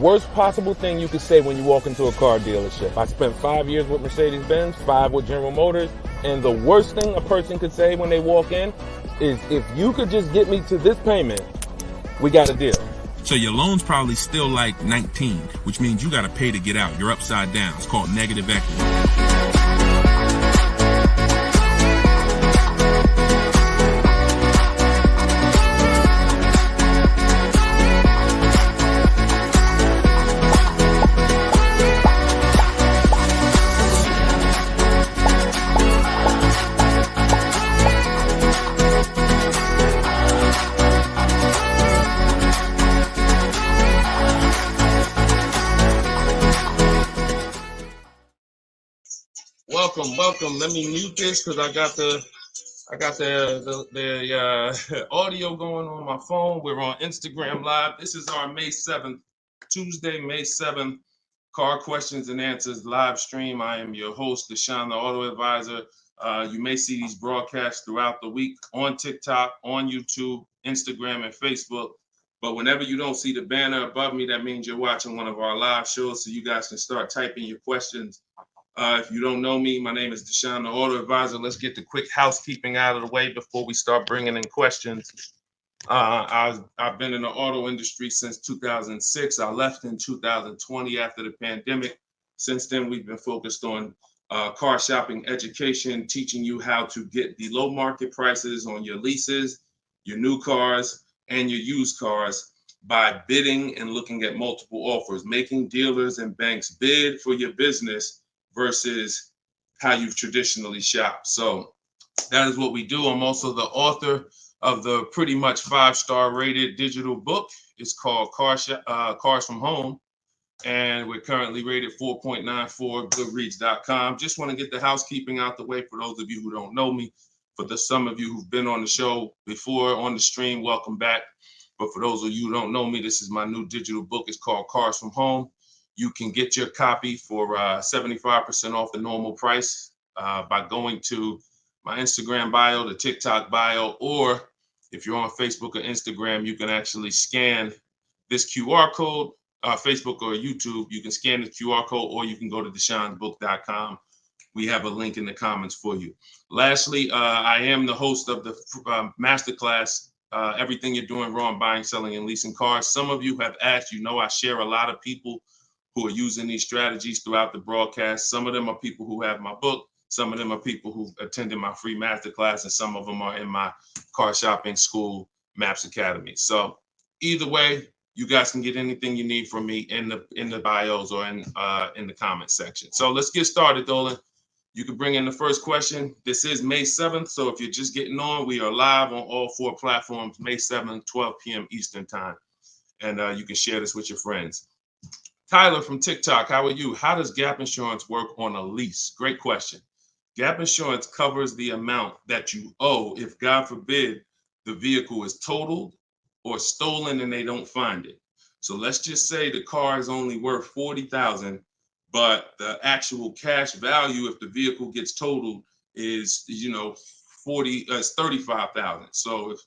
worst possible thing you could say when you walk into a car dealership. I spent 5 years with Mercedes-Benz, 5 with General Motors, and the worst thing a person could say when they walk in is, if you could just get me to this payment, we got a deal. So your loan's probably still like 19, which means you got to pay to get out. You're upside down. It's called negative equity. Welcome. Let me mute this because I got the audio going on my phone. We're on Instagram Live. This is our May 7th, Tuesday, May 7th, Car Questions and Answers live stream. I am your host, Deshone the Auto Advisor. You may see these broadcasts throughout the week on TikTok, on YouTube, Instagram, and Facebook. But whenever you don't see the banner above me, that means you're watching one of our live shows, so you guys can start typing your questions. If you don't know me, my name is Deshone the Auto Advisor. Let's get the quick housekeeping out of the way before we start bringing in questions. I've been in the auto industry since 2006. I left in 2020 after the pandemic. Since then, we've been focused on car shopping education, teaching you how to get the low market prices on your leases, your new cars, and your used cars by bidding and looking at multiple offers, making dealers and banks bid for your business versus how you've traditionally shopped. So that is what we do. I'm also the author of the pretty much 5-star rated digital book. It's called Cars from Home, and we're currently rated 4.94, goodreads.com. Just want to get the housekeeping out the way for those of you who don't know me. For some of you who've been on the show before on the stream, welcome back. But for those of you who don't know me, this is my new digital book. It's called Cars from Home. You can get your copy for 75% off the normal price by going to my Instagram bio, the TikTok bio, or if you're on Facebook or Instagram, you can actually scan this QR code, Facebook or YouTube. You can scan the QR code, or you can go to deshonebook.com. We have a link in the comments for you. Lastly, I am the host of the masterclass, Everything You're Doing Wrong, Buying, Selling, and Leasing Cars. Some of you have asked, I share a lot of people who are using these strategies throughout the broadcast. Some of them are people who have my book. Some of them are people who attended my free masterclass, and some of them are in my car shopping school, Maps Academy. So either way, you guys can get anything you need from me in the bios or in the comment section. So let's get started, Dolan. You can bring in the first question. This is May 7th. So if you're just getting on, we are live on all 4 platforms, May 7th, 12 p.m. Eastern time. And you can share this with your friends. Tyler from TikTok, how are you? How does gap insurance work on a lease? Great question. Gap insurance covers the amount that you owe if, God forbid, the vehicle is totaled or stolen and they don't find it. So let's just say the car is only worth $40,000, but the actual cash value if the vehicle gets totaled is, $35,000. So if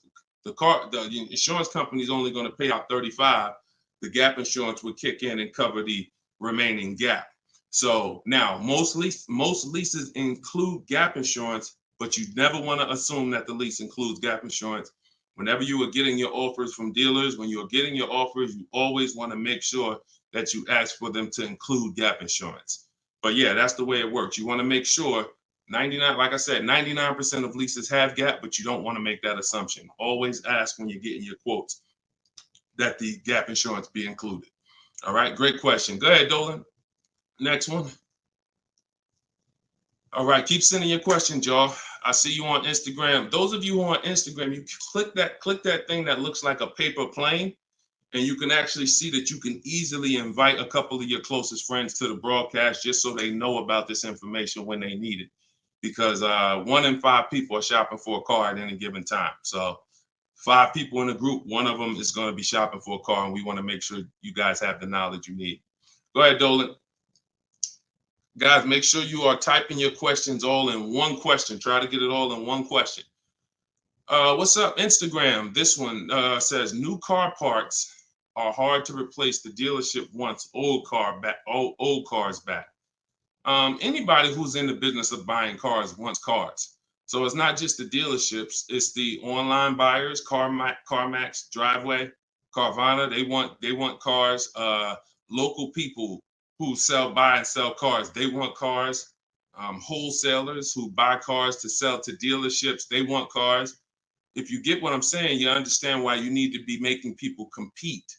the insurance company is only going to pay out $35,000, the gap insurance would kick in and cover the remaining gap. So now most leases include gap insurance, but you never want to assume that the lease includes gap insurance. Whenever you are getting your offers from dealers, when you're getting your offers, you always want to make sure that you ask for them to include gap insurance. But yeah, that's the way it works. You want to make sure 99% of leases have gap, but you don't want to make that assumption. Always ask when you're getting your quotes that the gap insurance be included. All right, great question. Go ahead, Dolan. Next one. All right, keep sending your questions, y'all. I see you on Instagram. Those of you who are on Instagram, you click that thing that looks like a paper plane, and you can actually see that you can easily invite a couple of your closest friends to the broadcast just so they know about this information when they need it. Because 1 in 5 people are shopping for a car at any given time. So 5 people in a group, 1 of them is going to be shopping for a car, and we want to make sure you guys have the knowledge you need. Go ahead, Dolan. Guys, make sure you are typing your questions all in one question. Try to get it all in one question. What's up, Instagram? This one says new car parts are hard to replace. The dealership wants old cars back. Anybody who's in the business of buying cars wants cars. So it's not just the dealerships, it's the online buyers, CarMax, Driveway, Carvana. They want cars. Local people who buy and sell cars, they want cars. Wholesalers who buy cars to sell to dealerships, they want cars. If you get what I'm saying, you understand why you need to be making people compete.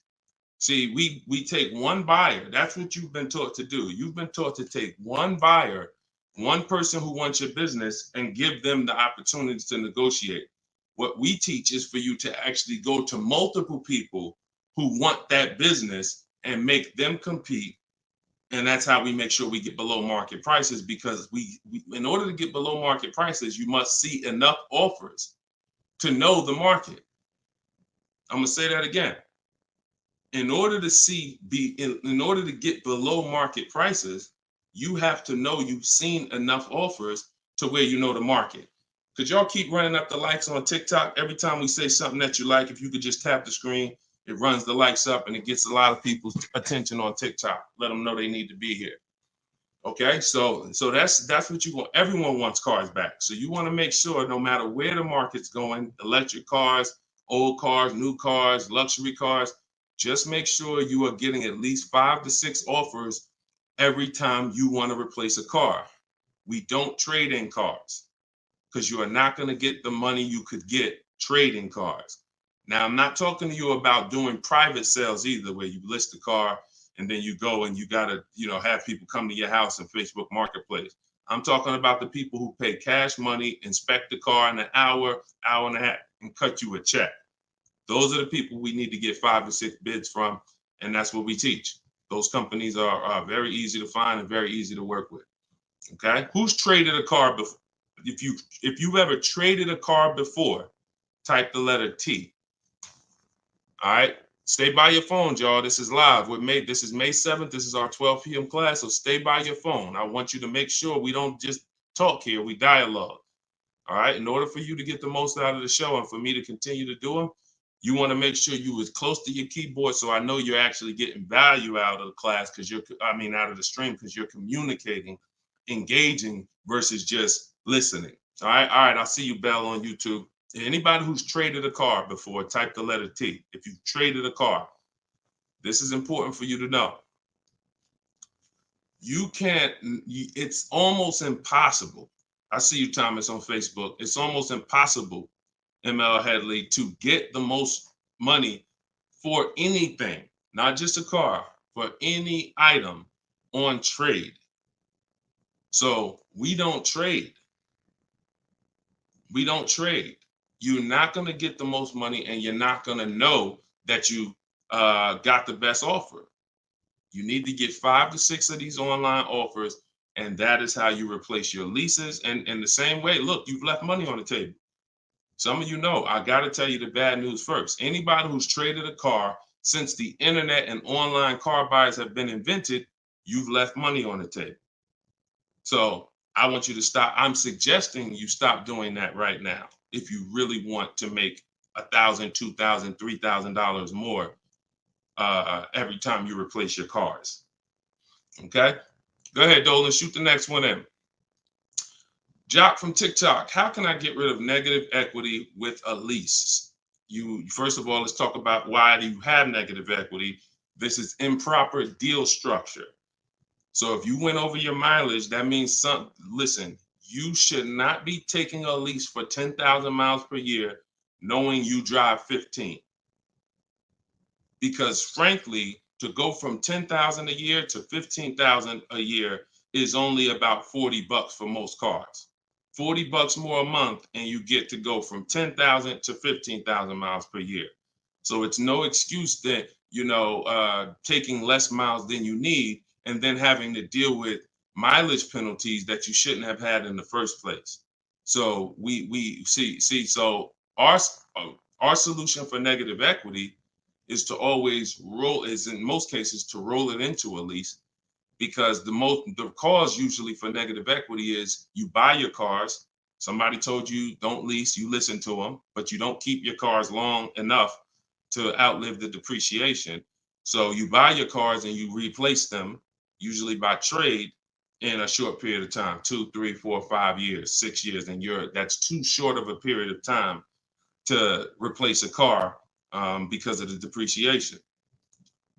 See, we take one buyer. That's what you've been taught to do. You've been taught to take one buyer, one person who wants your business, and give them the opportunity to negotiate. What we teach is for you to actually go to multiple people who want that business and make them compete. And that's how we make sure we get below market prices, because we in order to get below market prices, you must see enough offers to know the market. I'm gonna say that again. In order to get below market prices, you have to know you've seen enough offers to where you know the market. Could y'all keep running up the likes on TikTok? Every time we say something that you like, if you could just tap the screen, it runs the likes up and it gets a lot of people's attention on TikTok. Let them know they need to be here. Okay, so that's what you want. Everyone wants cars back. So you want to make sure no matter where the market's going, electric cars, old cars, new cars, luxury cars, just make sure you are getting at least 5 to 6 offers every time you want to replace a car. We don't trade in cars because you are not going to get the money you could get trading cars. Now, I'm not talking to you about doing private sales either, where you list the car and then you go and you got to, have people come to your house in Facebook Marketplace. I'm talking about the people who pay cash money, inspect the car in an hour, hour and a half, and cut you a check. Those are the people we need to get 5 or 6 bids from, and that's what we teach. Those companies are very easy to find and very easy to work with. Okay, who's traded a car before? If you've ever traded a car before, type the letter T. All right, stay by your phone, y'all. This is live. This is May 7th. This is our 12 p.m. class, so stay by your phone. I want you to make sure we don't just talk here, we dialogue. All right, in order for you to get the most out of the show and for me to continue to do them, you want to make sure you as close to your keyboard so I know you're actually getting value out of the class, out of the stream, because you're communicating, engaging versus just listening. All right, I'll see you, Bell, on YouTube. Anybody who's traded a car before, type the letter T. If you've traded a car, this is important for you to know. It's almost impossible. I see you, Thomas, on Facebook. It's almost impossible, ML Headley, to get the most money for anything, not just a car, for any item on trade. So we don't trade. We don't trade. You're not going to get the most money, and you're not going to know that you got the best offer. You need to get 5 to 6 of these online offers, and that is how you replace your leases. And in the same way, look, you've left money on the table. Some of you know, I got to tell you the bad news first. Anybody who's traded a car since the internet and online car buyers have been invented, you've left money on the table. So I want you to stop. I'm suggesting you stop doing that right now if you really want to make $1,000, $2,000, $3,000 more every time you replace your cars. Okay? Go ahead, Dolan. Shoot the next one in. Jock from TikTok. How can I get rid of negative equity with a lease? First of all, let's talk about why do you have negative equity. This is improper deal structure. So if you went over your mileage, that means listen, you should not be taking a lease for 10,000 miles per year knowing you drive 15. Because frankly, to go from 10,000 a year to 15,000 a year is only about $40 for most cars. $40 more a month, and you get to go from 10,000 to 15,000 miles per year. So it's no excuse that, taking less miles than you need and then having to deal with mileage penalties that you shouldn't have had in the first place. So we see. So our solution for negative equity is to always in most cases to roll it into a lease, because the cause usually for negative equity is you buy your cars. Somebody told you don't lease, you listen to them, but you don't keep your cars long enough to outlive the depreciation. So you buy your cars and you replace them, usually by trade, in a short period of time, 2, 3, 4, 5 years, 6 years, and that's too short of a period of time to replace a car because of the depreciation.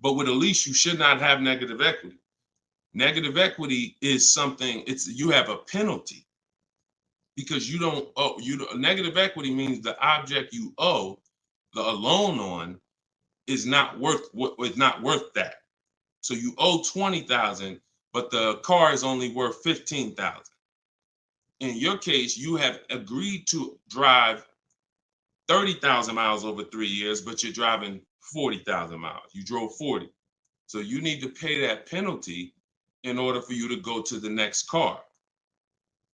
But with a lease, you should not have negative equity. Negative equity is something, you have a penalty because you don't owe. Negative equity means the object you owe a loan on is not worth that. So you owe 20,000, but the car is only worth 15,000. In your case, you have agreed to drive 30,000 miles over 3 years, but you're driving 40,000 miles. You drove 40. So you need to pay that penalty in order for you to go to the next car.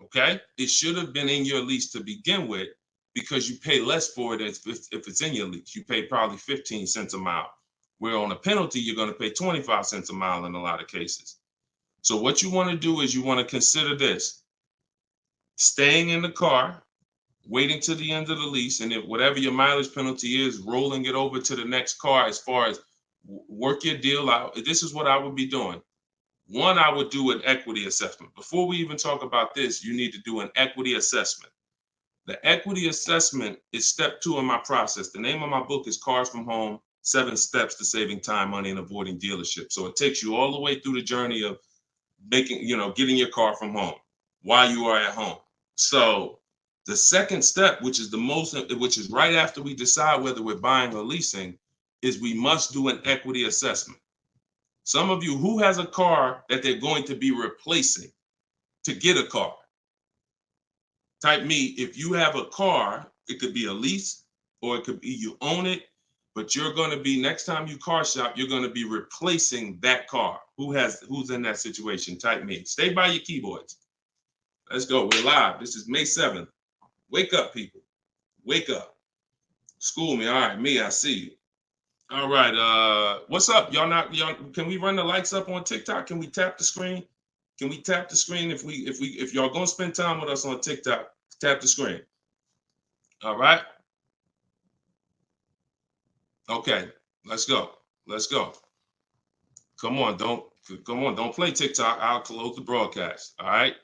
Okay? It should have been in your lease to begin with because you pay less for it if it's in your lease. You pay probably 15 cents a mile, where on a penalty, you're going to pay 25 cents a mile in a lot of cases. So what you want to do is you want to consider this: staying in the car, waiting to the end of the lease, and if whatever your mileage penalty is, rolling it over to the next car. As far as work your deal out, this is what I would be doing. One, I would do an equity assessment. Before we even talk about this, you need to do an equity assessment. The equity assessment is step 2 in my process. The name of my book is Cars from Home, 7 Steps to Saving Time, Money, and Avoiding Dealerships. So it takes you all the way through the journey of getting your car from home while you are at home. So the second step, which is right after we decide whether we're buying or leasing, is we must do an equity assessment. Some of you, who has a car that they're going to be replacing to get a car? Type me. If you have a car, it could be a lease or it could be you own it, but you're going to be, next time you car shop, you're going to be replacing that car. Who's in that situation? Type me. Stay by your keyboards. Let's go. We're live. This is May 7th. Wake up, people. Wake up. School me. All right, me, I see you. All right. What's up? Y'all can we run the lights up on TikTok? Can we tap the screen? Can we tap the screen if y'all gonna spend time with us on TikTok? Tap the screen. All right. Okay. Let's go. Let's go. Come on. Don't play TikTok. I'll close the broadcast. All right.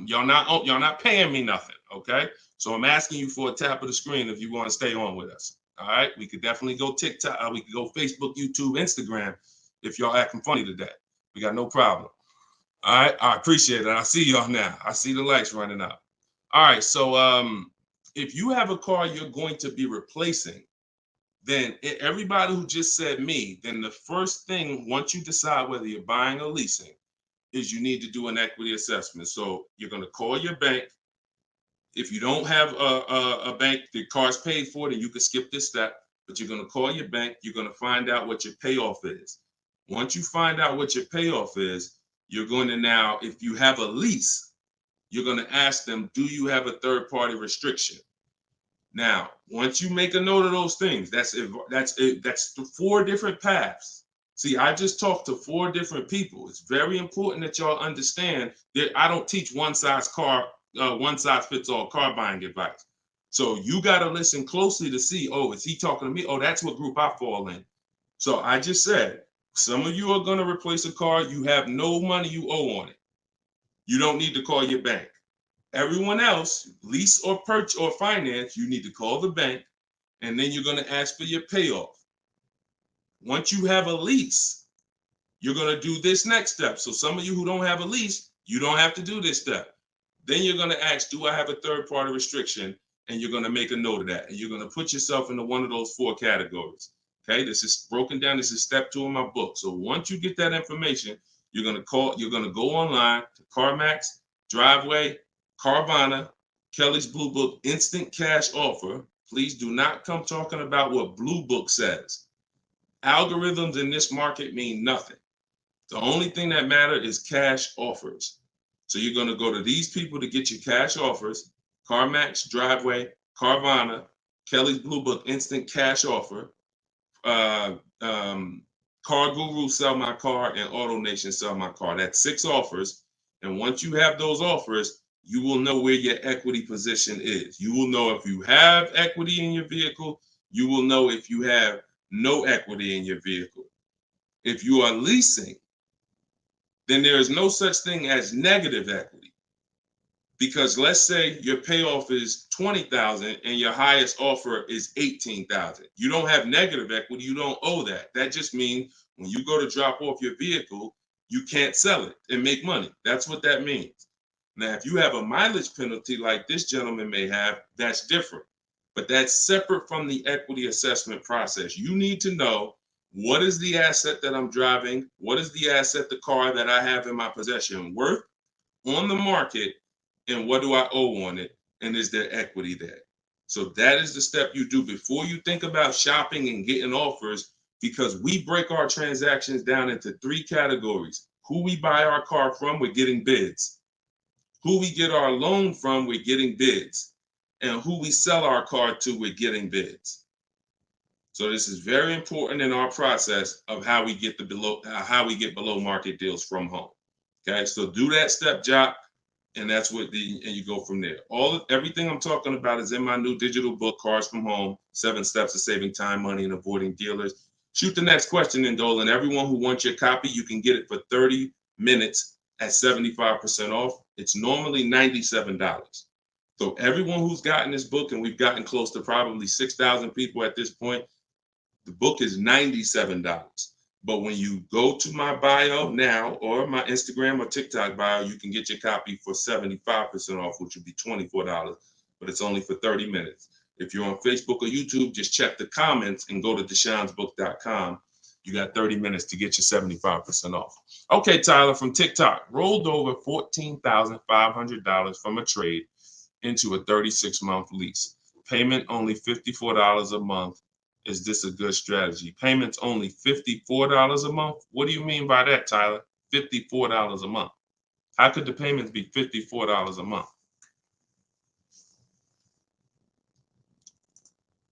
Y'all not paying me nothing. Okay. So I'm asking you for a tap of the screen if you want to stay on with us. All right. We could definitely go TikTok. We could go Facebook, YouTube, Instagram if y'all acting funny today. We got no problem. All right, I appreciate it. I see y'all now. I see the lights running up. All right, so if you have a car you're going to be replacing, then everybody who just said me, then the first thing, once you decide whether you're buying or leasing, is you need to do an equity assessment. So you're going to call your bank. If you don't have a bank, the car's paid for, then you can skip this step, but you're going to call your bank. You're going to find out what your payoff is. Once you find out what your payoff is, you're going to now, if you have a lease, you're going to ask them, do you have a third-party restriction? Now, once you make a note of those things, that's 4 different paths. See, I just talked to 4 different people. It's very important that y'all understand that I don't teach one size fits all car buying advice. So you got to listen closely to see, oh, is he talking to me? Oh, that's what group I fall in. So I just said, some of you are going to replace a car. You have no money you owe on it. You don't need to call your bank. Everyone else, lease or purchase or finance, you need to call the bank, and then you're going to ask for your payoff. Once you have a lease, you're going to do this next step. So some of you who don't have a lease, you don't have to do this step. Then you're going to ask, do I have a third-party restriction? And you're going to make a note of that. And you're going to put yourself into one of those 4 categories. Okay, this is broken down. This is step 2 in my book. So once you get that information, you're going to go online to CarMax, Driveway, Carvana, Kelly's Blue Book, Instant Cash Offer. Please do not come talking about what Blue Book says. Algorithms in this market mean nothing. The only thing that matters is cash offers. So you're going to go to these people to get your cash offers: CarMax, Driveway, Carvana, Kelly's Blue Book, Instant Cash Offer, Car Guru, Sell My Car, and Auto Nation, Sell My Car. That's 6 offers. And once you have those offers, you will know where your equity position is. You will know if you have equity in your vehicle. You will know if you have no equity in your vehicle. If you are leasing, then there is no such thing as negative equity. Because let's say your payoff is $20,000 and your highest offer is $18,000. You don't have negative equity, you don't owe that. That just means when you go to drop off your vehicle, you can't sell it and make money. That's what that means. Now, if you have a mileage penalty like this gentleman may have, that's different. But that's separate from the equity assessment process. You need to know, what is the asset that I'm driving? What is the asset, the car that I have in my possession, worth on the market? And what do I owe on it? And is there equity there? So that is the step you do before you think about shopping and getting offers, because we break our transactions down into 3 categories. Who we buy our car from, we're getting bids. Who we get our loan from, we're getting bids. And who we sell our car to, we're getting bids. So this is very important in our process of how we get below market deals from home. Okay, so do that step, Jock, and that's what and you go from there. Everything I'm talking about is in my new digital book, Cars from Home: 7 Steps to Saving Time, Money, and Avoiding Dealers. Shoot the next question in, Dolan. Everyone who wants your copy, you can get it for 30 minutes at 75% off. It's normally $97. So everyone who's gotten this book, and we've gotten close to probably 6,000 people at this point, the book is $97. But when you go to my bio now, or my Instagram or TikTok bio, you can get your copy for 75% off, which would be $24, but it's only for 30 minutes. If you're on Facebook or YouTube, just check the comments and go to deshonsbook.com. You got 30 minutes to get your 75% off. Okay, Tyler from TikTok, rolled over $14,500 from a trade into a 36-month lease. Payment only $54 a month. Is this a good strategy? Payments only $54 a month? What do you mean by that, Tyler? $54 a month. How could the payments be $54 a month?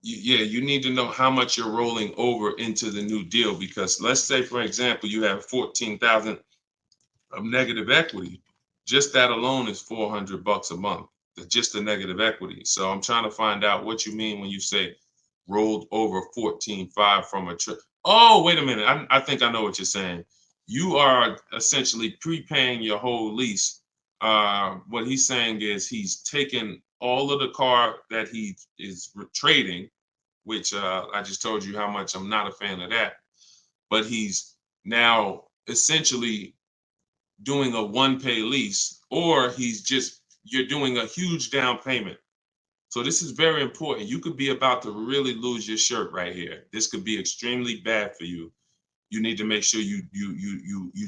You need to know how much you're rolling over into the new deal, because let's say, for example, you have $14,000 of negative equity. Just that alone is $400 a month. Just the negative equity. So I'm trying to find out what you mean when you say rolled over 14.5 from a trip. Oh, wait a minute. I think I know what you're saying. You are essentially prepaying your whole lease. What he's saying is he's taken all of the car that he is trading, which I just told you how much I'm not a fan of that. But he's now essentially doing a one-pay lease, or you're doing a huge down payment. So this is very important. You could be about to really lose your shirt right here. This could be extremely bad for you. You need to make sure you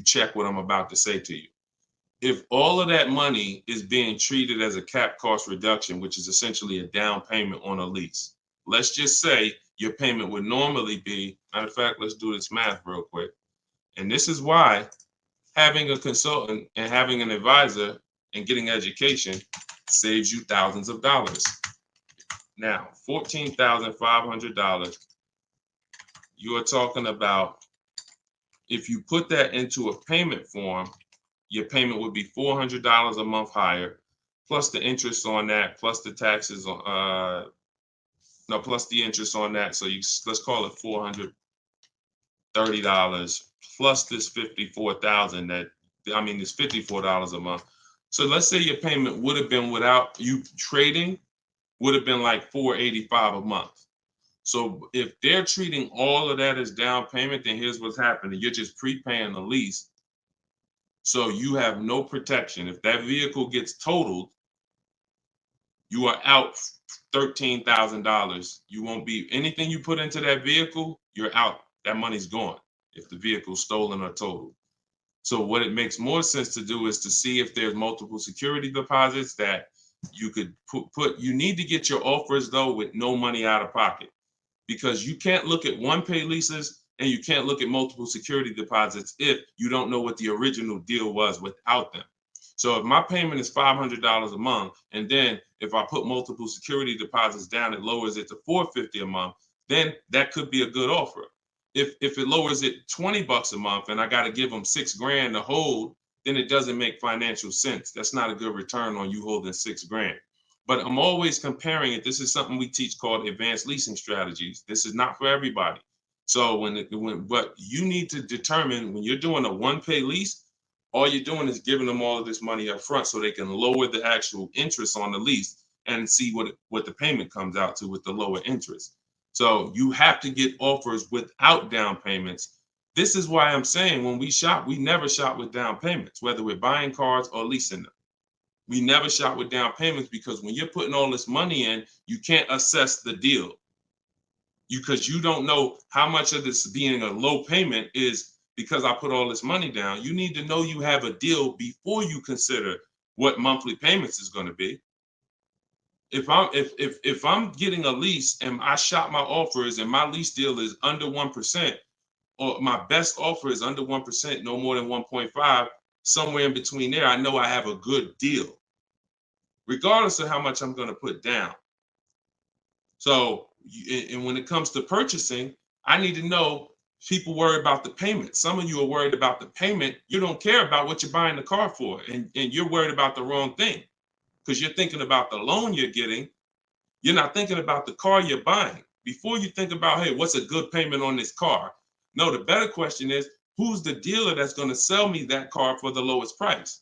check what I'm about to say to you. If all of that money is being treated as a cap cost reduction, which is essentially a down payment on a lease, let's just say your payment would normally be, matter of fact, let's do this math real quick. And this is why having a consultant and having an advisor and getting education saves you thousands of dollars. Now, $14,500, you are talking about, if you put that into a payment form, your payment would be $400 a month higher, plus the interest on that, plus the taxes, plus the interest on that. So let's call it $430 plus this $54,000 this $54 a month. So let's say your payment would have been, without you trading, would have been like $485 a month. So if they're treating all of that as down payment, then here's what's happening. You're just prepaying the lease. So you have no protection. If that vehicle gets totaled, you are out $13,000. You won't be, anything you put into that vehicle, you're out. That money's gone if the vehicle's stolen or totaled. So what it makes more sense to do is to see if there's multiple security deposits that you could put. You need to get your offers, though, with no money out of pocket, because you can't look at one-pay leases and you can't look at multiple security deposits if you don't know what the original deal was without them. So if my payment is $500 a month, and then if I put multiple security deposits down, it lowers it to $450 a month, then that could be a good offer. If it lowers it $20 a month and I got to give them $6,000 to hold, then it doesn't make financial sense. That's not a good return on you holding $6,000. But I'm always comparing it. This is something we teach called advanced leasing strategies. This is not for everybody. So but you need to determine when you're doing a one-pay lease, all you're doing is giving them all of this money up front so they can lower the actual interest on the lease and see what the payment comes out to with the lower interest. So you have to get offers without down payments. This is why I'm saying when we shop, we never shop with down payments, whether we're buying cars or leasing them. We never shop with down payments because when you're putting all this money in, you can't assess the deal because you don't know how much of this being a low payment is because I put all this money down. You need to know you have a deal before you consider what monthly payments is going to be. If I'm getting a lease and I shop my offers and my lease deal is under 1%, or my best offer is under 1%, no more than 1.5, somewhere in between there, I know I have a good deal, regardless of how much I'm going to put down. So, and when it comes to purchasing, I need to know people worry about the payment. Some of you are worried about the payment. You don't care about what you're buying the car for, and you're worried about the wrong thing because you're thinking about the loan you're getting. You're not thinking about the car you're buying. Before you think about, hey, what's a good payment on this car? No, the better question is, who's the dealer that's going to sell me that car for the lowest price?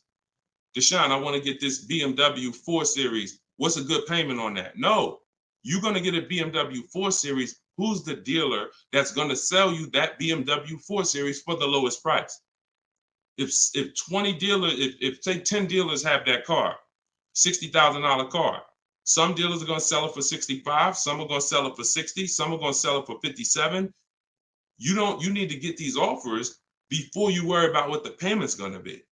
Deshone, I want to get this BMW 4 Series. What's a good payment on that? No, you're going to get a BMW 4 Series. Who's the dealer that's going to sell you that BMW 4 Series for the lowest price? If 20 dealers, if say 10 dealers have that car, $60,000 car, some dealers are going to sell it for 65, some are going to sell it for 60, some are going to sell it for 57. You need to get these offers before you worry about what the payment's going to be.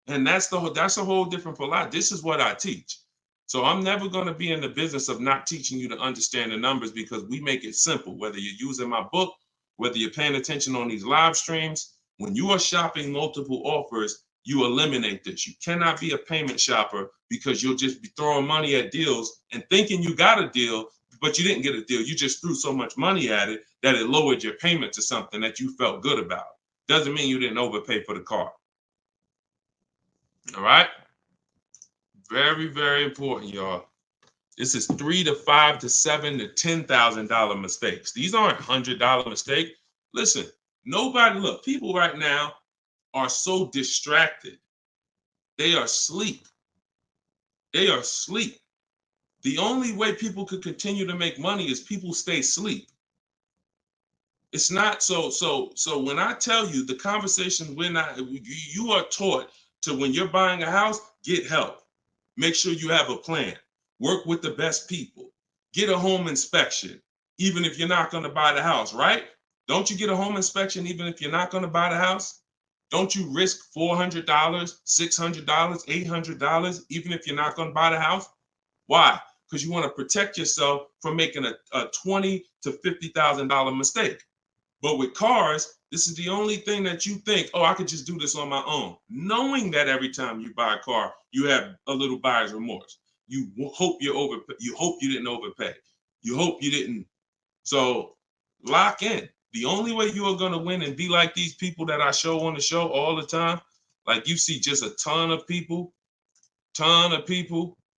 And that's a whole different philosophy. This is what I teach. So I'm never going to be in the business of not teaching you to understand the numbers because we make it simple. Whether you're using my book, whether you're paying attention on these live streams, when you are shopping multiple offers, you eliminate this. You cannot be a payment shopper because you'll just be throwing money at deals and thinking you got a deal, but you didn't get a deal. You just threw so much money at it that it lowered your payment to something that you felt good about. Doesn't mean you didn't overpay for the car. All right. Very, very important, y'all. This is $3,000 to $5,000 to $7,000 to $10,000 mistakes. These aren't $100 mistakes. Listen, look, people right now are so distracted. They are asleep. They are asleep. The only way people could continue to make money is people stay asleep. It's not so when I tell you the conversation, you are taught to, when you're buying a house, get help. Make sure you have a plan. Work with the best people. Get a home inspection, even if you're not going to buy the house, right? Don't you get a home inspection even if you're not going to buy the house? Don't you risk $400, $600, $800, even if you're not going to buy the house? Why? Because you want to protect yourself from making a $20,000 to $50,000 mistake. But with cars, this is the only thing that you think, oh, I could just do this on my own. Knowing that every time you buy a car, you have a little buyer's remorse. You hope you hope you didn't overpay. You hope you didn't. So lock in. The only way you are going to win and be like these people that I show on the show all the time, like you see just a ton of people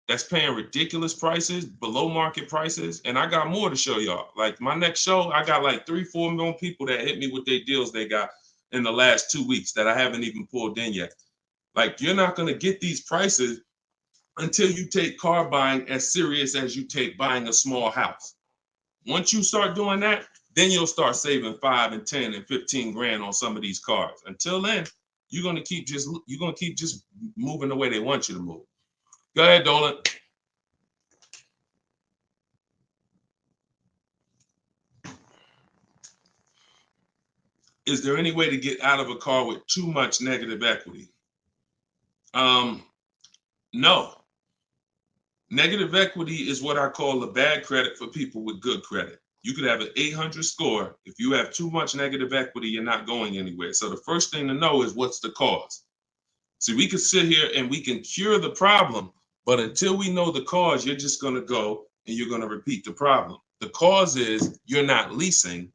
that's paying ridiculous prices, below market prices. And I got more to show y'all. Like my next show, I got like 3-4 million people that hit me with their deals they got in the last 2 weeks that I haven't even pulled in yet. Like you're not going to get these prices until you take car buying as serious as you take buying a small house. Once you start doing that, then you'll start saving 5 and 10 and 15 grand on some of these cars. Until then, you're gonna keep just moving the way they want you to move. Go ahead, Dolan. Is there any way to get out of a car with too much negative equity? No. Negative equity is what I call a bad credit for people with good credit. You could have an 800 score. If you have too much negative equity, you're not going anywhere. So the first thing to know is what's the cause. See, we could sit here and we can cure the problem, but until we know the cause, you're just going to go and you're going to repeat the problem. The cause is you're not leasing,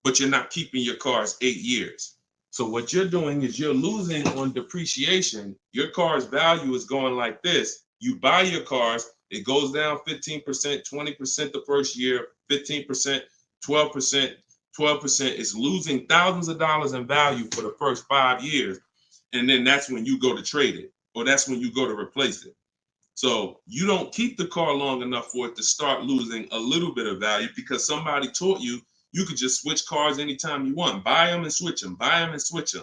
but you're not keeping your cars 8 years. So what you're doing is you're losing on depreciation. Your car's value is going like this. You buy your cars, it goes down 15%, 20% the first year, 15%, 12%, 12% is losing thousands of dollars in value for the first 5 years. And then that's when you go to trade it, or that's when you go to replace it. So you don't keep the car long enough for it to start losing a little bit of value because somebody taught you you could just switch cars anytime you want. Buy them and switch them, buy them and switch them.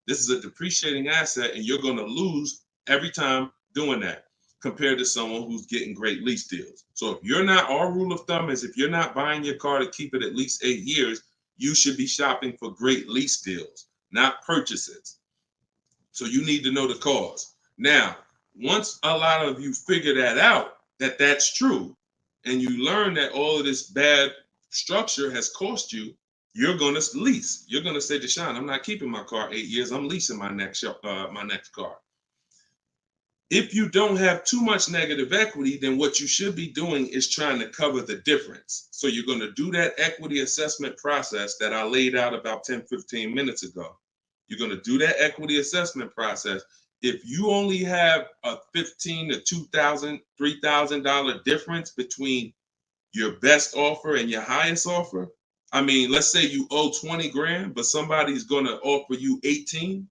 This is a depreciating asset, and you're going to lose every time doing that compared to someone who's getting great lease deals. So if you're not, our rule of thumb is if you're not buying your car to keep it at least 8 years, you should be shopping for great lease deals, not purchases. So you need to know the cause. Now, once a lot of you figure that out, that that's true, and you learn that all of this bad structure has cost you, you're going to lease. You're going to say, Deshone, I'm not keeping my car 8 years. I'm leasing my next car. If you don't have too much negative equity, then what you should be doing is trying to cover the difference. So you're going to do that equity assessment process that I laid out about 10, 15 minutes ago. You're going to do that equity assessment process. If you only have a $1,500 to $2,000, $3,000 difference between your best offer and your highest offer, I mean, let's say you owe 20 grand, but somebody's going to offer you 18,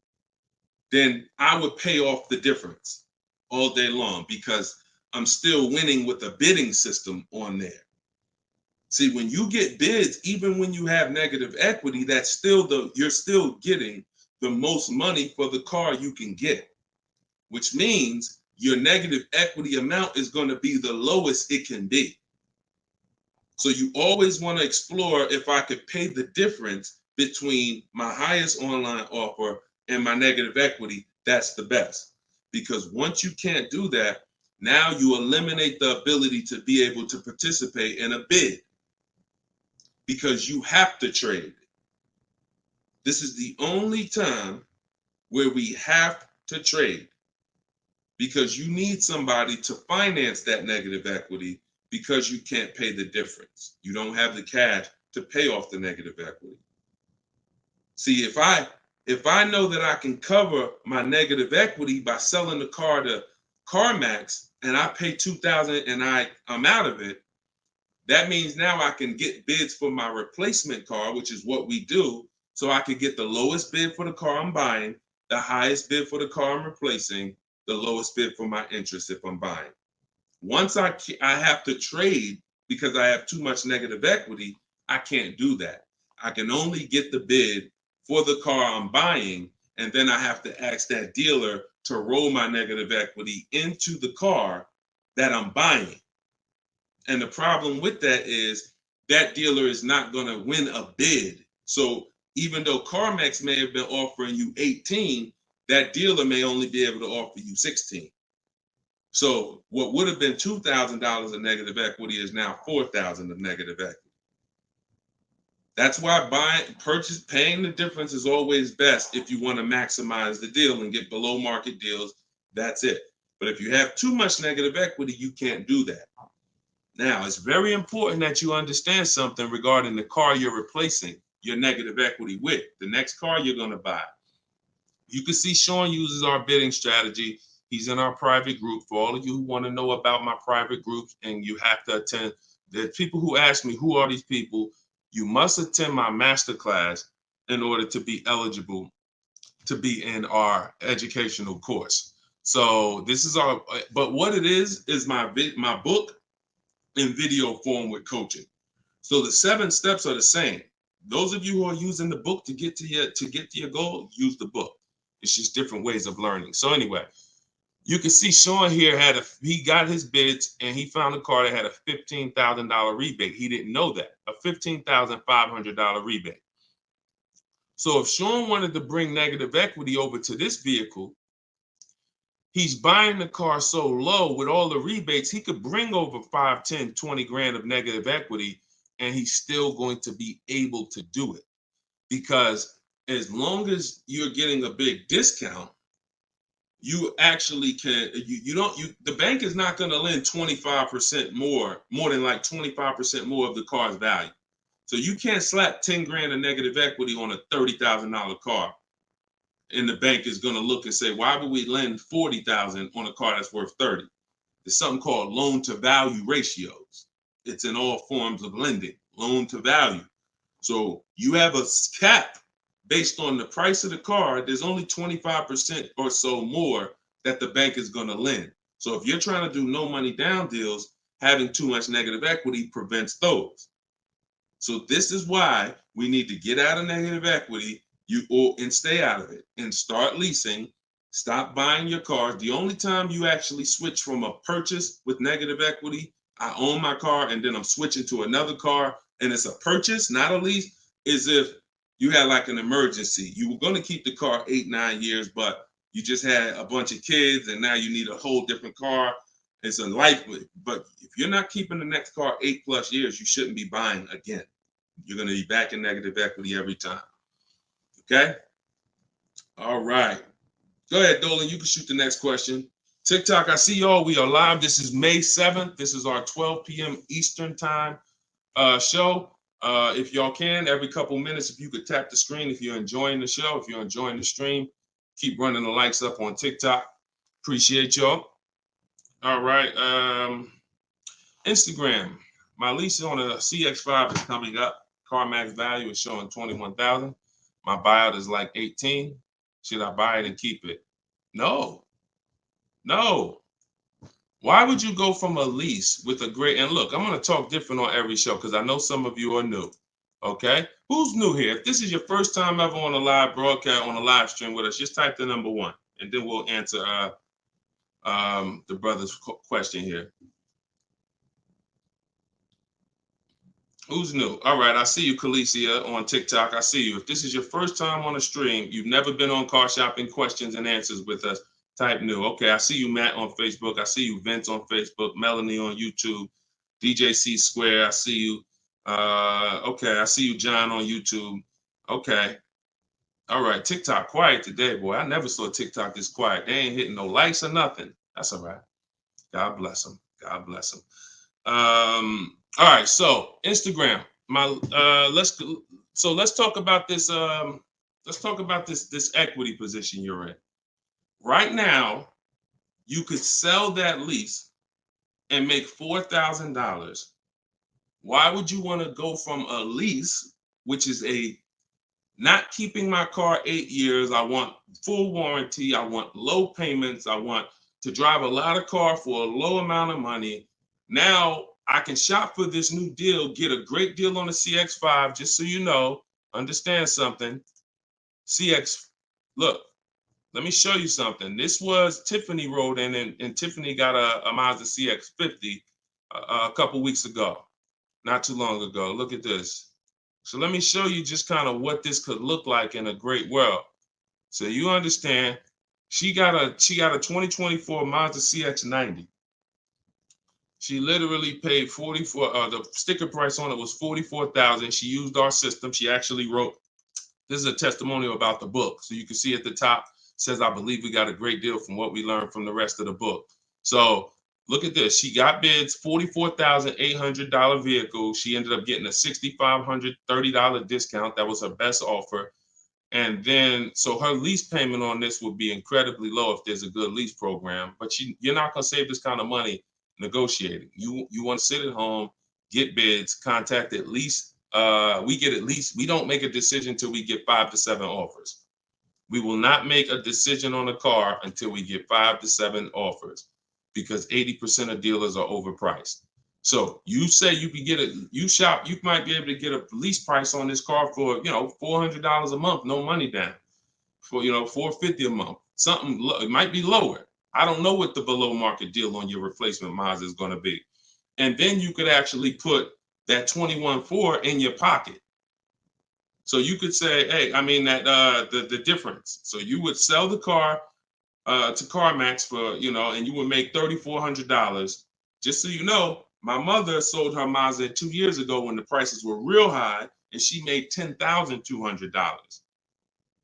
then I would pay off the difference all day long because I'm still winning with a bidding system on there. See, when you get bids, even when you have negative equity, that's still you're still getting the most money for the car you can get, which means your negative equity amount is going to be the lowest it can be. So you always want to explore if I could pay the difference between my highest online offer and my negative equity, that's the best. Because once you can't do that, now you eliminate the ability to be able to participate in a bid because you have to trade. This is the only time where we have to trade because you need somebody to finance that negative equity because you can't pay the difference. You don't have the cash to pay off the negative equity. See, if I know that I can cover my negative equity by selling the car to CarMax and I pay $2,000 and I'm out of it, that means now I can get bids for my replacement car, which is what we do. So I can get the lowest bid for the car I'm buying, the highest bid for the car I'm replacing, the lowest bid for my interest if I'm buying. Once I have to trade because I have too much negative equity, I can't do that. I can only get the bid for the car I'm buying, and then I have to ask that dealer to roll my negative equity into the car that I'm buying. And the problem with that is that dealer is not going to win a bid. So even though CarMax may have been offering you 18, that dealer may only be able to offer you 16. So what would have been $2,000 of negative equity is now $4,000 of negative equity. That's why paying the difference is always best if you want to maximize the deal and get below market deals. That's it. But if you have too much negative equity, you can't do that. Now, it's very important that you understand something regarding the car you're replacing your negative equity with, the next car you're going to buy. You can see Sean uses our bidding strategy. He's in our private group. For all of you who want to know about my private groups and you have to attend, there's people who ask me, who are these people? You must attend my masterclass in order to be eligible to be in our educational course. So this is but what it is my book in video form with coaching. So the 7 steps are the same. Those of you who are using the book to get to your goal, use the book. It's just different ways of learning. So anyway, you can see Sean here he got his bids and he found a car that had a $15,000 rebate. He didn't know that, a $15,500 rebate. So if Sean wanted to bring negative equity over to this vehicle, he's buying the car so low with all the rebates, he could bring over 5, 10, 20 grand of negative equity and he's still going to be able to do it. Because as long as you're getting a big discount, you actually can, the bank is not going to lend 25% more than like 25% more of the car's value. So you can't slap 10 grand of negative equity on a $30,000 car. And the bank is going to look and say, why would we lend $40,000 on a car that's worth 30? There's something called loan to value ratios. It's in all forms of lending, loan to value. So you have a cap based on the price of the car. There's only 25% or so more that the bank is going to lend. So if you're trying to do no money down deals, having too much negative equity prevents those. So this is why we need to get out of negative equity and stay out of it and start leasing. Stop buying your cars. The only time you actually switch from a purchase with negative equity, I own my car and then I'm switching to another car and it's a purchase, not a lease, is if you had like an emergency. You were going to keep the car 8-9 years, but you just had a bunch of kids and now you need a whole different car. It's a life, but if you're not keeping the next car 8+ years, you shouldn't be buying again. You're going to be back in negative equity every time. Okay? All right. Go ahead, Dolan. You can shoot the next question. TikTok, I see y'all. We are live. This is May 7th. This is our 12 p.m. Eastern time show. If y'all can, every couple minutes, if you could tap the screen, if you're enjoying the show, if you're enjoying the stream, keep running the likes up on TikTok. Appreciate y'all. All right. Instagram. My lease on a CX5 is coming up. CarMax value is showing 21,000. My buyout is like 18. Should I buy it and keep it? No. Why would you go from a lease with a great, and look, I'm going to talk different on every show because I know some of you are new. Okay? Who's new here? If this is your first time ever on a live broadcast, on a live stream with us, just type the number 1 and then we'll answer the brother's question here. Who's new? All right, I see you, Khaleesi, on TikTok. I see you. If this is your first time on a stream, you've never been on Car Shopping Questions and Answers with us, type new. Okay, I see you, Matt, on Facebook. I see you, Vince, on Facebook. Melanie on YouTube. DJC Square, I see you. Okay, I see you, John, on YouTube. Okay. All right, TikTok quiet today, boy. I never saw TikTok this quiet. They ain't hitting no likes or nothing. That's all right. God bless them. God bless them. All right, so Instagram. Let's talk about this. Let's talk about this equity position you're in. Right now, you could sell that lease and make $4,000. Why would you want to go from a lease, which is a not keeping my car 8 years? I want full warranty. I want low payments. I want to drive a lot of car for a low amount of money. Now I can shop for this new deal, get a great deal on the CX5. Just so you know, understand something. CX, look, let me show you something. This was Tiffany rode in, and Tiffany got a Mazda CX50 a couple weeks ago, not too long ago. Look at this. So let me show you just kind of what this could look like in a great world. So you understand, she got a 2024 Mazda CX90. She literally paid 44. The sticker price on it was 44,000. She used our system. She actually wrote. This is a testimonial about the book, so you can see at the top says, "I believe we got a great deal from what we learned from the rest of the book." So look at this. She got bids, $44,800 vehicle. She ended up getting a $6,530 discount. That was her best offer. And then, so her lease payment on this would be incredibly low if there's a good lease program. But you're not going to save this kind of money negotiating. You want to sit at home, get bids, contact at least. We get at least. We don't make a decision until we get 5 to 7 offers. We will not make a decision on a car until we get 5 to 7 offers, because 80% of dealers are overpriced. So you say you can get you might be able to get a lease price on this car for, $400 a month, no money down, for, $450 a month. Something, it might be lower. I don't know what the below market deal on your replacement Mazda is going to be. And then you could actually put that 21.4 in your pocket. So you could say, hey, the difference. So you would sell the car to CarMax for, and you would make $3,400. Just so you know, my mother sold her Mazda 2 years ago when the prices were real high, and she made $10,200.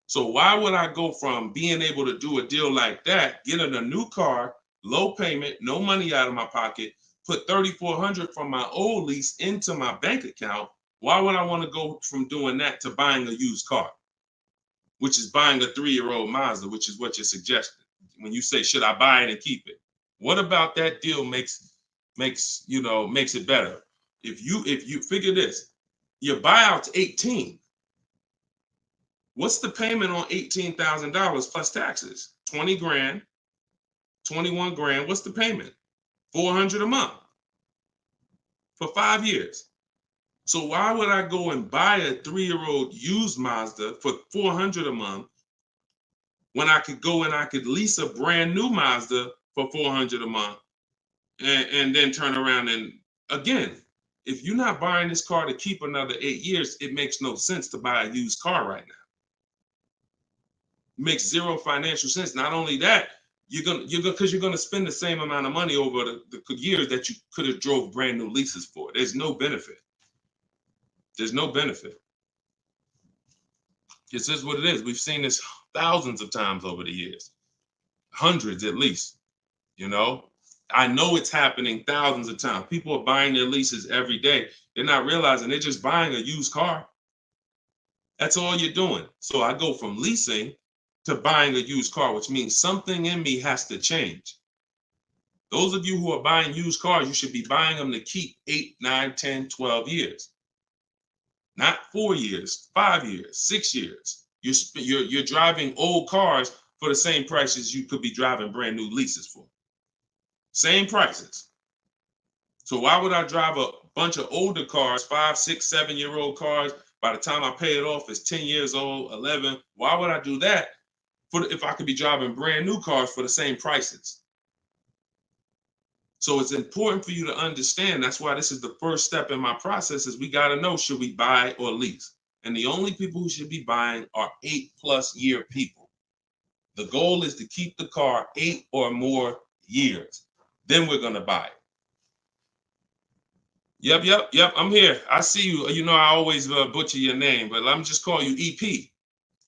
So why would I go from being able to do a deal like that, getting a new car, low payment, no money out of my pocket, put $3,400 from my old lease into my bank account? Why would I want to go from doing that to buying a used car, which is buying a 3-year-old Mazda, which is what you're suggesting when you say, should I buy it and keep it? What about that deal makes it better? If you figure this, Your buyout's 18. What's the payment on $18,000 plus taxes? 20 grand, 21 grand. What's the payment? 400 a month for 5 years. So why would I go and buy a 3-year-old used Mazda for 400 a month when I could go and I could lease a brand new Mazda for 400 a month and then turn around and again, if you're not buying this car to keep another 8 years, it makes no sense to buy a used car right now. It makes zero financial sense. Not only that, you're gonna spend the same amount of money over the years that you could have drove brand new leases for. There's no benefit. There's no benefit. This is what it is. We've seen this thousands of times over the years, hundreds at least. You know, I know it's happening thousands of times. People are buying their leases every day. They're not realizing they're just buying a used car. That's all you're doing. So I go from leasing to buying a used car, which means something in me has to change. Those of you who are buying used cars, you should be buying them to keep 8, 9, 10, 12 years. Not 4 years, 5 years, 6 years. You're driving old cars for the same prices you could be driving brand new leases for. Same prices. So why would I drive a bunch of older cars, 5, 6, 7-year-old cars? By the time I pay it off, it's 10 years old, 11. Why would I do that if I could be driving brand new cars for the same prices? So it's important for you to understand. That's why this is the first step in my process is we got to know, should we buy or lease? And the only people who should be buying are 8+ year people. The goal is to keep the car 8 or more years. Then we're going to buy it. Yep. I'm here. I see you. You know, I always butcher your name, but let me just call you EP.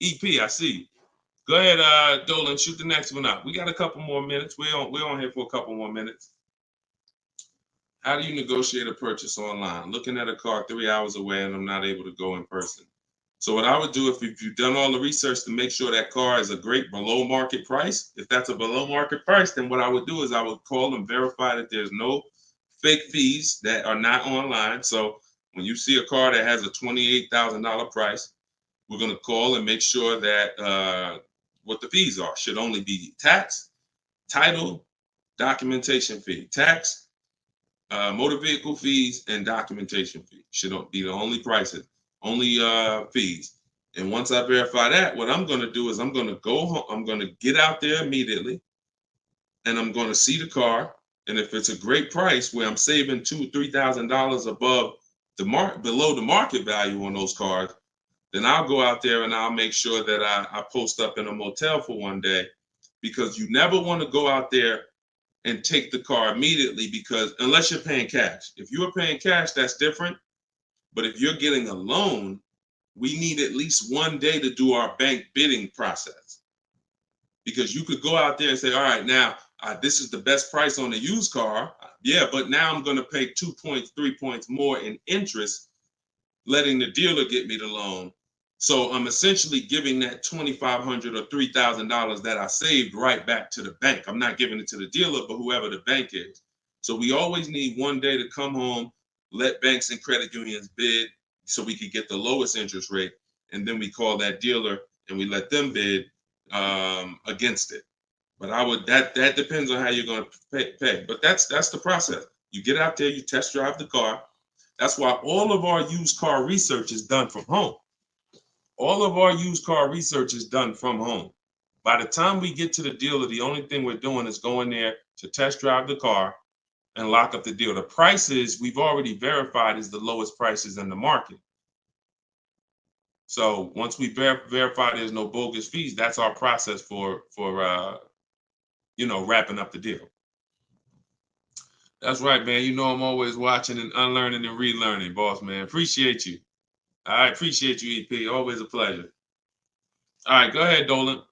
EP, I see you. Go ahead, Dolan, shoot the next one up. We got a couple more minutes. We're on here for a couple more minutes. How do you negotiate a purchase online? Looking at a car 3 hours away and I'm not able to go in person. So what I would do if you've done all the research to make sure that car is a great below market price, if that's a below market price, then what I would do is I would call and verify that there's no fake fees that are not online. So when you see a car that has a $28,000 price, we're going to call and make sure that what the fees are should only be tax, title, documentation fee. Tax, motor vehicle fees, and documentation fee should be the only prices, only fees. And once I verify that, what I'm going to do is I'm going to go home. I'm going to get out there immediately, and I'm going to see the car. And if it's a great price where I'm saving $2,000-3,000 above below the market value on those cars, then I'll go out there and I'll make sure that I post up in a motel for one day, because you never want to go out there and take the car immediately, because unless you're paying cash. If you are paying cash, that's different. But if you're getting a loan, we need at least one day to do our bank bidding process. Because you could go out there and say, all right, now this is the best price on a used car. Yeah, but now I'm going to pay 2 points, 3 points more in interest, letting the dealer get me the loan. So I'm essentially giving that $2,500 or $3,000 that I saved right back to the bank. I'm not giving it to the dealer, but whoever the bank is. So we always need one day to come home, let banks and credit unions bid so we could get the lowest interest rate. And then we call that dealer and we let them bid against it. But that depends on how you're going to pay. But that's the process. You get out there, you test drive the car. That's why all of our used car research is done from home. All of our used car research is done from home. By the time we get to the dealer, the only thing we're doing is going there to test drive the car and lock up the deal. The prices we've already verified is the lowest prices in the market. So once we verify there's no bogus fees, that's our process for wrapping up the deal. That's right, man. You know I'm always watching and unlearning and relearning, boss man. Appreciate you. I appreciate you, EP. Always a pleasure. All right, go ahead, Dolan.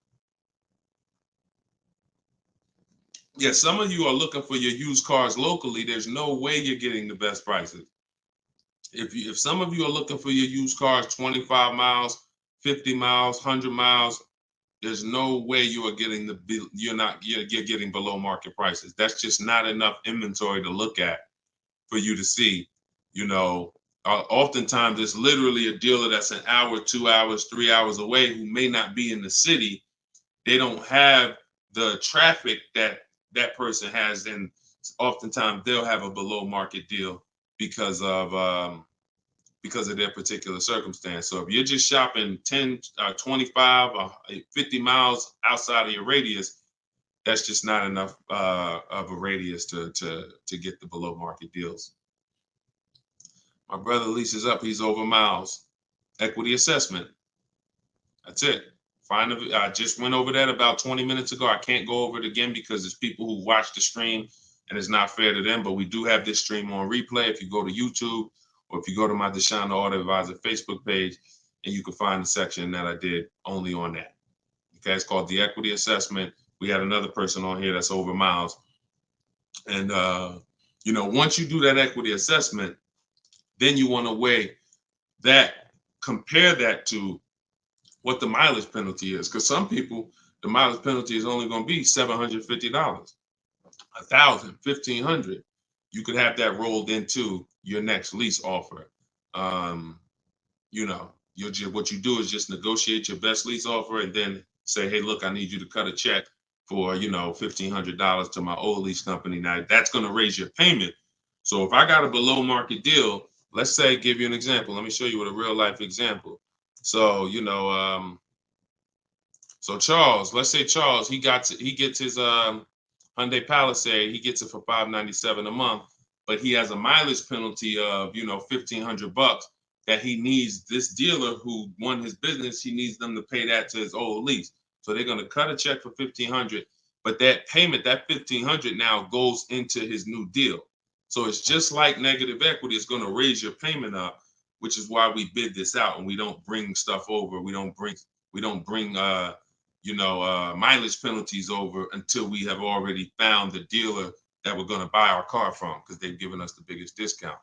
Yeah, some of you are looking for your used cars locally. There's no way you're getting the best prices. If some of you are looking for your used cars 25 miles, 50 miles, 100 miles, there's no way you are getting you're getting below market prices. That's just not enough inventory to look at for you to see, Oftentimes, it's literally a dealer that's an hour, 2 hours, 3 hours away who may not be in the city. They don't have the traffic that that person has, and oftentimes they'll have a below market deal because of their particular circumstance. So if you're just shopping 10, 25, 50 miles outside of your radius, that's just not enough of a radius to get the below market deals. My brother leases up, he's over miles. Equity assessment. That's it. I just went over that about 20 minutes ago. I can't go over it again because there's people who watch the stream and it's not fair to them, but we do have this stream on replay. If you go to YouTube or if you go to my Deshone the Auto Advisor Facebook page, and you can find the section that I did only on that. Okay, it's called the equity assessment. We had another person on here that's over miles. And, once you do that equity assessment, then you want to weigh that, compare that to what the mileage penalty is. Because some people, the mileage penalty is only going to be $750, $1,000, $1,500. You could have that rolled into your next lease offer. What you do is just negotiate your best lease offer and then say, hey, look, I need you to cut a check for, $1,500 to my old lease company. Now that's going to raise your payment. So if I got a below market deal, let's say, give you an example. Let me show you with a real life example. So, so Charles, let's say Charles, he gets his Hyundai Palisade, he gets it for $597 a month, but he has a mileage penalty of, $1,500 that he needs. This dealer who won his business, he needs them to pay that to his old lease. So they're going to cut a check for $1,500, but that payment, that $1,500 now goes into his new deal. So it's just like negative equity. It's going to raise your payment up, which is why we bid this out and we don't bring stuff over. We don't bring mileage penalties over until we have already found the dealer that we're going to buy our car from, because they've given us the biggest discount.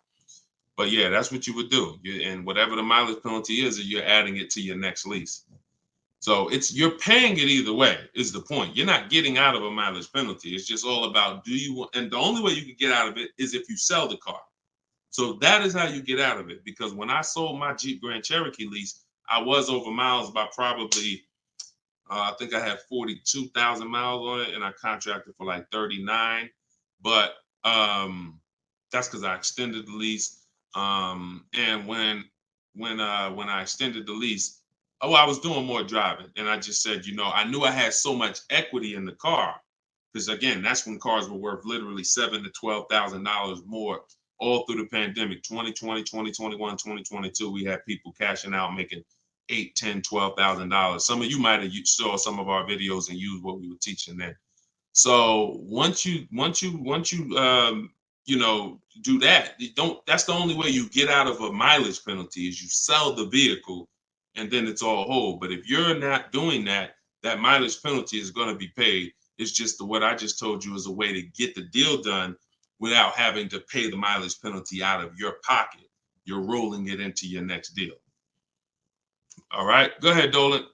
But yeah, that's what you would do. And whatever the mileage penalty is, you're adding it to your next lease. So you're paying it either way is the point. You're not getting out of a mileage penalty. It's just all about and the only way you can get out of it is if you sell the car. So that is how you get out of it. Because when I sold my Jeep Grand Cherokee lease, I was over miles by probably, I think I had 42,000 miles on it, and I contracted for like 39. But that's because I extended the lease. And when I extended the lease, I was doing more driving, and I just said, I knew I had so much equity in the car, because again, that's when cars were worth literally $7,000 to $12,000 more all through the pandemic. 2020, 2021, 2022, we had people cashing out, making $8,000, $10,000, $12,000. Some of you might have saw some of our videos and used what we were teaching then. So once you do that, that's the only way you get out of a mileage penalty is you sell the vehicle, and then it's all whole. But if you're not doing that, that mileage penalty is going to be paid. It's just what I just told you is a way to get the deal done without having to pay the mileage penalty out of your pocket. You're rolling it into your next deal. All right, go ahead, Dolan.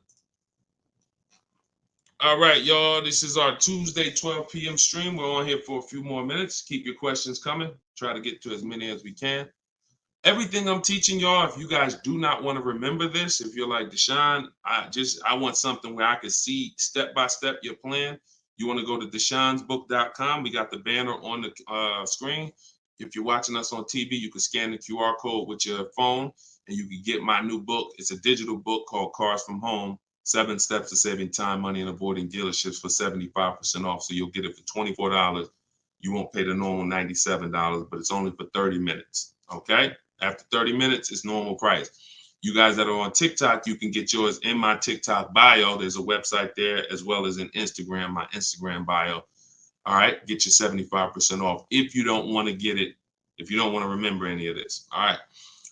All right, y'all, this is our Tuesday 12 p.m. stream. We're on here for a few more minutes. Keep your questions coming. Try to get to as many as we can. Everything I'm teaching y'all, if you guys do not want to remember this, if you're like, Deshone, I want something where I can see step-by-step your plan, you want to go to deshonesbook.com. We got the banner on the screen. If you're watching us on TV, you can scan the QR code with your phone, and you can get my new book. It's a digital book called Cars from Home, 7 Steps to Saving Time, Money, and Avoiding Dealerships for 75% off. So you'll get it for $24. You won't pay the normal $97, but it's only for 30 minutes, okay? After 30 minutes, it's normal price. You guys that are on TikTok, you can get yours in my TikTok bio. There's a website there, as well as in Instagram, my Instagram bio. All right, get your 75% off if you don't want to get it, if you don't want to remember any of this. All right,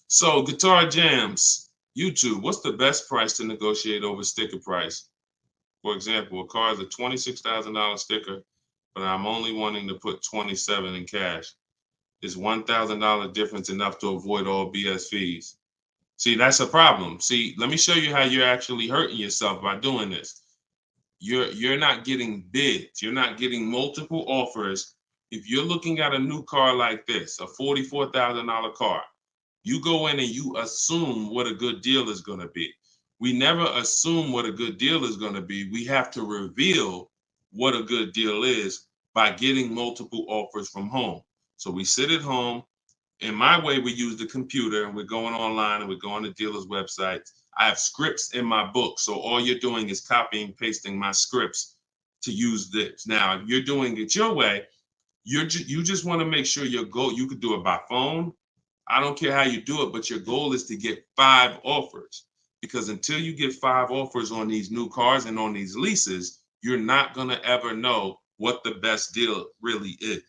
so Guitar Jams, YouTube, what's the best price to negotiate over sticker price? For example, a car is a $26,000 sticker, but I'm only wanting to put $27,000 in cash. Is $1,000 difference enough to avoid all BS fees? See, that's a problem. See, let me show you how you're actually hurting yourself by doing this. You're not getting bids. You're not getting multiple offers. If you're looking at a new car like this, a $44,000 car, You go in and you assume what a good deal is going to be. We never assume what a good deal is going to be. We have to reveal what a good deal is by getting multiple offers from home. So we sit at home. In my way, we use the computer and we're going online and we're going to dealers' websites. I have scripts in my book. So all you're doing is copying, pasting my scripts to use this. Now, if you're doing it your way, you just want to make sure your goal, you could do it by phone. I don't care how you do it, but your goal is to get 5 offers. Because until you get 5 offers on these new cars and on these leases, you're not going to ever know what the best deal really is.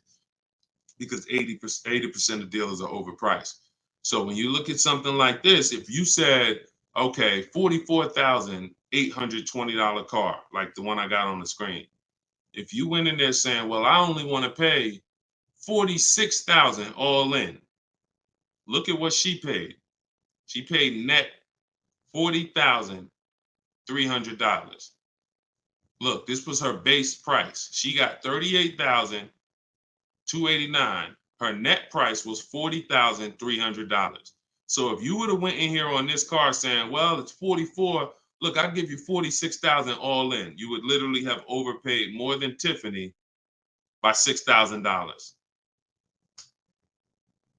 Because 80% of dealers are overpriced. So when you look at something like this, if you said, okay, $44,820 car, like the one I got on the screen. If you went in there saying, well, I only want to pay $46,000 all in. Look at what she paid. She paid net $40,300. Look, this was her base price. She got $38,289. Her net price was $40,300. So if you would have went in here on this car saying, well, it's 44, look, I'll give you 46,000 all in. You would literally have overpaid more than Tiffany by $6,000.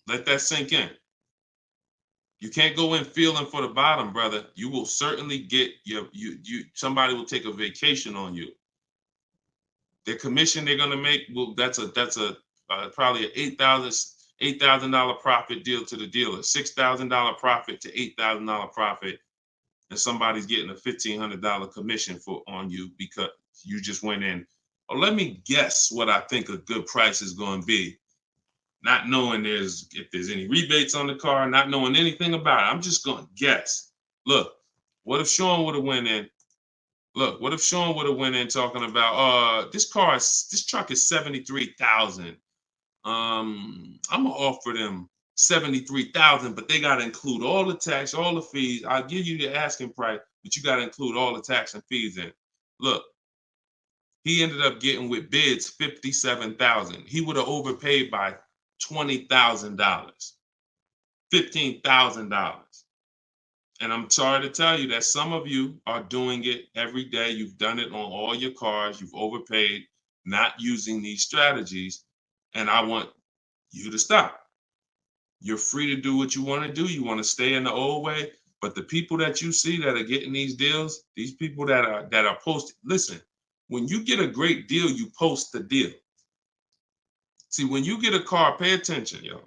Let that sink in. You can't go in feeling for the bottom, brother. You will certainly get somebody will take a vacation on you. Their commission they're gonna make, well, that's probably an $8,000 profit deal to the dealer, $6,000 profit to $8,000 profit, and somebody's getting a $1,500 commission on you because you just went in. Oh, let me guess what I think a good price is going to be. Not knowing if there's any rebates on the car, not knowing anything about it. I'm just going to guess. Look, what if Sean would have went in? Look, what if Sean would have went in talking about, this truck is $73,000. I'm gonna offer them $73,000, but they gotta include all the tax, all the fees. I'll give you the asking price, but you gotta include all the tax and fees in. Look, he ended up getting with bids $57,000. He would have overpaid by $20,000, $15,000. And I'm sorry to tell you that some of you are doing it every day. You've done it on all your cars. You've overpaid, not using these strategies. And I want you to stop. You're free to do what you want to do. You want to stay in the old way. But the people that you see that are getting these deals, these people that are posting, listen, when you get a great deal, you post the deal. See, when you get a car, pay attention, yo.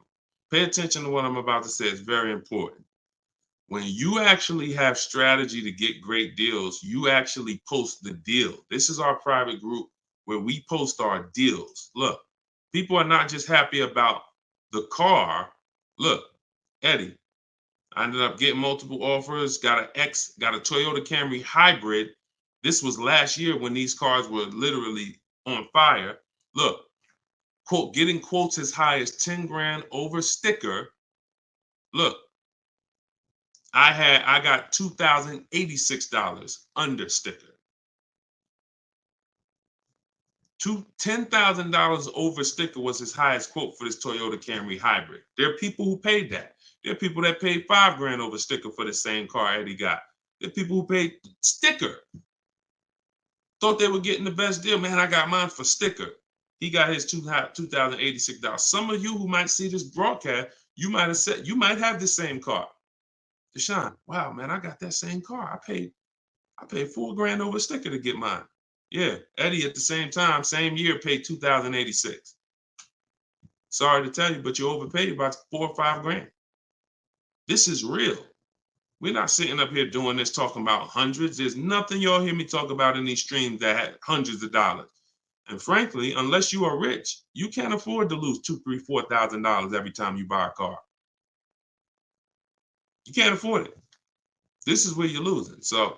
Pay attention to what I'm about to say. It's very important. When you actually have strategy to get great deals, you actually post the deal. This is our private group where we post our deals. Look, people are not just happy about the car. Look, Eddie, I ended up getting multiple offers, got a Toyota Camry hybrid. This was last year when these cars were literally on fire. Look, quote, getting quotes as high as 10 grand over sticker. Look, I got $2,086 under sticker. $10,000 over sticker was his highest quote for this Toyota Camry hybrid. There are people who paid that. There are people that paid 5 grand over sticker for the same car Eddie got. There are people who paid sticker. Thought they were getting the best deal. Man, I got mine for sticker. He got his $2,086. Some of you who might see this broadcast, you might have said, you might have the same car. Deshone, wow, man, I got that same car. I paid 4 grand over sticker to get mine. Yeah, Eddie at the same time, same year, paid $2,086. Sorry to tell you, but you overpaid by 4 or 5 grand. This is real. We're not sitting up here doing this talking about hundreds. There's nothing y'all hear me talk about in these streams that had hundreds of dollars. And frankly, unless you are rich, you can't afford to lose $2,000, $3,000, $4,000 every time you buy a car. You can't afford it. This is where you're losing. So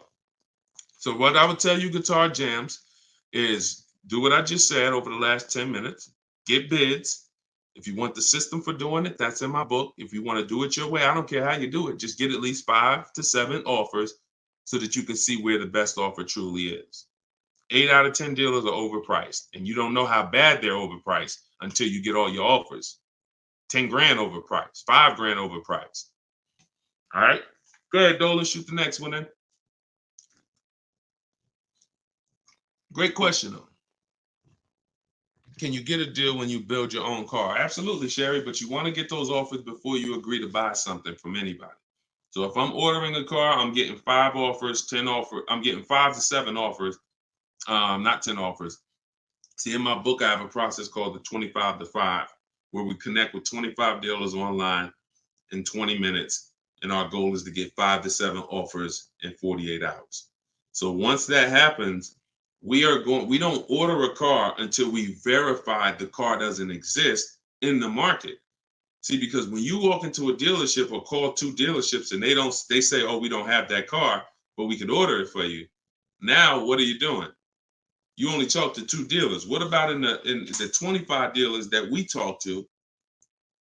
what I would tell you, Guitar Jams, is do what I just said over the last 10 minutes. Get bids. If you want the system for doing it, that's in my book. If you want to do it your way, I don't care how you do it. Just get at least 5 to 7 offers so that you can see where the best offer truly is. 8 out of 10 dealers are overpriced, and you don't know how bad they're overpriced until you get all your offers. 10 grand overpriced, 5 grand overpriced. All right. Go ahead, Dolan. Shoot the next one in. Great question, though. Can you get a deal when you build your own car? Absolutely, Sherry, but you want to get those offers before you agree to buy something from anybody. So if I'm ordering a car, I'm getting 5 offers, 10 offers. I'm getting 5 to 7 offers, not 10 offers. See, in my book, I have a process called the 25 to 5, where we connect with 25 dealers online in 20 minutes. And our goal is to get 5 to 7 offers in 48 hours. So once that happens, we don't order a car until we verify the car doesn't exist in the market. See, because when you walk into a dealership or call 2 dealerships and they say, oh, we don't have that car, but we could order it for you. Now, what are you doing? You only talk to 2 dealers. What about in the 25 dealers that we talk to?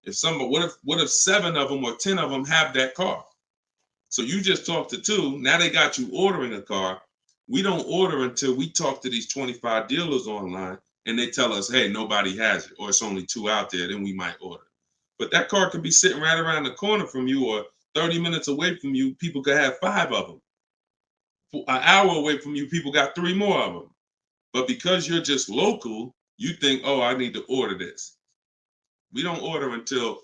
What if 7 of them or 10 of them have that car? So you just talked to 2. Now they got you ordering a car. We don't order until we talk to these 25 dealers online and they tell us, hey, nobody has it, or it's only 2 out there, then we might order. But that car could be sitting right around the corner from you, or 30 minutes away from you. People could have 5 of them. An hour away from you, people got 3 more of them. But because you're just local, you think, oh, I need to order this. We don't order until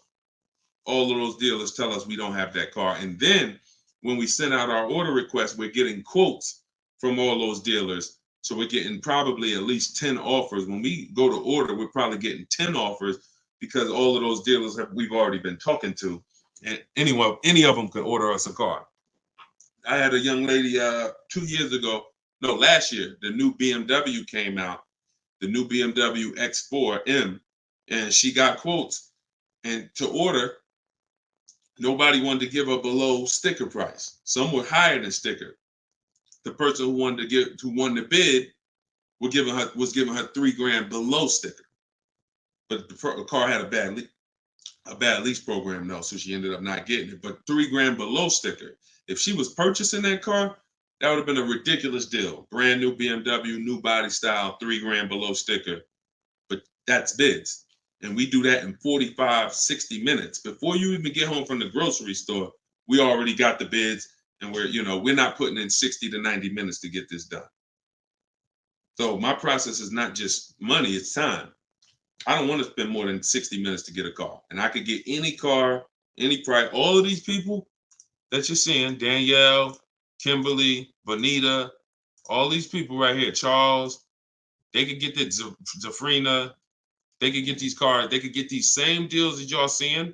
all of those dealers tell us we don't have that car. And then when we send out our order request, we're getting quotes from all those dealers. So we're getting probably at least 10 offers. When we go to order, we're probably getting 10 offers because all of those dealers we've already been talking to. And any of them could order us a car. I had a young lady 2 years ago, no, last year, the new BMW came out, the new BMW X4M, and she got quotes. And to order, nobody wanted to give her below sticker price. Some were higher than sticker. The person who won the bid was giving her $3,000 below sticker. But the car had a bad lease program though, so she ended up not getting it. But $3,000 below sticker. If she was purchasing that car, that would have been a ridiculous deal. Brand new BMW, new body style, $3,000 below sticker. But that's bids. And we do that in 45, 60 minutes. Before you even get home from the grocery store, we already got the bids, and we're not putting in 60 to 90 minutes to get this done. So my process is not just money, it's time. I don't want to spend more than 60 minutes to get a car. And I could get any car, any price. All of these people that you're seeing, Danielle, Kimberly, Bonita, all these people right here, Charles, they could get that Zafrina, they could get these cars, they could get these same deals that y'all seeing,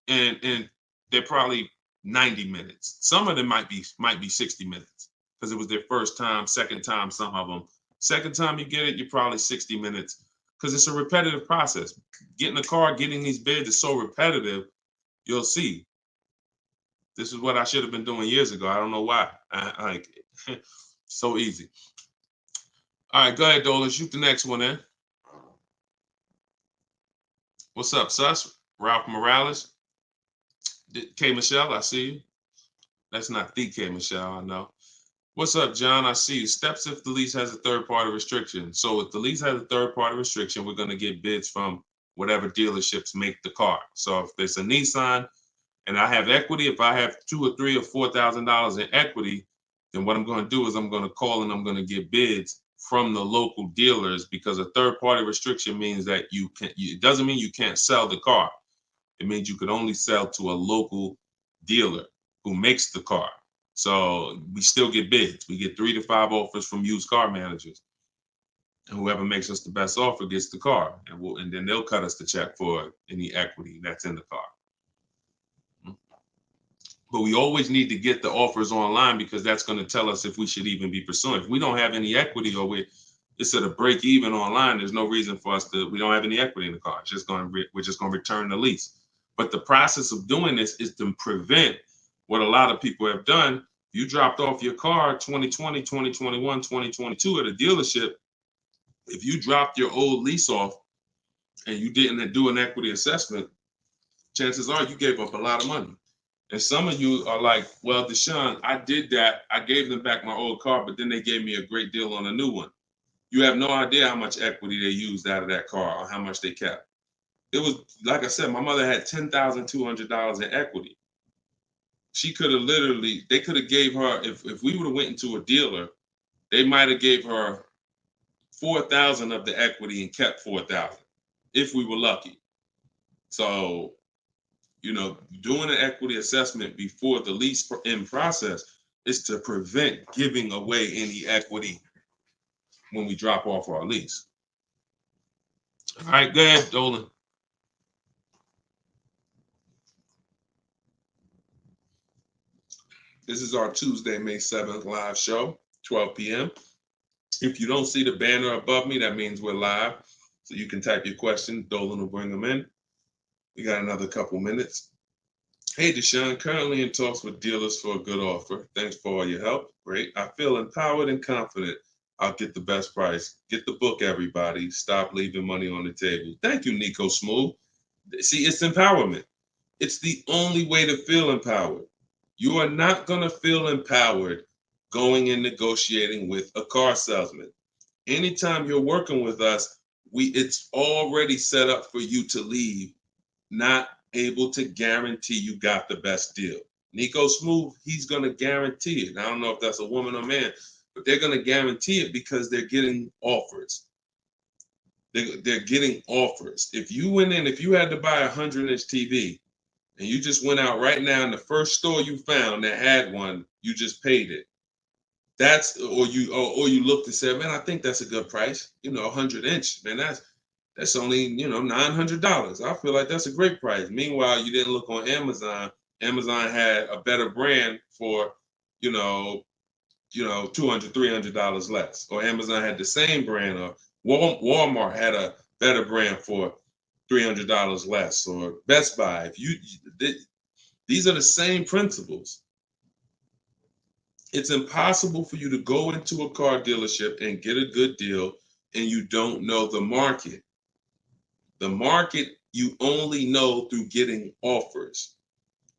and they're probably 90 minutes. Some of them might be 60 minutes because it was their first time, second time, some of them. Second time you get it, you're probably 60 minutes because it's a repetitive process. Getting a car, getting these bids is so repetitive, you'll see. This is what I should have been doing years ago. I don't know why. So easy. All right, go ahead, Dola. Shoot the next one in. What's up, Sus? Ralph Morales. K. Michelle, I see you. That's not the K. Michelle, I know. What's up, John? I see you. Steps if the lease has a third-party restriction. So if the lease has a third-party restriction, we're going to get bids from whatever dealerships make the car. So if there's a Nissan and I have equity, if I have $2,000 or $3,000 or $4,000 in equity, then what I'm going to do is I'm going to call and I'm going to get bids from the local dealers, because a third-party restriction means that it doesn't mean you can't sell the car. It means you could only sell to a local dealer who makes the car. So we still get bids. We get 3 to 5 offers from used car managers. And whoever makes us the best offer gets the car. And then they'll cut us the check for any equity that's in the car. But we always need to get the offers online, because that's going to tell us if we should even be pursuing. If we don't have any equity, or it's at a break even online, there's no reason for us we don't have any equity in the car. We're just going to return the lease. But the process of doing this is to prevent what a lot of people have done. You dropped off your car 2020, 2021, 2022 at a dealership. If you dropped your old lease off and you didn't do an equity assessment, chances are you gave up a lot of money. And some of you are like, well, Deshone, I did that. I gave them back my old car, but then they gave me a great deal on a new one. You have no idea how much equity they used out of that car or how much they kept. It was, like I said, my mother had $10,200 in equity. She could have literally, they could have gave her, if we would have went into a dealer, they might have gave her 4,000 of the equity and kept 4,000 if we were lucky. So, doing an equity assessment before the lease in process is to prevent giving away any equity when we drop off our lease. All right, go ahead, Dolan. This is our Tuesday, May 7th live show, 12 p.m. If you don't see the banner above me, that means we're live. So you can type your question. Dolan will bring them in. We got another couple minutes. Hey, Deshone, currently in talks with dealers for a good offer. Thanks for all your help. Great. I feel empowered and confident I'll get the best price. Get the book, everybody. Stop leaving money on the table. Thank you, Nico Smooth. See, it's empowerment. It's the only way to feel empowered. You are not going to feel empowered going and negotiating with a car salesman. Anytime you're working with us, it's already set up for you to leave not able to guarantee you got the best deal. Nico Smooth, he's going to guarantee it. I don't know if that's a woman or man, but they're going to guarantee it because they're getting offers. They're getting offers. If you went in, if you had to buy a 100-inch TV and you just went out right now in the first store you found that had one, you just paid it. Or you looked and said, man, I think that's a good price. 100-inch, man, that's only, $900. I feel like that's a great price. Meanwhile, you didn't look on Amazon. Amazon had a better brand for, $200, $300 less. Or Amazon had the same brand, or Walmart had a better brand for $300 less, or Best Buy. These are the same principles. It's impossible for you to go into a car dealership and get a good deal and you don't know the market. The market you only know through getting offers.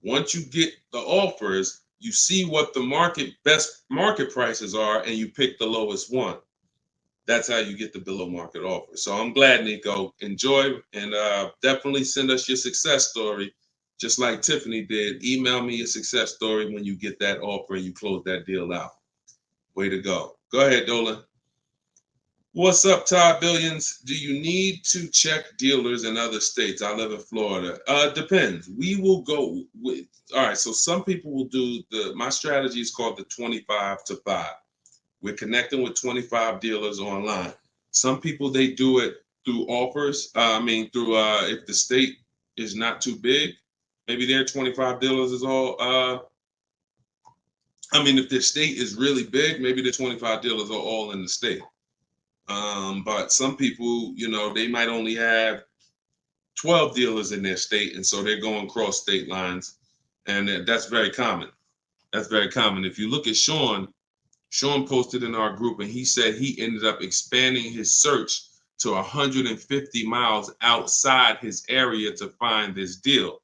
Once you get the offers, you see what the best market prices are and you pick the lowest one. That's how you get the below market offer. So I'm glad, Nico. Enjoy, and definitely send us your success story. Just like Tiffany did, email me your success story when you get that offer and you close that deal out. Way to go. Go ahead, Dolan. What's up, Todd Billions? Do you need to check dealers in other states? I live in Florida. Depends. We will go with, all right, so some people will do my strategy is called the 25 to 5. We're connecting with 25 dealers online. Some people, they do it through offers. If the state is not too big, maybe their 25 dealers is all, if their state is really big, maybe the 25 dealers are all in the state. But some people, they might only have 12 dealers in their state, and so they're going cross state lines, and that's very common. That's very common. If you look at Sean posted in our group, and he said he ended up expanding his search to 150 miles outside his area to find this deal.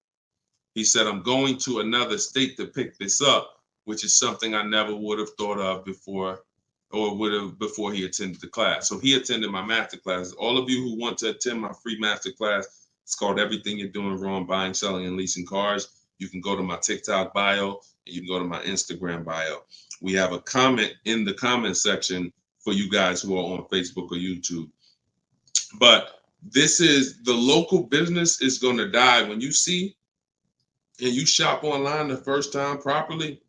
He said, I'm going to another state to pick this up, which is something I never would have thought of before he attended the class. So he attended my master class. All of you who want to attend my free master class, it's called Everything You're Doing Wrong, Buying, Selling, and Leasing Cars. You can go to my TikTok bio, and you can go to my Instagram bio. We have a comment in the comment section for you guys who are on Facebook or YouTube. But this is, the local business is going to die. When you see and you shop online the first time properly,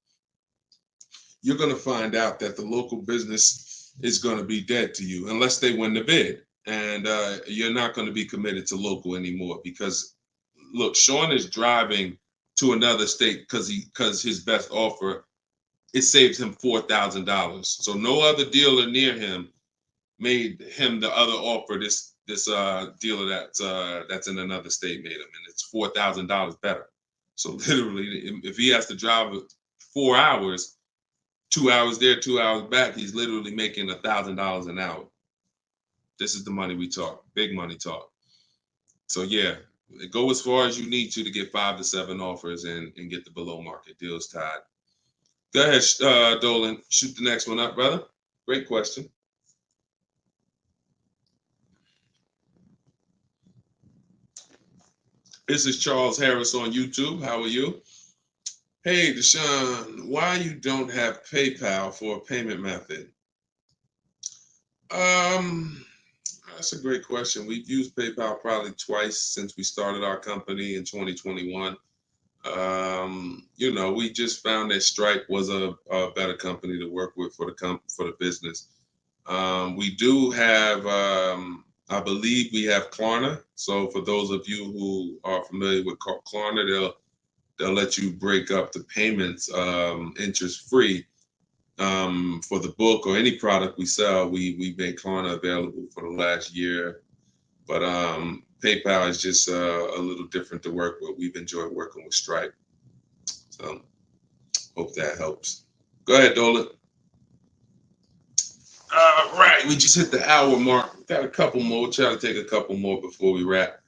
you're going to find out that the local business is going to be dead to you unless they win the bid. And you're not going to be committed to local anymore because, look, Sean is driving to another state because his best offer, it saves him $4,000. So no other dealer near him made him the other offer. This dealer that's in another state made him, and it's $4,000 better. So literally, if he has to drive 4 hours, 2 hours there, 2 hours back, he's literally making $1,000 an hour. This is the money we talk, big money talk. So yeah, go as far as you need to get 5 to 7 offers and get the below market deals tied. Go ahead, Dolan, shoot the next one up, brother. Great question. This is Charles Harris on YouTube. How are you? Hey, Deshone, why you don't have PayPal for a payment method? Um, that's a great question. We've used PayPal probably twice since we started our company in 2021. We just found that Stripe was a better company to work with for the business. We do have, I believe we have Klarna. So for those of you who are familiar with Klarna, they'll let you break up the payments interest free. For the book or any product we sell, we make Klarna available for the last year. But PayPal is just a little different to work with. We've enjoyed working with Stripe. So hope that helps. Go ahead, Dolan. Right, we just hit the hour mark. Got a couple more. We'll try to take a couple more before we wrap.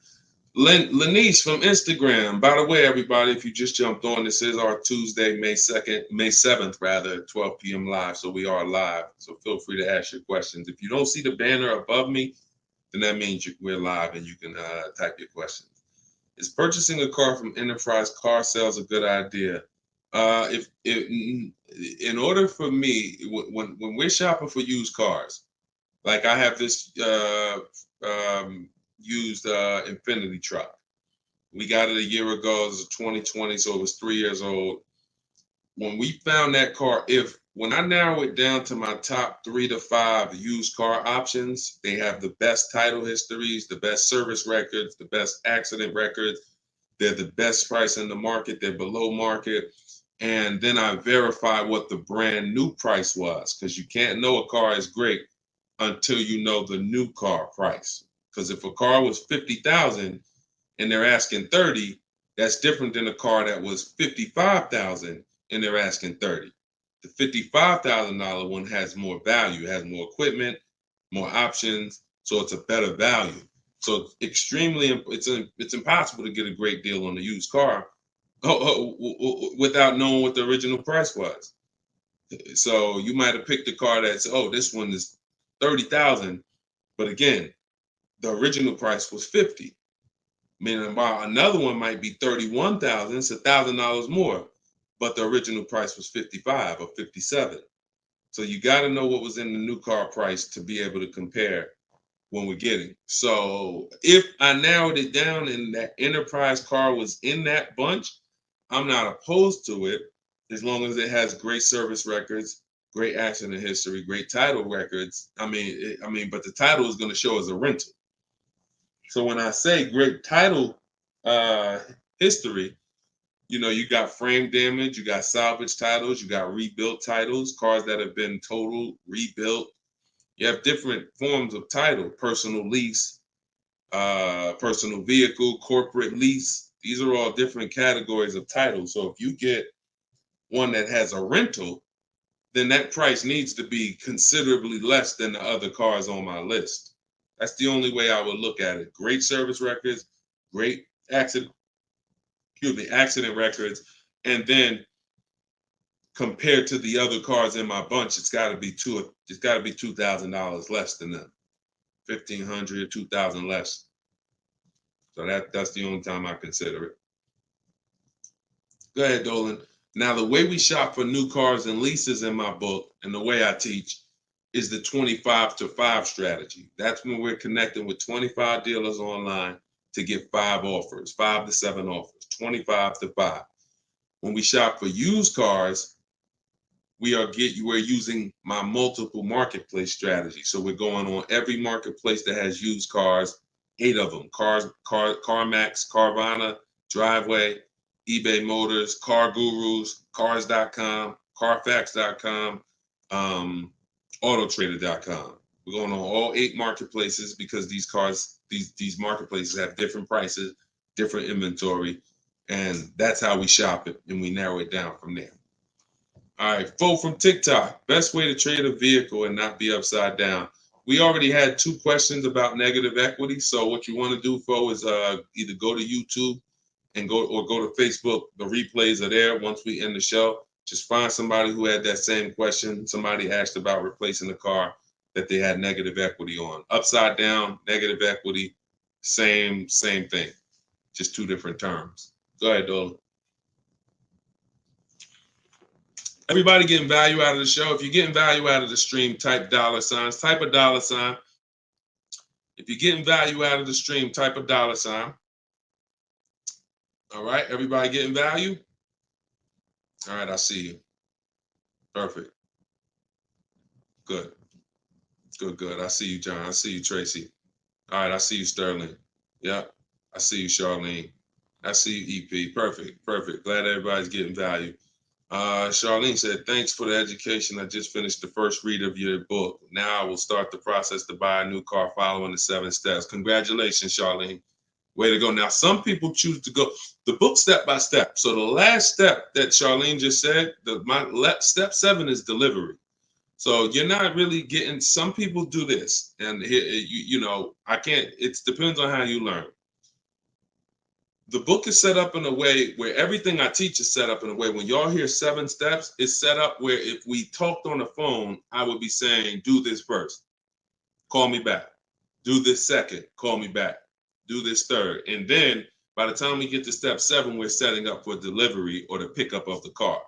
Lenice from Instagram. By the way, everybody, if you just jumped on, this is our Tuesday, May 2nd, May 7th, rather, 12 p.m. live. So we are live. So feel free to ask your questions. If you don't see the banner above me, then that means we're live and you can type your questions. Is purchasing a car from Enterprise Car Sales a good idea? If in order for me, when we're shopping for used cars, like I have this used Infinity truck. We got it a year ago. It was 2020, so it was 3 years old. When we found that car, when I narrow it down to my top 3 to 5 used car options, they have the best title histories, the best service records, the best accident records. They're the best price in the market. They're below market. And then I verify what the brand new price was, because you can't know a car is great until you know the new car price. Because if a car was 50,000 and they're asking 30, that's different than a car that was 55,000 and they're asking 30. The $55,000 one has more value, has more equipment, more options, so it's a better value. So it's impossible to get a great deal on a used car without knowing what the original price was. So you might have picked a car that's, this one is 30,000, but again, the original price was 50. Meaning, while another one might be 31,000, it's $1,000 more, but the original price was 55 or 57. So you got to know what was in the new car price to be able to compare when we're getting. So if I narrowed it down and that Enterprise car was in that bunch, I'm not opposed to it as long as it has great service records, great accident history, great title records. But the title is going to show as a rental. So when I say great title history, you got frame damage, you got salvage titles, you got rebuilt titles, cars that have been totaled, rebuilt. You have different forms of title: personal lease, personal vehicle, corporate lease. These are all different categories of title. So if you get one that has a rental, then that price needs to be considerably less than the other cars on my list. That's the only way I would look at it. Great service records, great accident records, and then compared to the other cars in my bunch, it's got to be $2,000 less than them. 1,500, 2,000 less. So that's the only time I consider it. Go ahead, Dolan. Now, the way we shop for new cars and leases in my book, and the way I teach, is the 25 to 5 strategy. That's when we're connecting with 25 dealers online to get 5 offers, 5 to 7 offers, 25 to 5. When we shop for used cars, we're using my multiple marketplace strategy. So we're going on every marketplace that has used cars, 8 of them: CarMax, Carvana, Driveway, eBay Motors, Car Gurus, Cars.com, Carfax.com, Autotrader.com. We're going on all 8 marketplaces because these marketplaces have different prices, different inventory, and that's how we shop it, and we narrow it down from there. All right, Fo from TikTok. Best way to trade a vehicle and not be upside down. We already had 2 questions about negative equity. So what you want to do, Fo, is either go to YouTube and go to Facebook. The replays are there once we end the show. Just find somebody who had that same question. Somebody asked about replacing the car that they had negative equity on. Upside down, negative equity, same thing. Just 2 different terms. Go ahead, Dolan. Everybody getting value out of the show. If you're getting value out of the stream, type $signs, type a $sign. If you're getting value out of the stream, type a $sign. All right, everybody getting value? All right, I see you. Perfect. Good. Good. I see you, John. I see you, Tracy. All right, I see you, Sterling. Yep. I see you, Charlene. I see you, EP. Perfect. Glad everybody's getting value. Charlene said, thanks for the education. I just finished the first read of your book. Now I will start the process to buy a new car following the 7 steps. Congratulations, Charlene. Way to go. Now, some people choose to go the book step by step. So the last step that Charlene just said, step 7 is delivery. So you're not really getting, some people do this. And it depends on how you learn. The book is set up in a way where everything I teach is set up in a way when y'all hear 7 steps, it's set up where if we talked on the phone, I would be saying, do this first, call me back. Do this second, call me back. Do this third. And then by the time we get to step 7, we're setting up for delivery or the pickup of the car.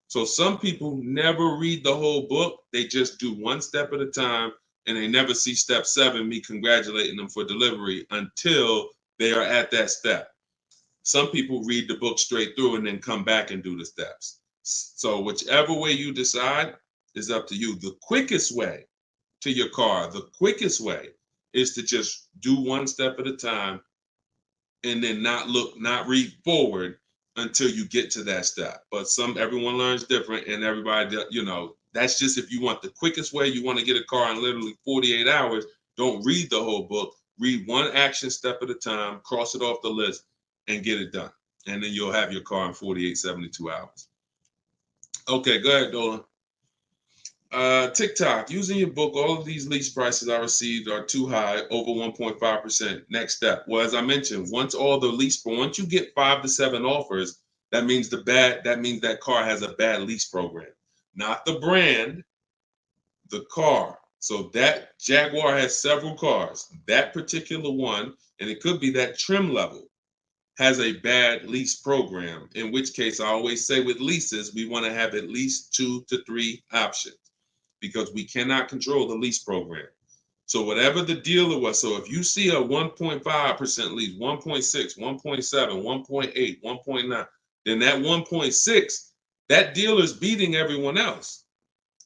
So some people never read the whole book. They just do 1 step at a time and they never see step 7, me congratulating them for delivery until they are at that step. Some people read the book straight through and then come back and do the steps. So whichever way you decide is up to you. The quickest way to your car, the quickest way is to just do 1 step at a time and then not read forward until you get to that step. But everyone learns different, and everybody, that's just if you want the quickest way, you want to get a car in literally 48 hours, don't read the whole book. Read 1 action step at a time, cross it off the list, and get it done. And then you'll have your car in 48, 72 hours. Okay, go ahead, Dolan. TikTok, using your book, all of these lease prices I received are too high, over 1.5%. Next step. Well, as I mentioned, once you get 5 to 7 offers, that means that car has a bad lease program. Not the brand, the car. So that Jaguar has several cars. That particular one, and it could be that trim level, has a bad lease program, in which case I always say with leases, we want to have at least 2 to 3 options because we cannot control the lease program. So whatever the dealer was, so if you see a 1.5% lease, 1.6, 1.7, 1.8, 1.9, then that 1.6, that dealer's beating everyone else.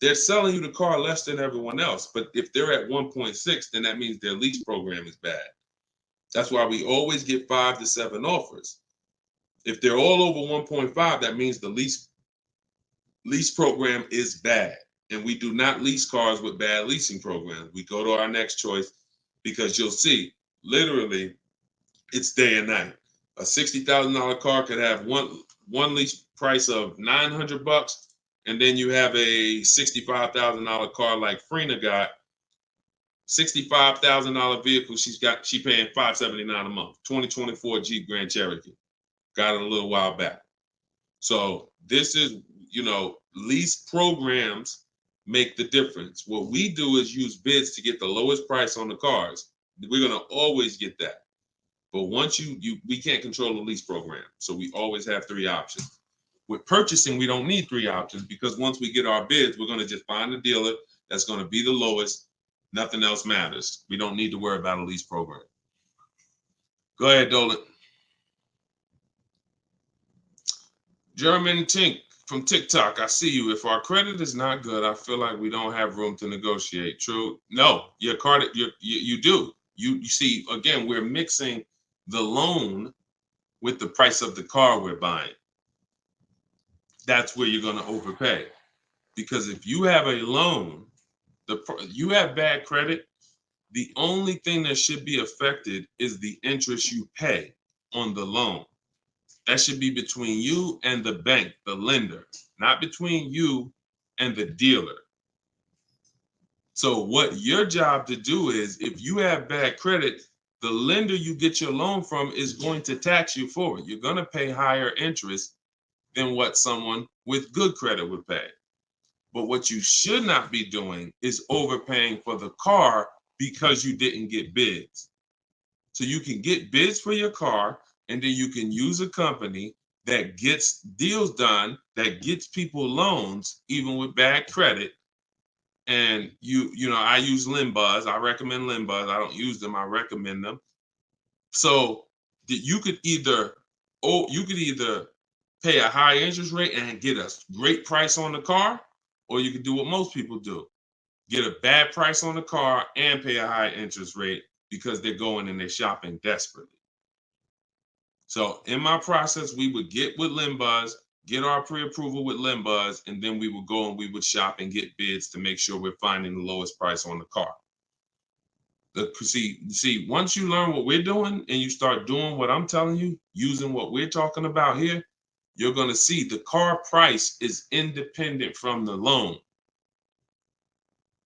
They're selling you the car less than everyone else. But if they're at 1.6, then that means their lease program is bad. That's why we always get 5 to 7 offers. If they're all over 1.5, that means the lease program is bad. And we do not lease cars with bad leasing programs. We go to our next choice because you'll see, literally, it's day and night. A $60,000 car could have one lease price of $900, and then you have a $65,000 car like Frena got. $65,000 vehicle, she paying $579 a month. 2024 Jeep Grand Cherokee. Got it a little while back. So this is, lease programs make the difference. What we do is use bids to get the lowest price on the cars. We're gonna always get that. But once we can't control the lease program. So we always have 3 options. With purchasing, we don't need 3 options because once we get our bids, we're gonna just find a dealer that's gonna be the lowest. Nothing else matters. We don't need to worry about a lease program. Go ahead, Dolan. German Tink from TikTok, I see you. If our credit is not good, I feel like we don't have room to negotiate. True? No, your credit, you do. You see, again, we're mixing the loan with the price of the car we're buying. That's where you're going to overpay. Because if you have a loan, you have bad credit, the only thing that should be affected is the interest you pay on the loan. That should be between you and the bank, the lender, not between you and the dealer. So what your job to do is, if you have bad credit, the lender you get your loan from is going to tax you for it. You're going to pay higher interest than what someone with good credit would pay. But what you should not be doing is overpaying for the car because you didn't get bids. So you can get bids for your car, and then you can use a company that gets deals done, that gets people loans, even with bad credit. And you know, I use Limbuzz. I recommend Limbuzz. I don't use them. I recommend them. So you could either, pay a high interest rate and get a great price on the car, or you could do what most people do: get a bad price on the car and pay a high interest rate because they're going and they're shopping desperately. So in my process, we would get with Limbuzz, get our pre-approval with Limbuzz, and then we would go and we would shop and get bids to make sure we're finding the lowest price on the car. See, once you learn what we're doing and you start doing what I'm telling you, using what we're talking about here, you're going to see the car price is independent from the loan.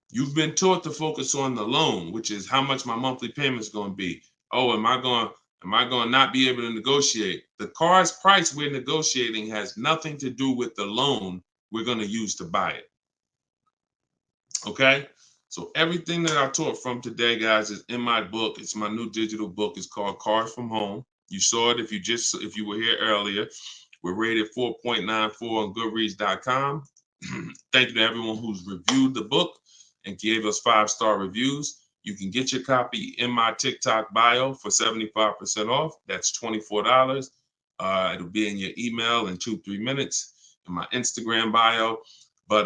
You've been taught to focus on the loan, which is how much my monthly payment is going to be. Oh, am I going to not be able to negotiate? The car's price we're negotiating has nothing to do with the loan we're going to use to buy it. Okay? So everything that I taught from today, guys, is in my book. It's my new digital book. It's called Cars from Home. You saw it if you were here earlier. We're rated 4.94 on Goodreads.com. Thank you to everyone who's reviewed the book and gave us 5-star reviews. You can get your copy in my TikTok bio for 75% off. That's $24. It'll be in your email in 2-3 minutes, in my Instagram bio. But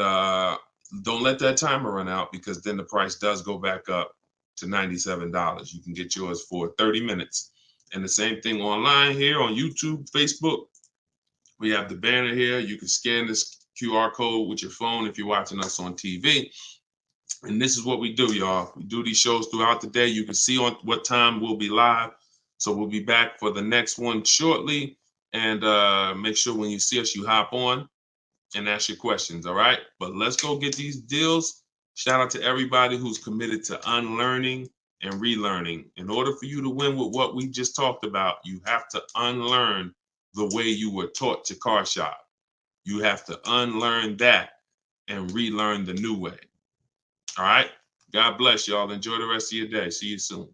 don't let that timer run out, because then the price does go back up to $97. You can get yours for 30 minutes. And the same thing online here on YouTube, Facebook. We have the banner here. You can scan this QR code with your phone if you're watching us on TV. And this is what we do, y'all. We do these shows throughout the day. You can see on what time we'll be live. So we'll be back for the next one shortly. And make sure when you see us, you hop on and ask your questions, all right? But let's go get these deals. Shout out to everybody who's committed to unlearning and relearning. In order for you to win with what we just talked about, you have to unlearn the way you were taught to car shop. You have to unlearn that and relearn the new way. All right? God bless y'all. Enjoy the rest of your day. See you soon.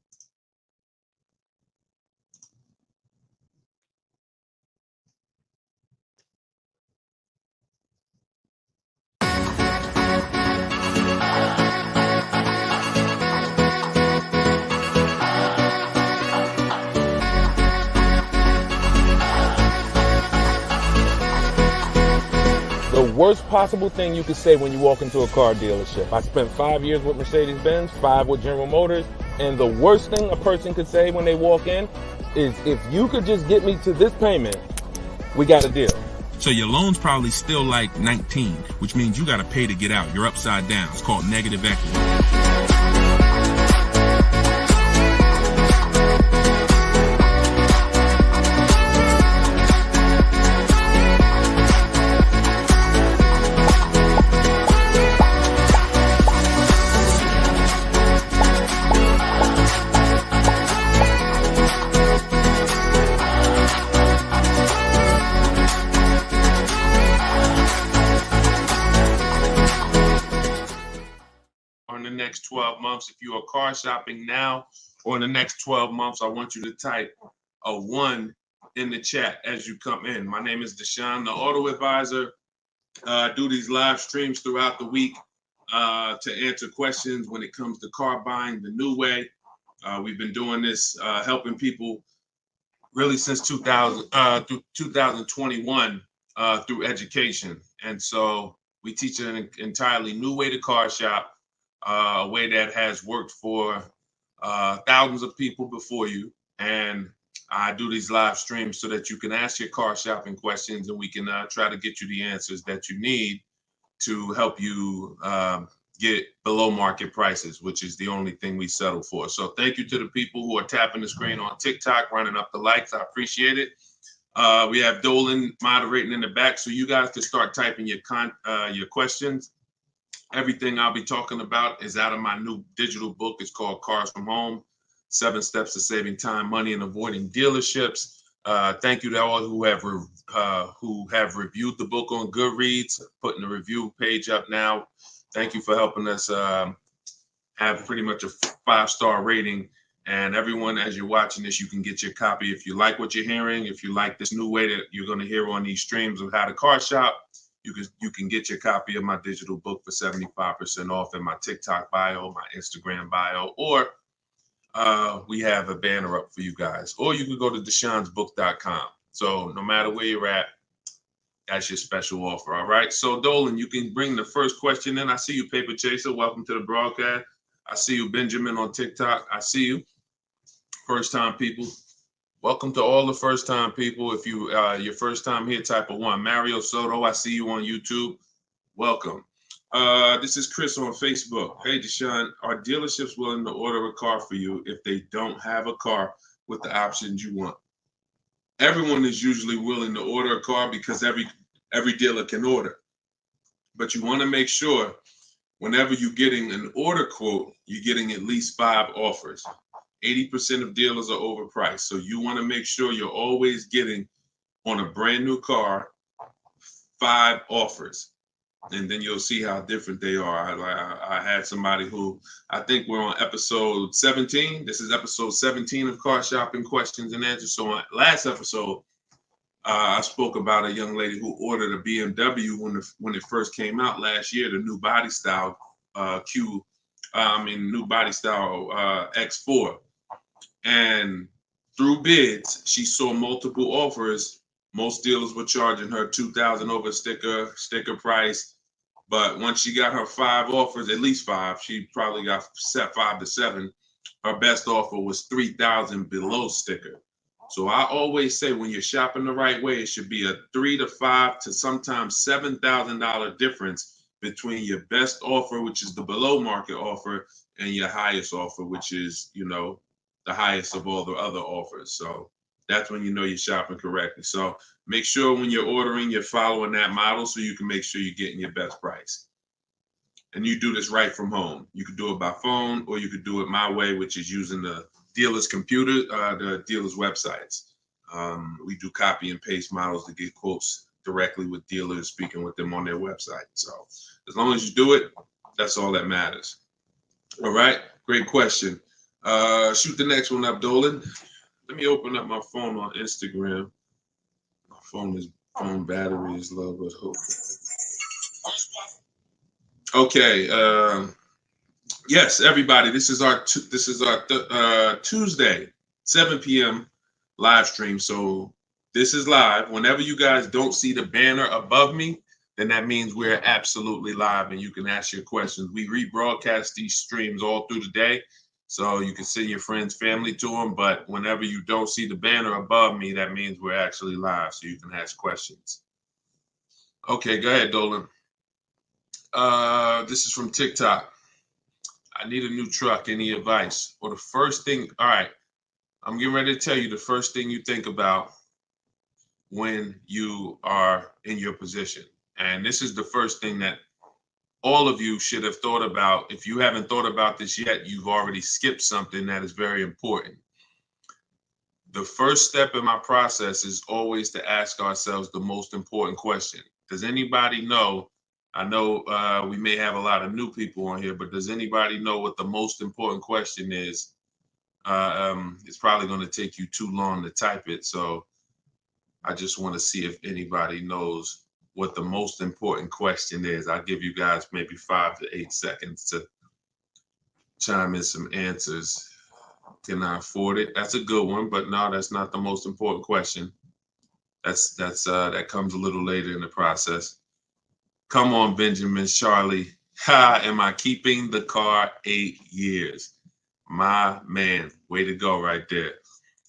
The worst possible thing you could say when you walk into a car dealership. I spent 5 years with Mercedes-Benz, 5 with General Motors, and the worst thing a person could say when they walk in is, if you could just get me to this payment, we got a deal. So your loan's probably still like 19, which means you got to pay to get out. You're upside down. It's called negative equity. In the next 12 months, if you are car shopping now, or in the next 12 months, I want you to type a 1 in the chat as you come in. My name is Deshone the Auto Advisor. I do these live streams throughout the week to answer questions when it comes to car buying the new way. We've been doing this, helping people really since 2021 through education. And so we teach an entirely new way to car shop. A way that has worked for thousands of people before you. And I do these live streams so that you can ask your car shopping questions, and we can try to get you the answers that you need to help you get below market prices, which is the only thing we settle for. So thank you to the people who are tapping the screen on TikTok, running up the likes. I appreciate it. We have Dolan moderating in the back, so you guys can start typing your questions. Everything I'll be talking about is out of my new digital book. It's called Cars from Home, 7 Steps to Saving Time, Money, and Avoiding Dealerships. Thank you to all who have reviewed the book on Goodreads, putting the review page up now. Thank you for helping us have pretty much a 5-star rating And everyone, as you're watching this, you can get your copy. If you like what you're hearing, if you like this new way that you're going to hear on these streams of how to car shop, you can get your copy of my digital book for 75% off in my TikTok bio, my Instagram bio, or we have a banner up for you guys. Or you can go to deshonsbook.com. So no matter where you're at, that's your special offer. All right. So Dolan, you can bring the first question in. I see you, Paper Chaser. Welcome to the broadcast. I see you, Benjamin, on TikTok. I see you. First time people. Welcome to all the first time people. If you your first time here, type of 1. Mario Soto, I see you on YouTube. Welcome. This is Chris on Facebook. Hey, Deshone, are dealerships willing to order a car for you if they don't have a car with the options you want? Everyone is usually willing to order a car because every dealer can order. But you want to make sure whenever you're getting an order quote, you're getting at least 5 offers. 80% of dealers are overpriced. So you want to make sure you're always getting on a brand new car 5 offers. And then you'll see how different they are. I had somebody who, I think we're on episode 17. This is episode 17 of Car Shopping Questions and Answers. So on last episode, I spoke about a young lady who ordered a BMW when it first came out last year, the new body style new body style X4. And through bids, she saw multiple offers. Most dealers were charging her $2,000 over sticker price. But once she got her 5 offers, at least 5, she probably got set 5 to 7. Her best offer was $3,000 below sticker. So I always say when you're shopping the right way, it should be a $3,000 to $5,000 to sometimes $7,000 difference between your best offer, which is the below market offer, and your highest offer, which is, the highest of all the other offers. So that's when you know you're shopping correctly. So make sure when you're ordering, you're following that model so you can make sure you're getting your best price. And you do this right from home. You could do it by phone, or you could do it my way, which is using the dealer's computer, the dealer's websites. We do copy and paste models to get quotes directly with dealers, speaking with them on their website. So as long as you do it, that's all that matters. All right, great question. Shoot the next one up, Dolan. Let me open up my phone on Instagram. My phone battery is low, but hope. Okay. Yes, everybody. This is our Tuesday 7 p.m. live stream. So this is live. Whenever you guys don't see the banner above me, then that means we're absolutely live, and you can ask your questions. We rebroadcast these streams all through the day, so you can send your friends, family to them. But whenever you don't see the banner above me, that means we're actually live, so you can ask questions. Okay, go ahead, Dolan. This is from TikTok. I need a new truck. Any advice? Or the first thing, all right, I'm getting ready to tell you the first thing you think about when you are in your position. And this is the first thing that all of you should have thought about. If you haven't thought about this yet, you've already skipped something that is very important. The first step in my process is always to ask ourselves the most important question. Does anybody know? I know we may have a lot of new people on here, but does anybody know what the most important question is? It's probably going to take you too long to type it. So I just want to see if anybody knows what the most important question is. I'll give you guys maybe 5 to 8 seconds to chime in some answers. Can I afford it? That's a good one, but no, that's not the most important question. That comes a little later in the process. Come on, Benjamin, Charlie. Am I keeping the car 8 years? My man, way to go right there.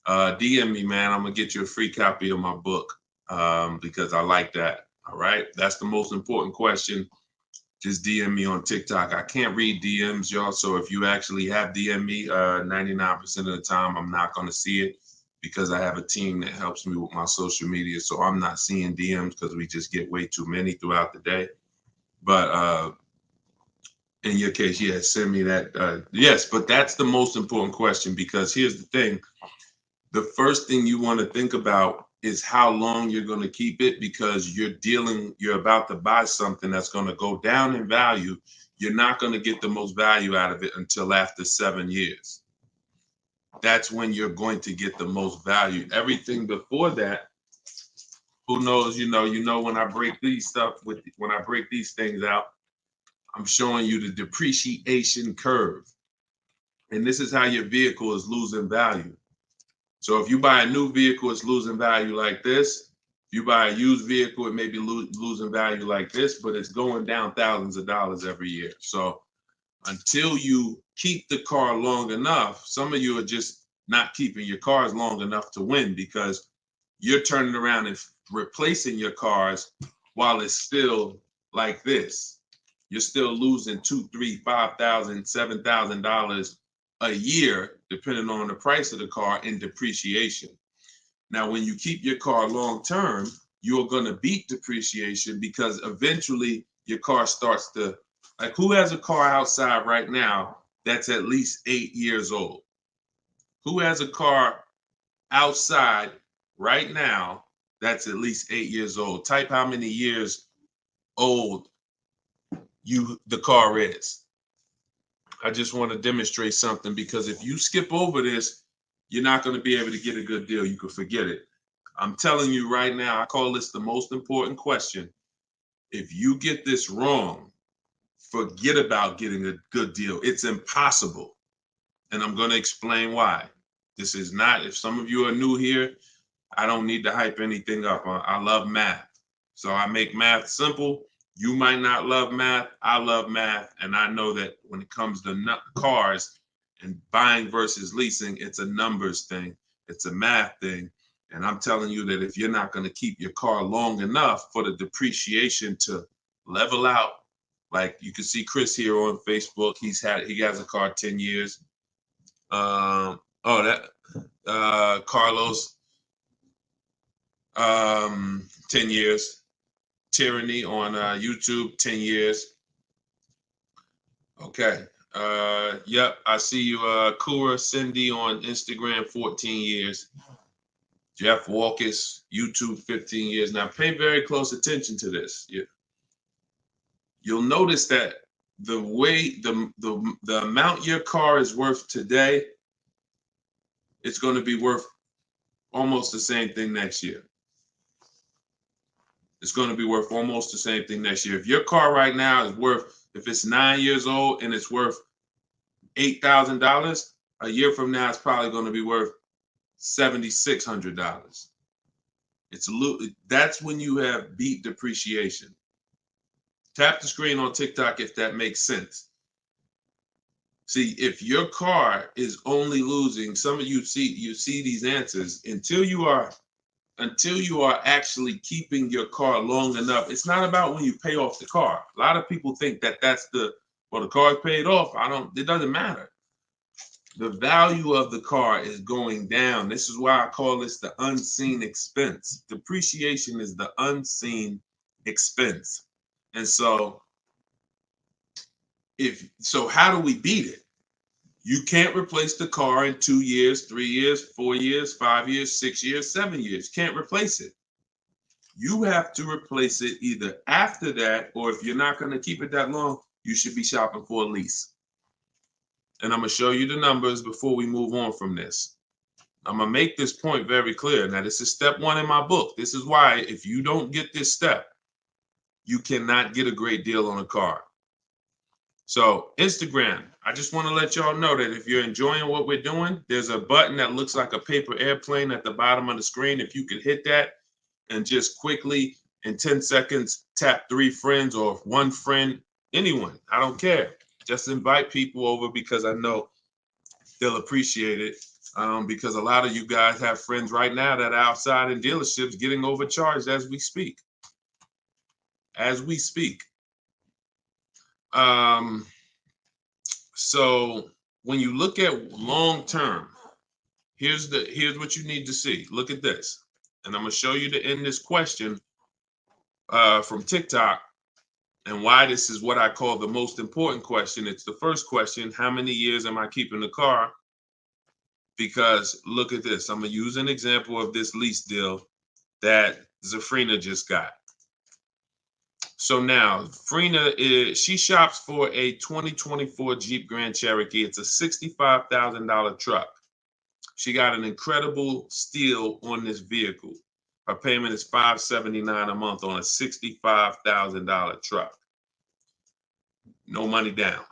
DM me, man. I'm gonna get you a free copy of my book because I like that. All right, that's the most important question. Just DM me on TikTok. I can't read DMs, y'all. So if you actually have DM me, 99% of the time, I'm not gonna see it because I have a team that helps me with my social media. So I'm not seeing DMs because we just get way too many throughout the day. But in your case, yeah, send me that. Yes, but that's the most important question because here's the thing. The first thing you want to think about is how long you're going to keep it because you're about to buy something that's going to go down in value. You're not going to get the most value out of it until after 7 years. that's when you're going to get the most value. Everything before that, who knows, when I break these things out, I'm showing you the depreciation curve. And this is how your vehicle is losing value. So if you buy a new vehicle, it's losing value like this. If you buy a used vehicle, it may be losing value like this, but it's going down thousands of dollars every year. So until you keep the car long enough, some of you are just not keeping your cars long enough to win, because you're turning around and replacing your cars while it's still like this. You're still losing $2,000, $3,000, $5,000, $7,000 a year, depending on the price of the car, in depreciation. Now, when you keep your car long term, you're going to beat depreciation, because eventually your car starts to, like, who has a car outside right now that's at least 8 years old? Who has a car outside right now that's at least 8 years old? Type how many years old the car is. I just want to demonstrate something, because if you skip over this, you're not going to be able to get a good deal. You can forget it. I'm telling you right now, I call this the most important question. If you get this wrong, forget about getting a good deal. It's impossible. And I'm going to explain why. This is not, if some of you are new here, I don't need to hype anything up. I love math. So I make math simple. You might not love math. I love math. And I know that when it comes to cars and buying versus leasing, it's a numbers thing. It's a math thing. And I'm telling you that if you're not going to keep your car long enough for the depreciation to level out, like you can see Chris here on Facebook, he has a car 10 years. Carlos, 10 years. Tyranny on YouTube, 10 years. Okay. Yep, I see you. Kura Cindy on Instagram, 14 years. Jeff Walkus, YouTube, 15 years. Now pay very close attention to this. You'll notice that the way the amount your car is worth today, it's going to be worth almost the same thing next year. It's going to be worth almost the same thing next year. If your car right now is worth, if it's 9 years old and it's worth $8,000, a year from now it's probably going to be worth $7,600. That's when you have beat depreciation. Tap the screen on TikTok if that makes sense. See, if your car is only losing, some of you see these answers, until you are actually keeping your car long enough. It's not about when you pay off the car. A lot of people think that that's the car's paid off. It doesn't matter. The value of the car is going down. This is why I call this the unseen expense. Depreciation is the unseen expense. And so how do we beat it? You can't replace the car in 2 years, 3 years, 4 years, 5 years, 6 years, 7 years. Can't replace it. You have to replace it either after that, or if you're not going to keep it that long, you should be shopping for a lease. And I'm going to show you the numbers before we move on from this. I'm going to make this point very clear. Now, this is step 1 in my book. This is why if you don't get this step, you cannot get a great deal on a car. So Instagram, I just want to let y'all know that if you're enjoying what we're doing, there's a button that looks like a paper airplane at the bottom of the screen. If you could hit that and just quickly in 10 seconds, tap 3 friends or 1 friend, anyone, I don't care. Just invite people over, because I know they'll appreciate it. Because a lot of you guys have friends right now that are outside in dealerships getting overcharged as we speak. So when you look at long term, here's what you need to see. Look at this. And I'm going to show you to end this question from TikTok, and why this is what I call the most important question. It's the first question: how many years am I keeping the car? Because look at this. I'm going to use an example of this lease deal that Zafrina just got. So now Frina she shops for a 2024 Jeep Grand Cherokee. It's a $65,000 truck. She got an incredible steal on this vehicle. Her payment is $579 a month on a $65,000 truck. No money down.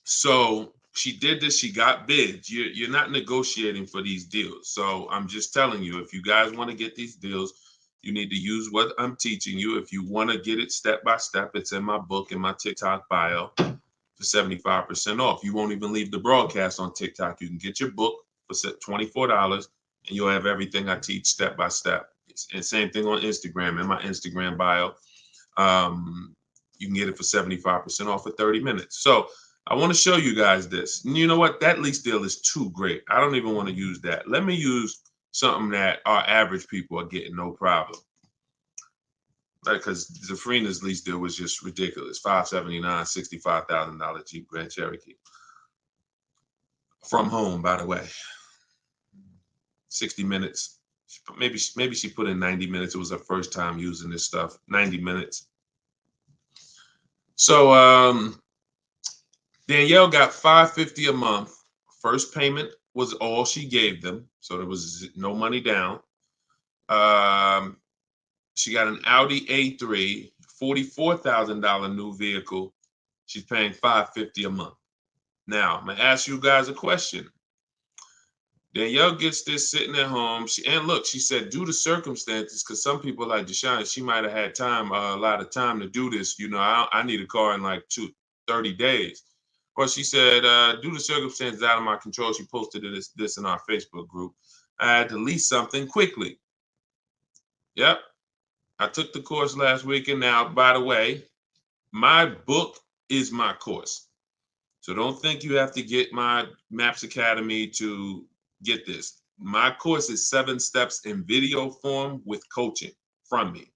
So she did this. She got bids. You're not negotiating for these deals. So I'm just telling you, if you guys want to get these deals, you need to use what I'm teaching you. If you want to get it step by step, it's in my book, in my TikTok bio for 75% off. You won't even leave the broadcast on TikTok. You can get your book for $24 and you'll have everything I teach step by step. And same thing on Instagram, in my Instagram bio. You can get it for 75% off for 30 minutes. So I want to show you guys this. And you know what? That lease deal is too great. I don't even want to use that. Let me use something that our average people are getting no problem. Like, because Zafrina's lease deal was just ridiculous. $579, $65,000 Jeep Grand Cherokee. From home, by the way. 60 minutes. Maybe she put in 90 minutes. It was her first time using this stuff. 90 minutes. So Danielle got $550 a month. First payment was all she gave them, so there was no money down. She got an Audi A3, $44,000 new vehicle. She's paying $550 a month. Now, I'm gonna ask you guys a question. Danielle gets this sitting at home. And look, she said, due to circumstances, because some people like Deshone, she might have had time, a lot of time to do this. You know, I need a car in like 30 days. Well, she said, due to circumstances out of my control, she posted this in our Facebook group. I had to lease something quickly. Yep. I took the course last week. And now, by the way, my book is my course. So don't think you have to get my Maps Academy to get this. My course is 7 steps in video form with coaching from me.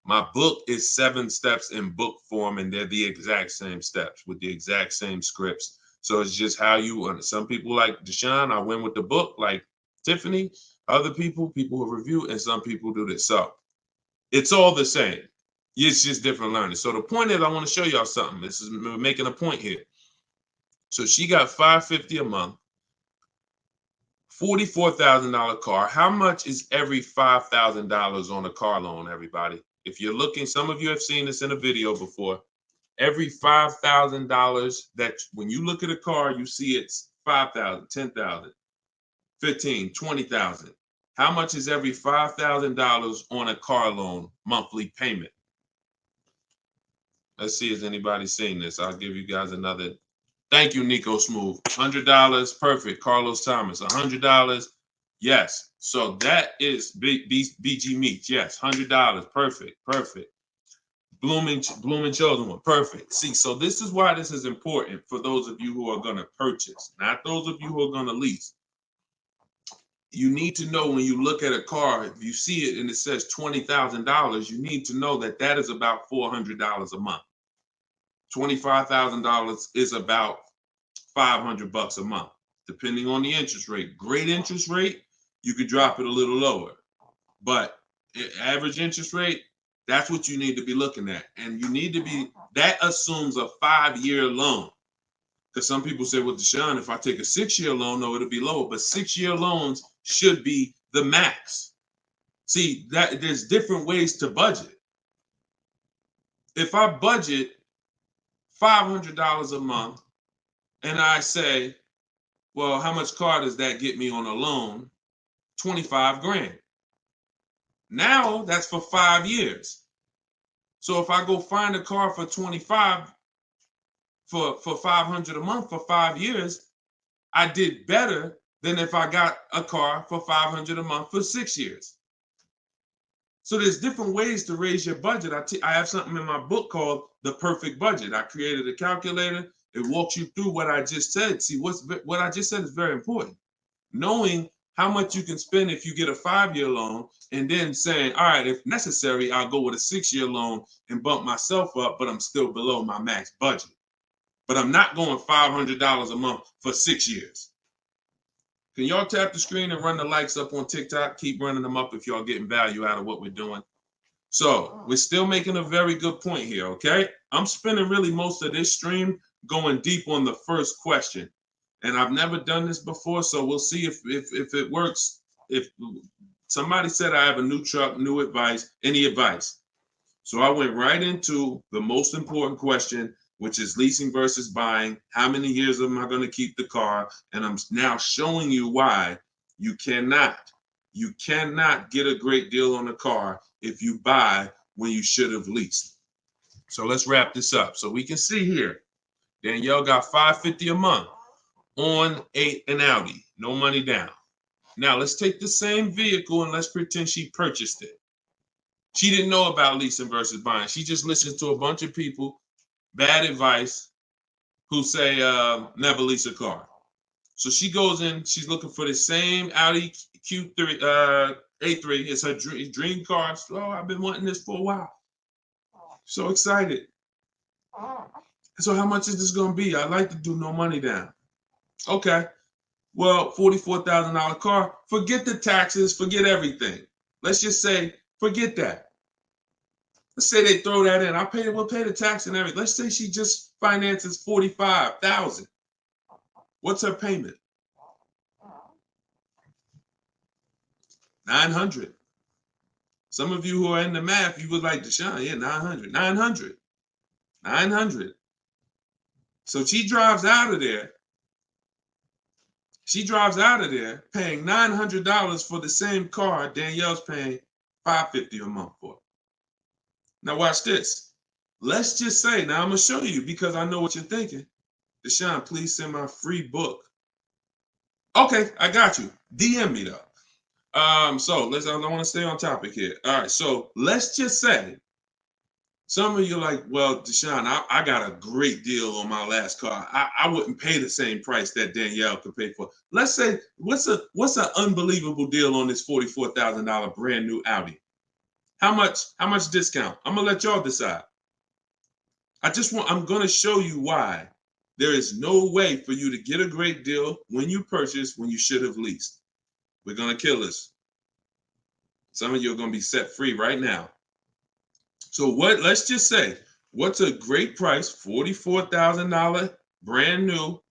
My book is 7 steps in book form, and they're the exact same steps with the exact same scripts. So it's just how you, some people like Deshone, I win with the book, like Tiffany, other people who review, and some people do this. So it's all the same. It's just different learning. So the point is, I want to show y'all something. We're making a point here. So she got $550 a month, $44,000 car. How much is every $5,000 on a car loan, everybody? If you're looking, some of you have seen this in a video before. Every $5,000 that when you look at a car, you see it's $5,000, $10,000, $15,000, $20,000. How much is every $5,000 on a car loan monthly payment? Let's see if anybody's seen this. I'll give you guys another. Thank you, Nico Smooth. $100, perfect. Carlos Thomas, $100. Yes. So that is BG Meats. Yes, $100. Perfect. Perfect. Blooming Chosen One. Perfect. See, so this is why this is important for those of you who are going to purchase, not those of you who are going to lease. You need to know when you look at a car, if you see it and it says $20,000, you need to know that that is about $400 a month. $25,000 is about $500 a month, depending on the interest rate. Great interest rate, you could drop it a little lower, but average interest rate, that's what you need to be looking at. And you need to be, that assumes a 5-year loan. Because some people say, well, Deshone, if I take a 6-year loan, no, it'll be lower. But 6-year loans should be the max. See, that there's different ways to budget. If I budget $500 a month and I say, well, how much car does that get me on a loan? 25 grand. Now that's for 5 years. So if I go find a car for 25 for $500 a month for 5 years, I did better than if I got a car for $500 a month for 6 years. So there's different ways to raise your budget. I have something in my book called The Perfect Budget. I created a calculator. It walks you through what I just said. See, what I just said is very important. Knowing how much you can spend if you get a 5-year loan, and then saying, all right, if necessary, I'll go with a 6-year loan and bump myself up, but I'm still below my max budget. But I'm not going $500 a month for 6 years. Can y'all tap the screen and run the likes up on TikTok? Keep running them up if y'all getting value out of what we're doing. So we're still making a very good point here, okay? I'm spending really most of this stream going deep on the first question. And I've never done this before, so we'll see if it works. If somebody said I have a new truck, new advice, any advice? So I went right into the most important question, which is leasing versus buying. How many years am I going to keep the car? And I'm now showing you why you cannot get a great deal on a car if you buy when you should have leased. So let's wrap this up. So we can see here, Danielle got $550 a month on an Audi, no money down. Now let's take the same vehicle and let's pretend she purchased it. She didn't know about leasing versus buying. She just listened to a bunch of people, bad advice, who say never lease a car. So she goes in, she's looking for the same Audi Q3, A3. It's her dream car. So, I've been wanting this for a while. So excited. So how much is this going to be? I'd like to do no money down. Okay. Well, $44,000 car. Forget the taxes. Forget everything. Let's just say, forget that. Let's say they throw that in. We'll pay the tax and everything. Let's say she just finances $45,000. What's her payment? $900. Some of you who are in the math, you would like Deshone, yeah, $900. So she drives out of there. She drives out of there paying $900 for the same car Danielle's paying $550 a month for. Now watch this. Let's just say, now I'm going to show you because I know what you're thinking. Deshone, please send my free book. Okay, I got you. DM me though. So I want to stay on topic here. All right, so let's just say some of you are like, well, Deshone, I got a great deal on my last car. I wouldn't pay the same price that Danielle could pay for. Let's say, what's an unbelievable deal on this $44,000 brand new Audi? How much discount? I'm gonna let y'all decide. I'm gonna show you why there is no way for you to get a great deal when you purchase when you should have leased. We're gonna kill this. Some of you are gonna be set free right now. So let's just say, what's a great price? $44,000 brand new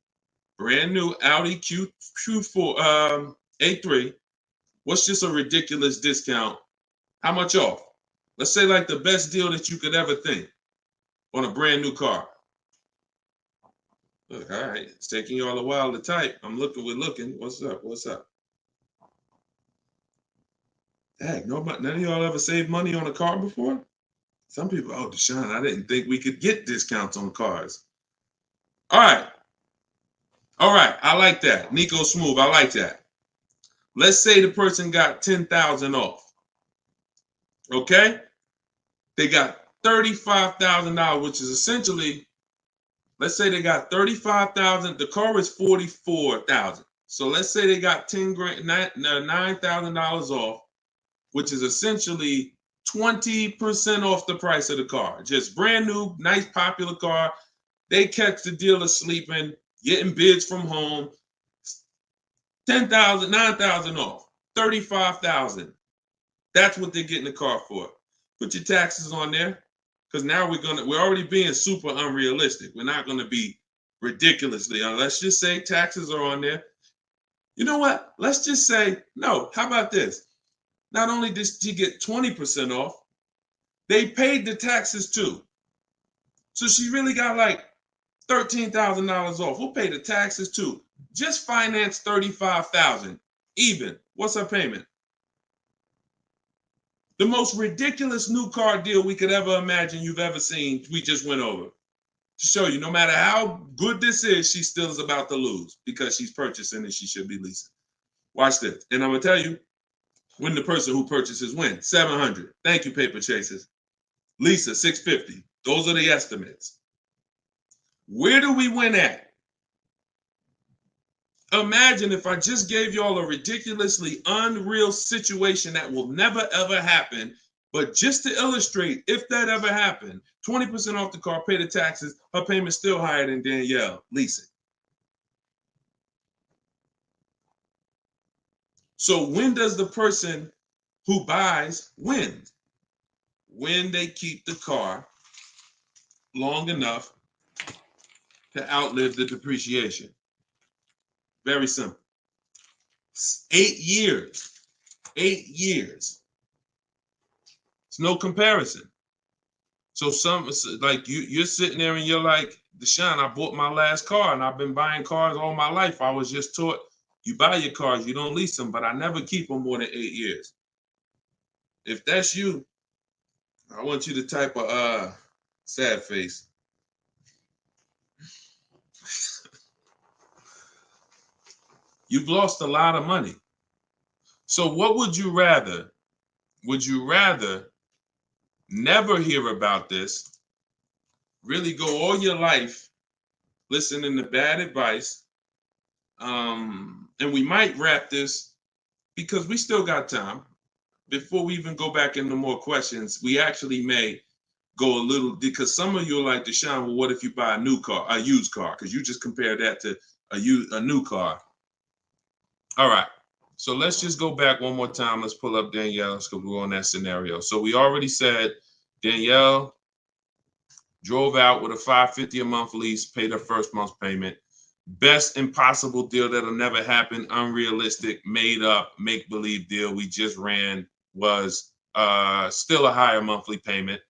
Audi Q4 A3. What's just a ridiculous discount? How much off? Let's say like the best deal that you could ever think on a brand new car. Look, all right, it's taking y'all a while to type. We're looking. What's up? Heck, none of y'all ever saved money on a car before? Some people, oh, Deshone, I didn't think we could get discounts on cars. All right, I like that. Nico Smooth, I like that. Let's say the person got $10,000 off. Okay? They got $35,000, which is essentially, let's say they got $35,000. The car is $44,000. So let's say they got $9,000 off, which is essentially 20% off the price of the car. Just brand new, nice, popular car. They catch the dealer sleeping, getting bids from home. $10,000, $9,000 off, $35,000. That's what they're getting the car for. Put your taxes on there, because now we're already being super unrealistic. We're not gonna be ridiculously. Let's just say taxes are on there. You know what? Let's just say no. How about this? Not only did she get 20% off, they paid the taxes too. So she really got like $13,000 off. We'll pay the taxes too. Just finance $35,000 even. What's her payment? The most ridiculous new car deal we could ever imagine you've ever seen, we just went over. To show you, no matter how good this is, she still is about to lose because she's purchasing and she should be leasing. Watch this. And I'm going to tell you, when the person who purchases wins, $700. Thank you, paper chasers. Lisa, $650. Those are the estimates. Where do we win at? Imagine if I just gave y'all a ridiculously unreal situation that will never ever happen, but just to illustrate, if that ever happened, 20% off the car, pay the taxes, her payment's still higher than Danielle leasing. So when does the person who buys win? When they keep the car long enough to outlive the depreciation. Very simple. 8 years. 8 years. It's no comparison. So like you're sitting there and you're like, Deshone, I bought my last car and I've been buying cars all my life. I was just taught you buy your cars, you don't lease them, but I never keep them more than 8 years. If that's you, I want you to type a sad face. You've lost a lot of money. So what would you rather? Would you rather never hear about this, really go all your life listening to bad advice? And we might wrap this because we still got time. Before we even go back into more questions, we actually may go a little, because some of you are like, Deshone, well, what if you buy a new car, a used car? Because you just compared that to a new car. All right. So let's just go back one more time. Let's pull up Danielle's because we're on that scenario. So we already said Danielle drove out with a $550 a month lease, paid her first month's payment. Best impossible deal that'll never happen, unrealistic, made up, make-believe deal we just ran was still a higher monthly payment.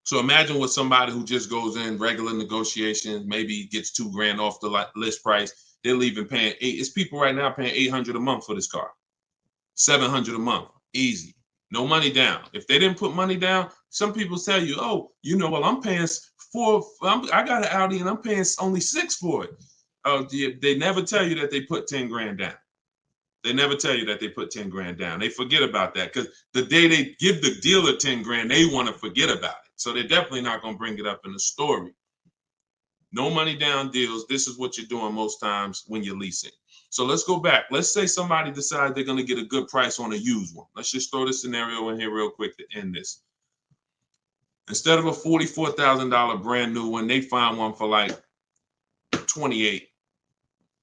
So imagine with somebody who just goes in regular negotiations, maybe gets $2,000 off the list price. They're leaving paying it's people right now paying $800 a month for this car, $700 a month, easy, no money down. If they didn't put money down, some people tell you, oh, well, I'm paying I got an Audi and I'm paying only $6,000 for it. They never tell you that they put 10 grand down. They never tell you that they put 10 grand down. They forget about that because the day they give the dealer 10 grand, they want to forget about it. So they're definitely not going to bring it up in the story. No money down deals. This is what you're doing most times when you're leasing. So let's go back. Let's say somebody decides they're going to get a good price on a used one. Let's just throw this scenario in here real quick to end this. Instead of a $44,000 brand new one, they find one for like 28.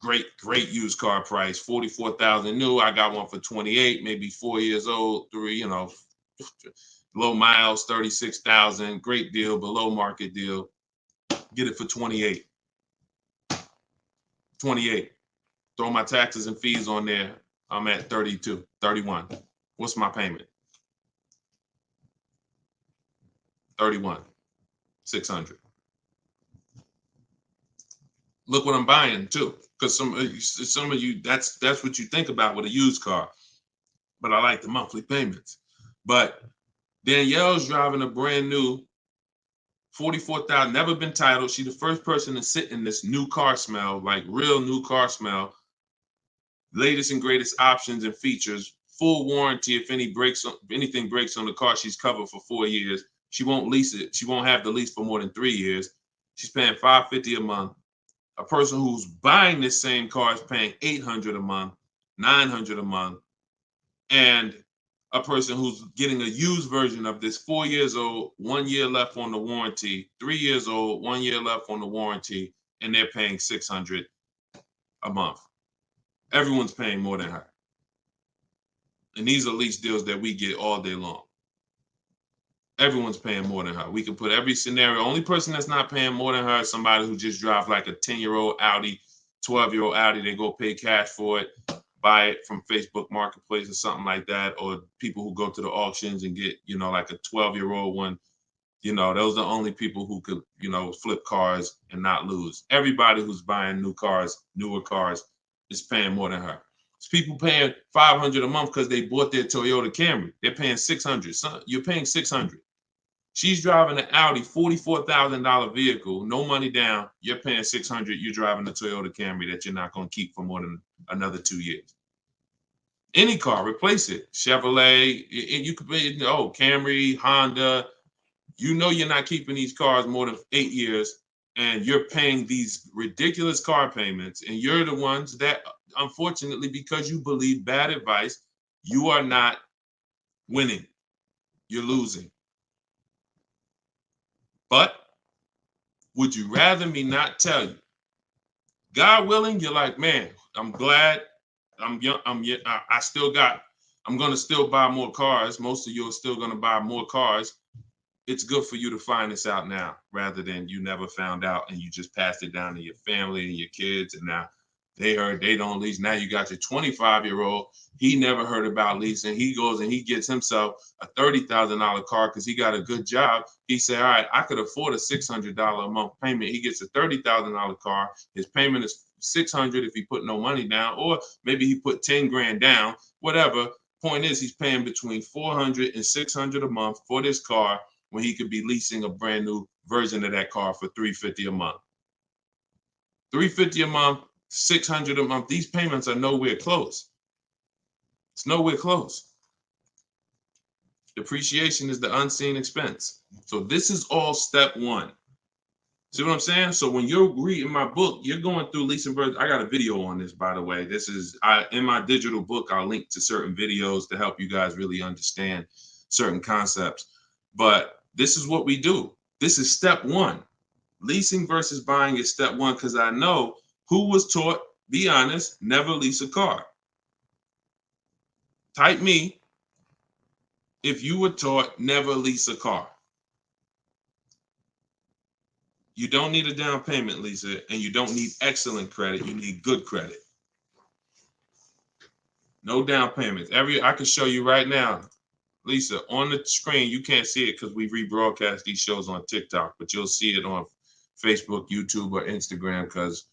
Great used car price, 44,000 new. I got one for 28, maybe 4 years old, low miles, 36,000. Great deal, below market deal. Get it for 28. 28. Throw my taxes and fees on there. I'm at 32, 31. What's my payment? 31, 600. Look what I'm buying too, because some of you that's what you think about with a used car. But I like the monthly payments. But Danielle's driving a brand new 44,000, never been titled. She's the first person to sit in this new car smell, like real new car smell. Latest and greatest options and features, full warranty. If anything breaks on the car, she's covered for 4 years. She won't lease it. She won't have the lease for more than 3 years. She's paying $550 a month. A person who's buying this same car is paying $800 a month, $900 a month, and a person who's getting a used version of this, 4 years old, 1 year left on the warranty, 3 years old, 1 year left on the warranty, and they're paying $600 a month. Everyone's paying more than her. And these are lease deals that we get all day long. Everyone's paying more than her. We can put every scenario. Only person that's not paying more than her is somebody who just drives like a 10-year-old Audi, 12-year-old Audi. They go pay cash for it, buy it from Facebook Marketplace or something like that, or people who go to the auctions and get, like a 12-year-old one. Those are the only people who could, flip cars and not lose. Everybody who's buying new cars, newer cars, is paying more than her. It's people paying $500 a month because they bought their Toyota Camry. They're paying $600. So you're paying $600. She's driving an Audi, $44,000 vehicle, no money down. You're paying $600. You're driving a Toyota Camry that you're not going to keep for more than another 2 years. Any car, replace it. Chevrolet, you could pay, Camry, Honda. You're not keeping these cars more than 8 years, and you're paying these ridiculous car payments, and you're the ones that, unfortunately, because you believe bad advice, you are not winning. You're losing. But would you rather me not tell you? God willing, you're like, man, I'm glad I'm young. I'm going to still buy more cars. Most of you are still going to buy more cars. It's good for you to find this out now rather than you never found out and you just passed it down to your family and your kids. And now They heard they don't lease. Now you got your 25-year-old. He never heard about leasing. He goes and he gets himself a $30,000 car because he got a good job. He said, all right, I could afford a $600 a month payment. He gets a $30,000 car. His payment is $600 if he put no money down, or maybe he put 10 grand down, whatever. Point is, he's paying between $400 and $600 a month for this car when he could be leasing a brand new version of that car for $350 a month. $350 a month, $600 a month. These payments are nowhere close. It's nowhere close. Depreciation is the unseen expense. So this is all step one. See what I'm saying? So when you're reading my book, you're going through leasing version. I got a video on this, by the way. This is in my digital book. I'll link to certain videos to help you guys really understand certain concepts. But this is what we do. This is step one. Leasing versus buying is step one, because I know who was taught, be honest, never lease a car. Type me if you were taught never lease a car. You don't need a down payment, Lisa, and you don't need excellent credit. You need good credit. No down payments. I can show you right now, Lisa, on the screen. You can't see it because we rebroadcast these shows on TikTok, but you'll see it on Facebook, YouTube, or Instagram because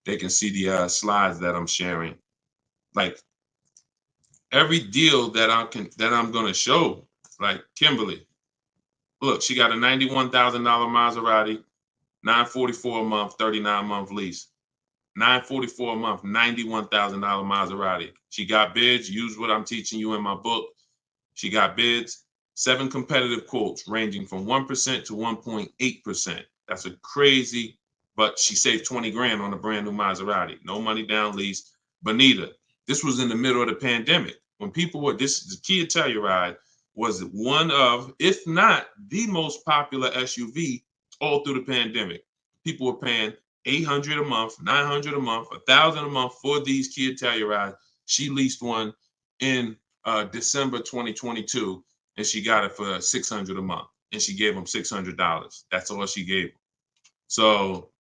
they can see the slides that I'm sharing. Like every deal that I'm gonna show, like Kimberly. Look, she got a $91,000 Maserati, $944 a month, 39-month lease. $944 a month, $91,000 Maserati. She got bids. Use what I'm teaching you in my book. She got bids. 7 competitive quotes ranging from 1% to 1.8%. That's a crazy, but she saved 20 grand on a brand new Maserati. No money down lease. Bonita, this was in the middle of the pandemic. When people were, the Kia Telluride was one of, if not the most popular SUV all through the pandemic. People were paying $800 a month, $900 a month, $1,000 a month for these Kia Tellurides. She leased one in December 2022, and she got it for $600 a month, and she gave them $600. That's all she gave them. So,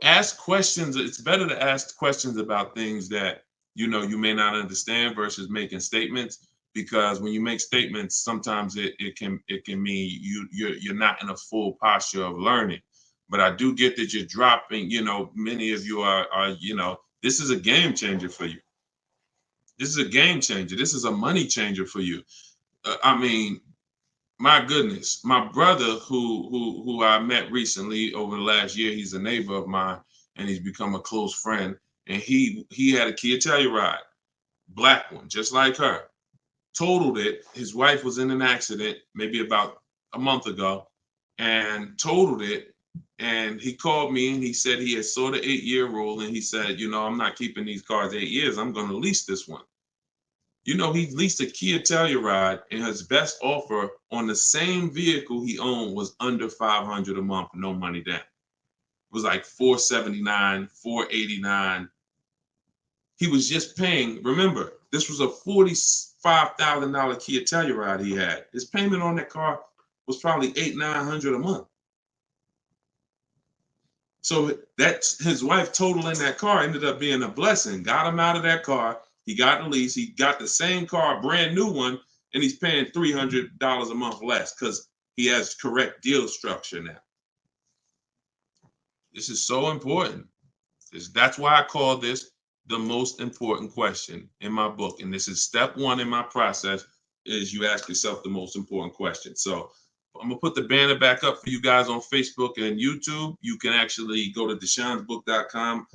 ask questions. It's better to ask questions about things that you may not understand versus making statements, because when you make statements, sometimes it can mean you're not in a full posture of learning. But I do get that you're dropping. Many of you are this is a game changer for you. This is a game changer. This is a money changer for you. My goodness, my brother who I met recently over the last year, he's a neighbor of mine, and he's become a close friend. And he had a Kia Telluride, black one, just like her. Totaled it. His wife was in an accident maybe about a month ago, and totaled it. And he called me and he said he had saw the 8-year rule, and he said, I'm not keeping these cars 8 years. I'm going to lease this one. He leased a Kia Telluride, and his best offer on the same vehicle he owned was under $500 a month, no money down. It was like $479, $489. He was just paying. Remember, this was a $45,000 Kia Telluride he had. His payment on that car was probably $800-900 a month. So that's his wife totaling that car ended up being a blessing. Got him out of that car. He got the lease. He got the same car, brand new one, and he's paying $300 a month less because he has correct deal structure now. This is so important. That's why I call this the most important question in my book. And this is step one in my process, is you ask yourself the most important question. So I'm gonna put the banner back up for you guys on Facebook and YouTube. You can actually go to deshonsbook.com.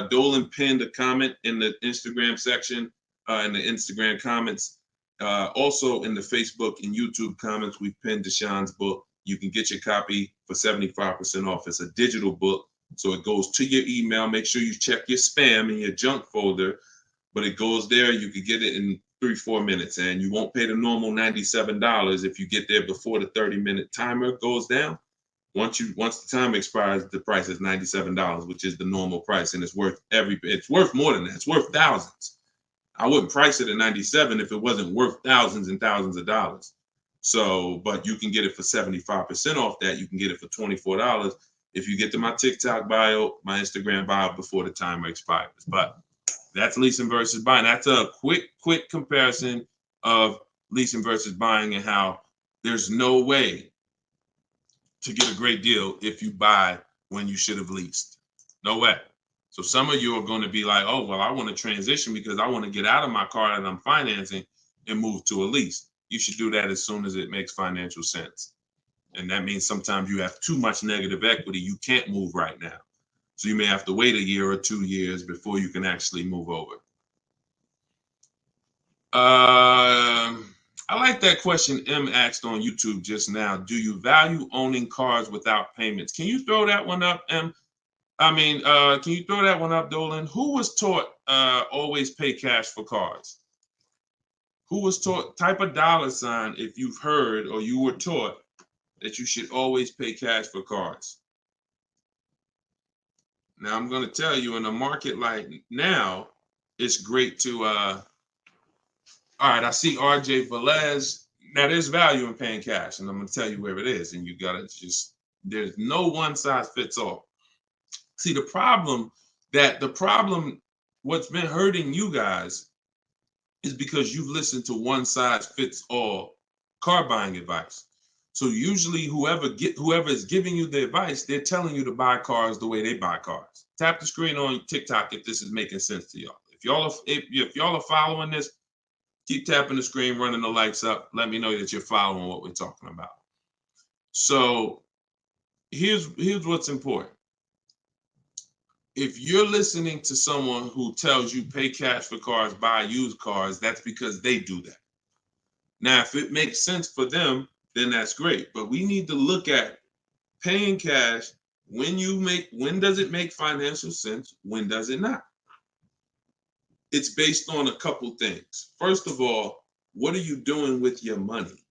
Dolan pinned a comment in the Instagram section, in the Instagram comments. Also in the Facebook and YouTube comments, we've pinned Deshon's book. You can get your copy for 75% off. It's a digital book, so it goes to your email. Make sure you check your spam and your junk folder, but it goes there. You can get it in 3-4 minutes, and you won't pay the normal $97 if you get there before the 30-minute timer goes down. Once the time expires, the price is $97, which is the normal price, and it's worth more than that. It's worth thousands. I wouldn't price it at $97 if it wasn't worth thousands and thousands of dollars. So, but you can get it for 75% off that. You can get it for $24 if you get to my TikTok bio, my Instagram bio before the timer expires. But that's leasing versus buying. That's a quick comparison of leasing versus buying and how there's no way to get a great deal if you buy when you should have leased. No way. So some of you are going to be like, oh, well, I want to transition because I want to get out of my car that I'm financing and move to a lease. You should do that as soon as it makes financial sense. And that means sometimes you have too much negative equity. You can't move right now. So you may have to wait a year or 2 years before you can actually move over. I like that question M asked on YouTube just now. Do you value owning cars without payments? Can you throw that one up, M? Can you throw that one up, Dolan? Who was taught always pay cash for cars? Who was taught, type a $ if you've heard or you were taught that you should always pay cash for cars. Now, I'm going to tell you, in a market like now, it's great to, all right, I see RJ Velez. Now, there's value in paying cash, and I'm going to tell you where it is, and you got to just, there's no one size fits all. See, the problem, what's been hurting you guys is because you've listened to one size fits all car buying advice. So usually whoever is giving you the advice, they're telling you to buy cars the way they buy cars. Tap the screen on TikTok if this is making sense to y'all. If y'all are following this, keep tapping the screen, running the lights up. Let me know that you're following what we're talking about. So here's what's important. If you're listening to someone who tells you pay cash for cars, buy used cars, that's because they do that. Now, if it makes sense for them, then that's great. But we need to look at paying cash. When does it make financial sense? When does it not? It's based on a couple things. First of all, what are you doing with your money?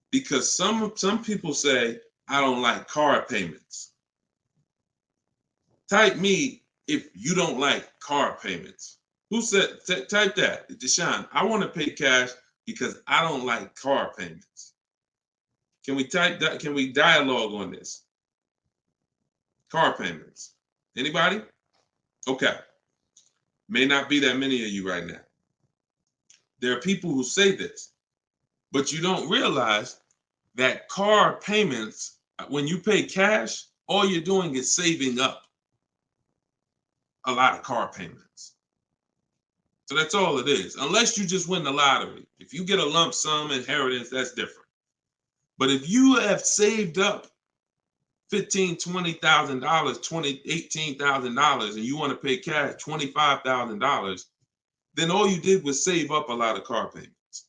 Because some people say, I don't like car payments. Type me if you don't like car payments. Who said, type that, Deshone, I want to pay cash because I don't like car payments. Can we type that? Can we dialogue on this? Car payments. Anybody? Okay. May not be that many of you right now. There are people who say this, but you don't realize that car payments, when you pay cash, all you're doing is saving up a lot of car payments. So that's all it is, unless you just win the lottery. If you get a lump sum inheritance, that's different. But if you have saved up $15,000, $20,000, $18,000, and you want to pay cash $25,000, then all you did was save up a lot of car payments,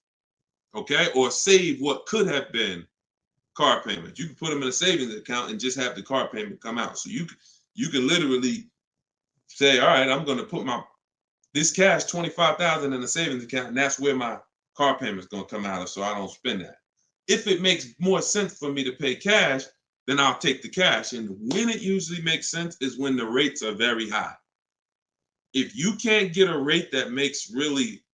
okay? Or save what could have been car payments. You can put them in a savings account and just have the car payment come out. So you can literally say, all right, I'm going to put this cash, $25,000 in a savings account, and that's where my car payment is going to come out of, so I don't spend that. If it makes more sense for me to pay cash, then I'll take the cash. And when it usually makes sense is when the rates are very high. If you can't get a rate that makes really,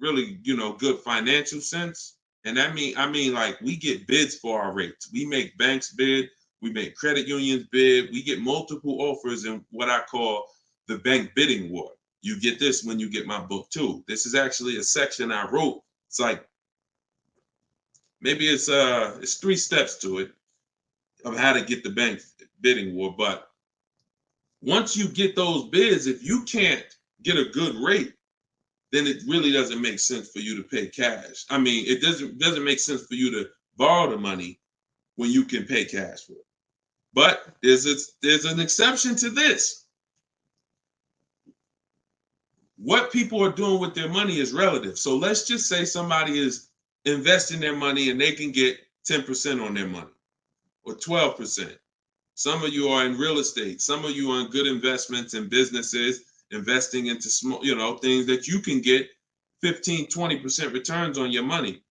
really, good financial sense, and I mean like we get bids for our rates. We make banks bid, we make credit unions bid, we get multiple offers in what I call the bank bidding war. You get this when you get my book too. This is actually a section I wrote. It's like, maybe it's 3 steps to it of how to get the bank bidding war. But once you get those bids, if you can't get a good rate, then it really doesn't make sense for you to pay cash. I mean, it doesn't make sense for you to borrow the money when you can pay cash for it. But there's an exception to this. What people are doing with their money is relative. So let's just say somebody is investing their money and they can get 10% on their money or 12%. Some of you are in real estate. Some of you are in good investments and businesses, investing into small, things that you can get 15, 20% returns on your money.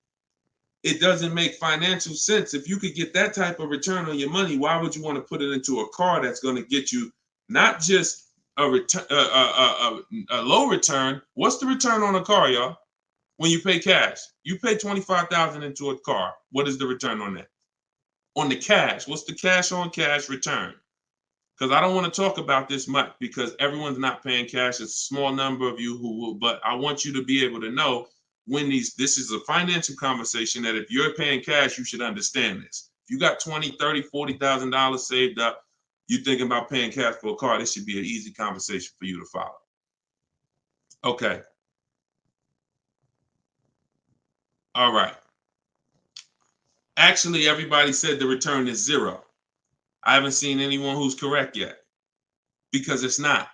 It doesn't make financial sense. If you could get that type of return on your money, why would you want to put it into a car that's going to get you not just a low return? What's the return on a car, y'all? When you pay cash, you pay $25,000 into a car. What is the return on that? on the cash. What's the cash on cash return? Because I don't want to talk about this much because everyone's not paying cash. It's a small number of you who will, but I want you to be able to know when this is a financial conversation that if you're paying cash, you should understand this. If you got $20,000, $30,000, $40,000 saved up, you're thinking about paying cash for a car, this should be an easy conversation for you to follow. Okay. All right. Actually, everybody said the return is 0. I haven't seen anyone who's correct yet because it's not.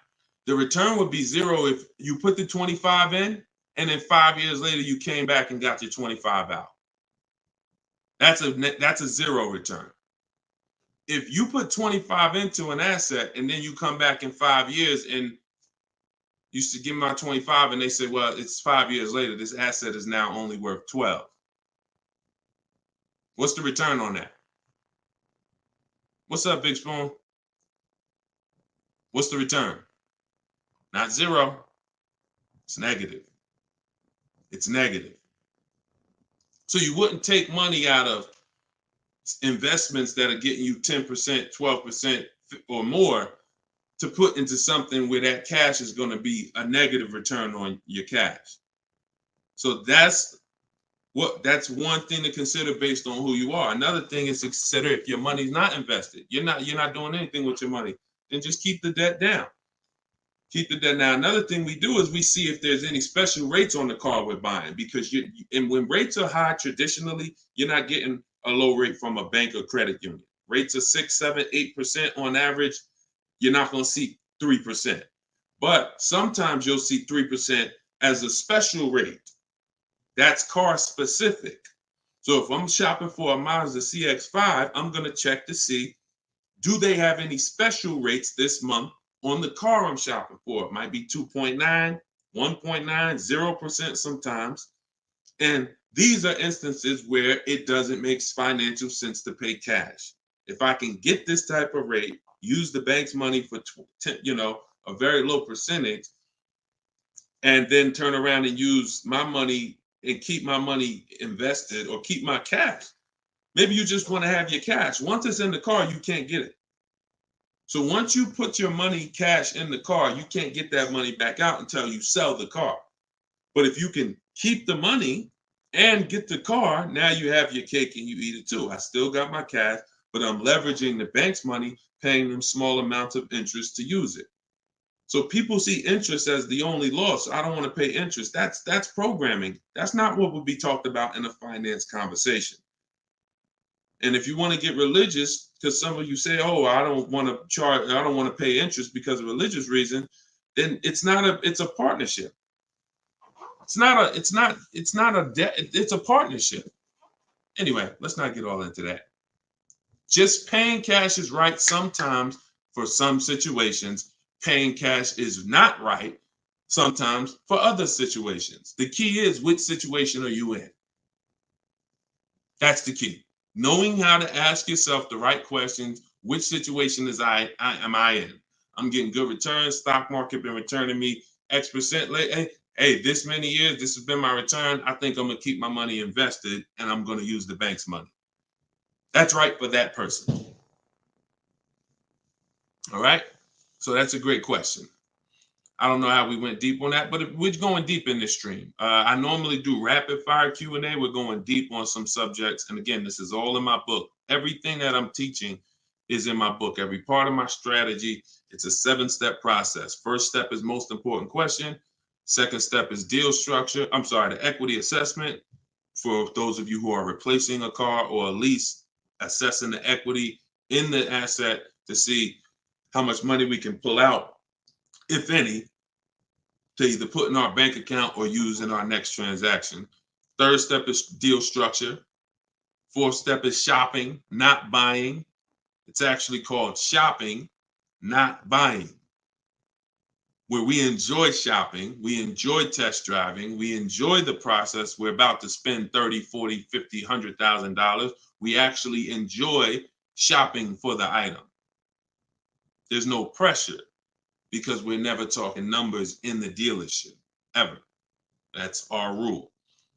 The return would be 0 if you put the 25 in and then 5 years later you came back and got your 25 out. That's a 0 return. If you put 25 into an asset and then you come back in 5 years and you should give me my 25 and they say, well, it's 5 years later, this asset is now only worth 12. What's the return on that? What's up, Big Spoon? What's the return? Not 0. It's negative. It's negative. So you wouldn't take money out of investments that are getting you 10%, 12% or more to put into something where that cash is going to be a negative return on your cash. So that's one thing to consider based on who you are. Another thing is to consider if your money's not invested, you're not doing anything with your money, then just keep the debt down. Keep the debt down. Another thing we do is we see if there's any special rates on the car we're buying, because and when rates are high, traditionally, you're not getting a low rate from a bank or credit union. Rates are 6, 7, 8% on average. You're not going to see 3%. But sometimes you'll see 3% as a special rate. That's car specific. So if I'm shopping for a Mazda CX-5, I'm going to check to see, do they have any special rates this month on the car I'm shopping for? It might be 2.9, 1.9, 0% sometimes. And these are instances where it doesn't make financial sense to pay cash. If I can get this type of rate, use the bank's money for a very low percentage, and then turn around and use my money and keep my money invested or keep my cash. Maybe you just want to have your cash. Once it's in the car, you can't get it. So once you put your money cash in the car, you can't get that money back out until you sell the car. But if you can keep the money and get the car, now you have your cake and you eat it too. I still got my cash, but I'm leveraging the bank's money, paying them small amounts of interest to use it. So people see interest as the only loss. I don't want to pay interest. That's programming. That's not what would be talked about in a finance conversation. And if you want to get religious, because some of you say, "Oh, I don't want to pay interest because of religious reason," then it's a partnership. It's not a debt. It's a partnership. Anyway, let's not get all into that. Just paying cash is right sometimes for some situations. Paying cash is not right sometimes for other situations. The key is, which situation are you in? That's the key. Knowing how to ask yourself the right questions. Which situation am I in? I'm getting good returns. Stock market been returning me X percent late. Hey, this many years, this has been my return. I think I'm going to keep my money invested and I'm going to use the bank's money. That's right for that person. All right. So that's a great question. I don't know how we went deep on that, but we're going deep in this stream. I normally do rapid fire Q&A. We're going deep on some subjects. And again, this is all in my book. Everything that I'm teaching is in my book. Every part of my strategy, it's a 7-step process. First step is most important question. Second step is deal structure. The equity assessment. For those of you who are replacing a car or a lease, assessing the equity in the asset to see how much money we can pull out, if any, to either put in our bank account or use in our next transaction. Third step is deal structure. Fourth step is shopping, not buying. It's actually called shopping, not buying, where we enjoy shopping, we enjoy test driving, we enjoy the process. We're about to spend $30,000, $40,000, $50,000, $100,000. We actually enjoy shopping for the item. There's no pressure because we're never talking numbers in the dealership, ever. That's our rule.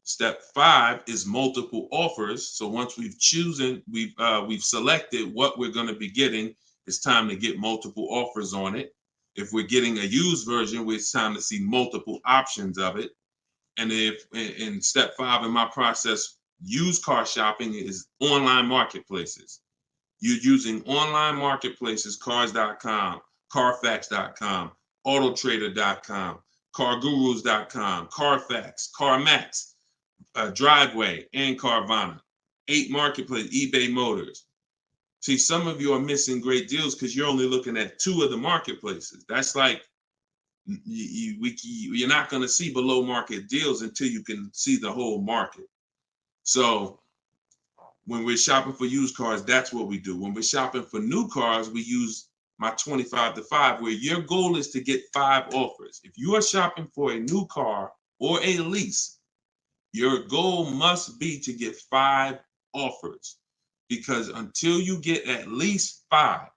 Step 5 is multiple offers. So once we've selected what we're going to be getting, it's time to get multiple offers on it. If we're getting a used version, it's time to see multiple options of it. And if in step 5 in my process, used car shopping is online marketplaces. You're using online marketplaces, cars.com, carfax.com, autotrader.com, cargurus.com, Carfax, CarMax, Driveway, and Carvana. 8 marketplaces, eBay Motors. See, some of you are missing great deals because you're only looking at 2 of the marketplaces. That's like you're not going to see below market deals until you can see the whole market. So when we're shopping for used cars, that's what we do. When we're shopping for new cars, we use my 25 to 5, where your goal is to get 5 offers. If you are shopping for a new car or a lease, your goal must be to get 5 offers, because until you get at least 5,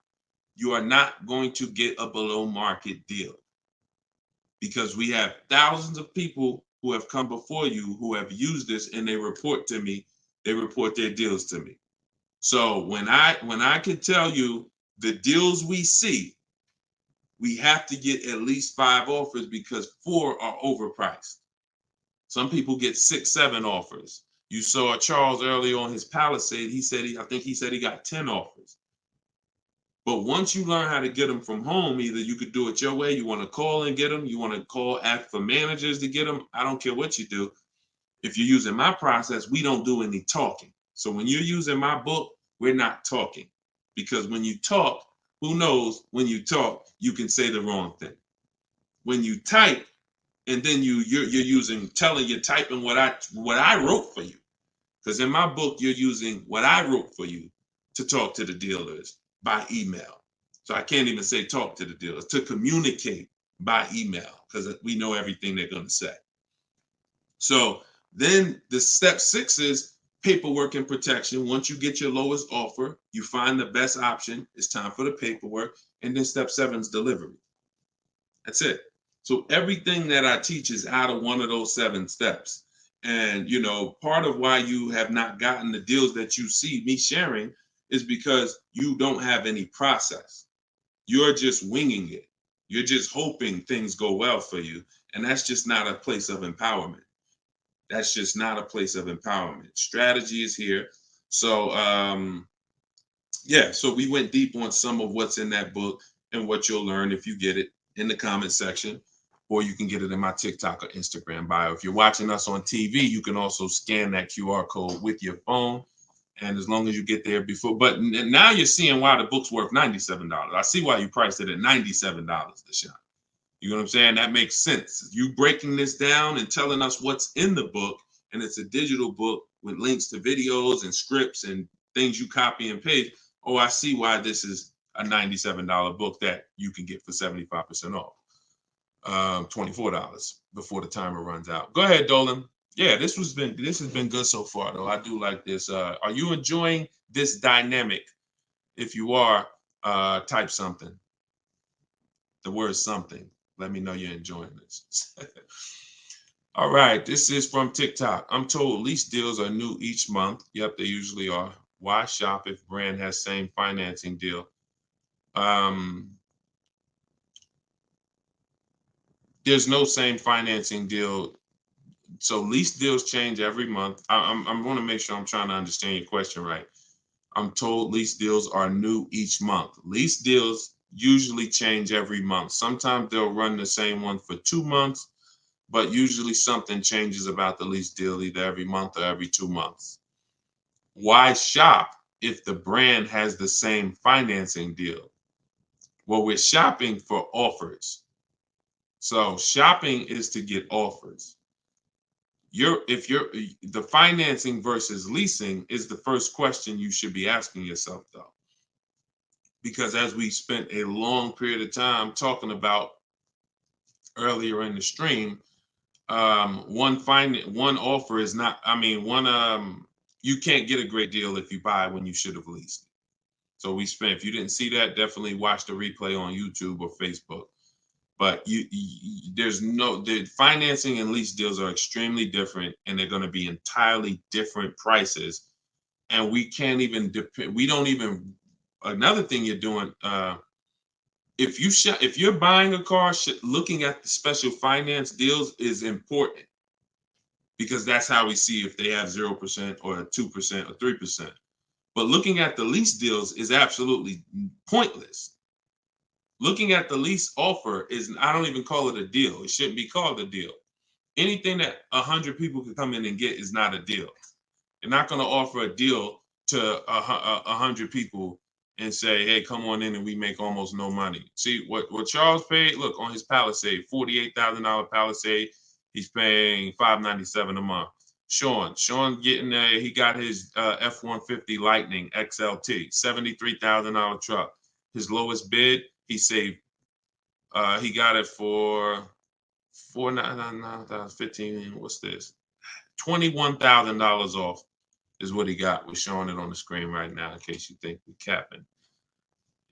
you are not going to get a below market deal. Because we have thousands of people who have come before you who have used this, and they report to me, they report their deals to me. So when I can tell you the deals we see, we have to get at least 5 offers, because 4 are overpriced. Some people get 6, 7 offers. You saw Charles earlier on his Palisade. I think he said he got 10 offers. But once you learn how to get them from home, either you could do it your way, you want to call and get them, you want to call, ask for managers to get them. I don't care what you do. If you're using my process, we don't do any talking. So when you're using my book, we're not talking. Because when you talk, who knows, when you talk, you can say the wrong thing. When you type, and then you're typing what I wrote for you. Because in my book, you're using what I wrote for you to talk to the dealers by email. So I can't even say talk to the dealers, to communicate by email, because we know everything they're going to say. So then the step 6 is paperwork and protection. Once you get your lowest offer, you find the best option. It's time for the paperwork. And then step 7 is delivery. That's it. So everything that I teach is out of one of those 7 steps. And, part of why you have not gotten the deals that you see me sharing is because you don't have any process. You're just winging it. You're just hoping things go well for you. And that's just not a place of empowerment. That's just not a place of empowerment. Strategy is here. So, so we went deep on some of what's in that book and what you'll learn if you get it in the comment section, or you can get it in my TikTok or Instagram bio. If you're watching us on TV, you can also scan that QR code with your phone. And as long as you get there before, but now you're seeing why the book's worth $97. I see why you priced it at $97, Deshone. You know what I'm saying? That makes sense. You breaking this down and telling us what's in the book, and it's a digital book with links to videos and scripts and things you copy and paste. Oh, I see why this is a $97 book that you can get for 75% off. $24 before the timer runs out. Go ahead, Dolan. Yeah, this has been good so far, though. I do like this. Are you enjoying this dynamic? If you are, type something. The word something. Let me know you're enjoying this. All right, this is from TikTok. I'm told lease deals are new each month. Yep, they usually are. Why shop if brand has same financing deal? There's no same financing deal. So lease deals change every month. I'm going to make sure I'm trying to understand your question right. I'm told lease deals are new each month. Lease deals usually change every month. Sometimes they'll run the same one for 2 months, but usually something changes about the lease deal either every month or every 2 months. Why shop if the brand has the same financing deal? Well, we're shopping for offers. So shopping is to get offers. The financing versus leasing is the first question you should be asking yourself, though. Because as we spent a long period of time talking about earlier in the stream, one offer is not, you can't get a great deal if you buy when you should have leased. So if you didn't see that, definitely watch the replay on YouTube or Facebook. But the financing and lease deals are extremely different, and they're going to be entirely different prices. And we can't even depend. We don't even. Another thing you're doing, if you're buying a car, looking at the special finance deals is important, because that's how we see if they have 0% or 2% or 3%. But looking at the lease deals is absolutely pointless. Looking at the lease offer is, I don't even call it a deal. It shouldn't be called a deal. Anything that 100 people can come in and get is not a deal. You're not going to offer a deal to 100 people and say, hey, come on in and we make almost no money. See what Charles paid, look, on his Palisade, $48,000 Palisade, he's paying $597 a month. Sean getting he got his F-150 Lightning XLT, $73,000 truck. His lowest bid, he saved, he got it for $4,999, what's this? $21,000 off is what he got. We're showing it on the screen right now in case you think we're capping.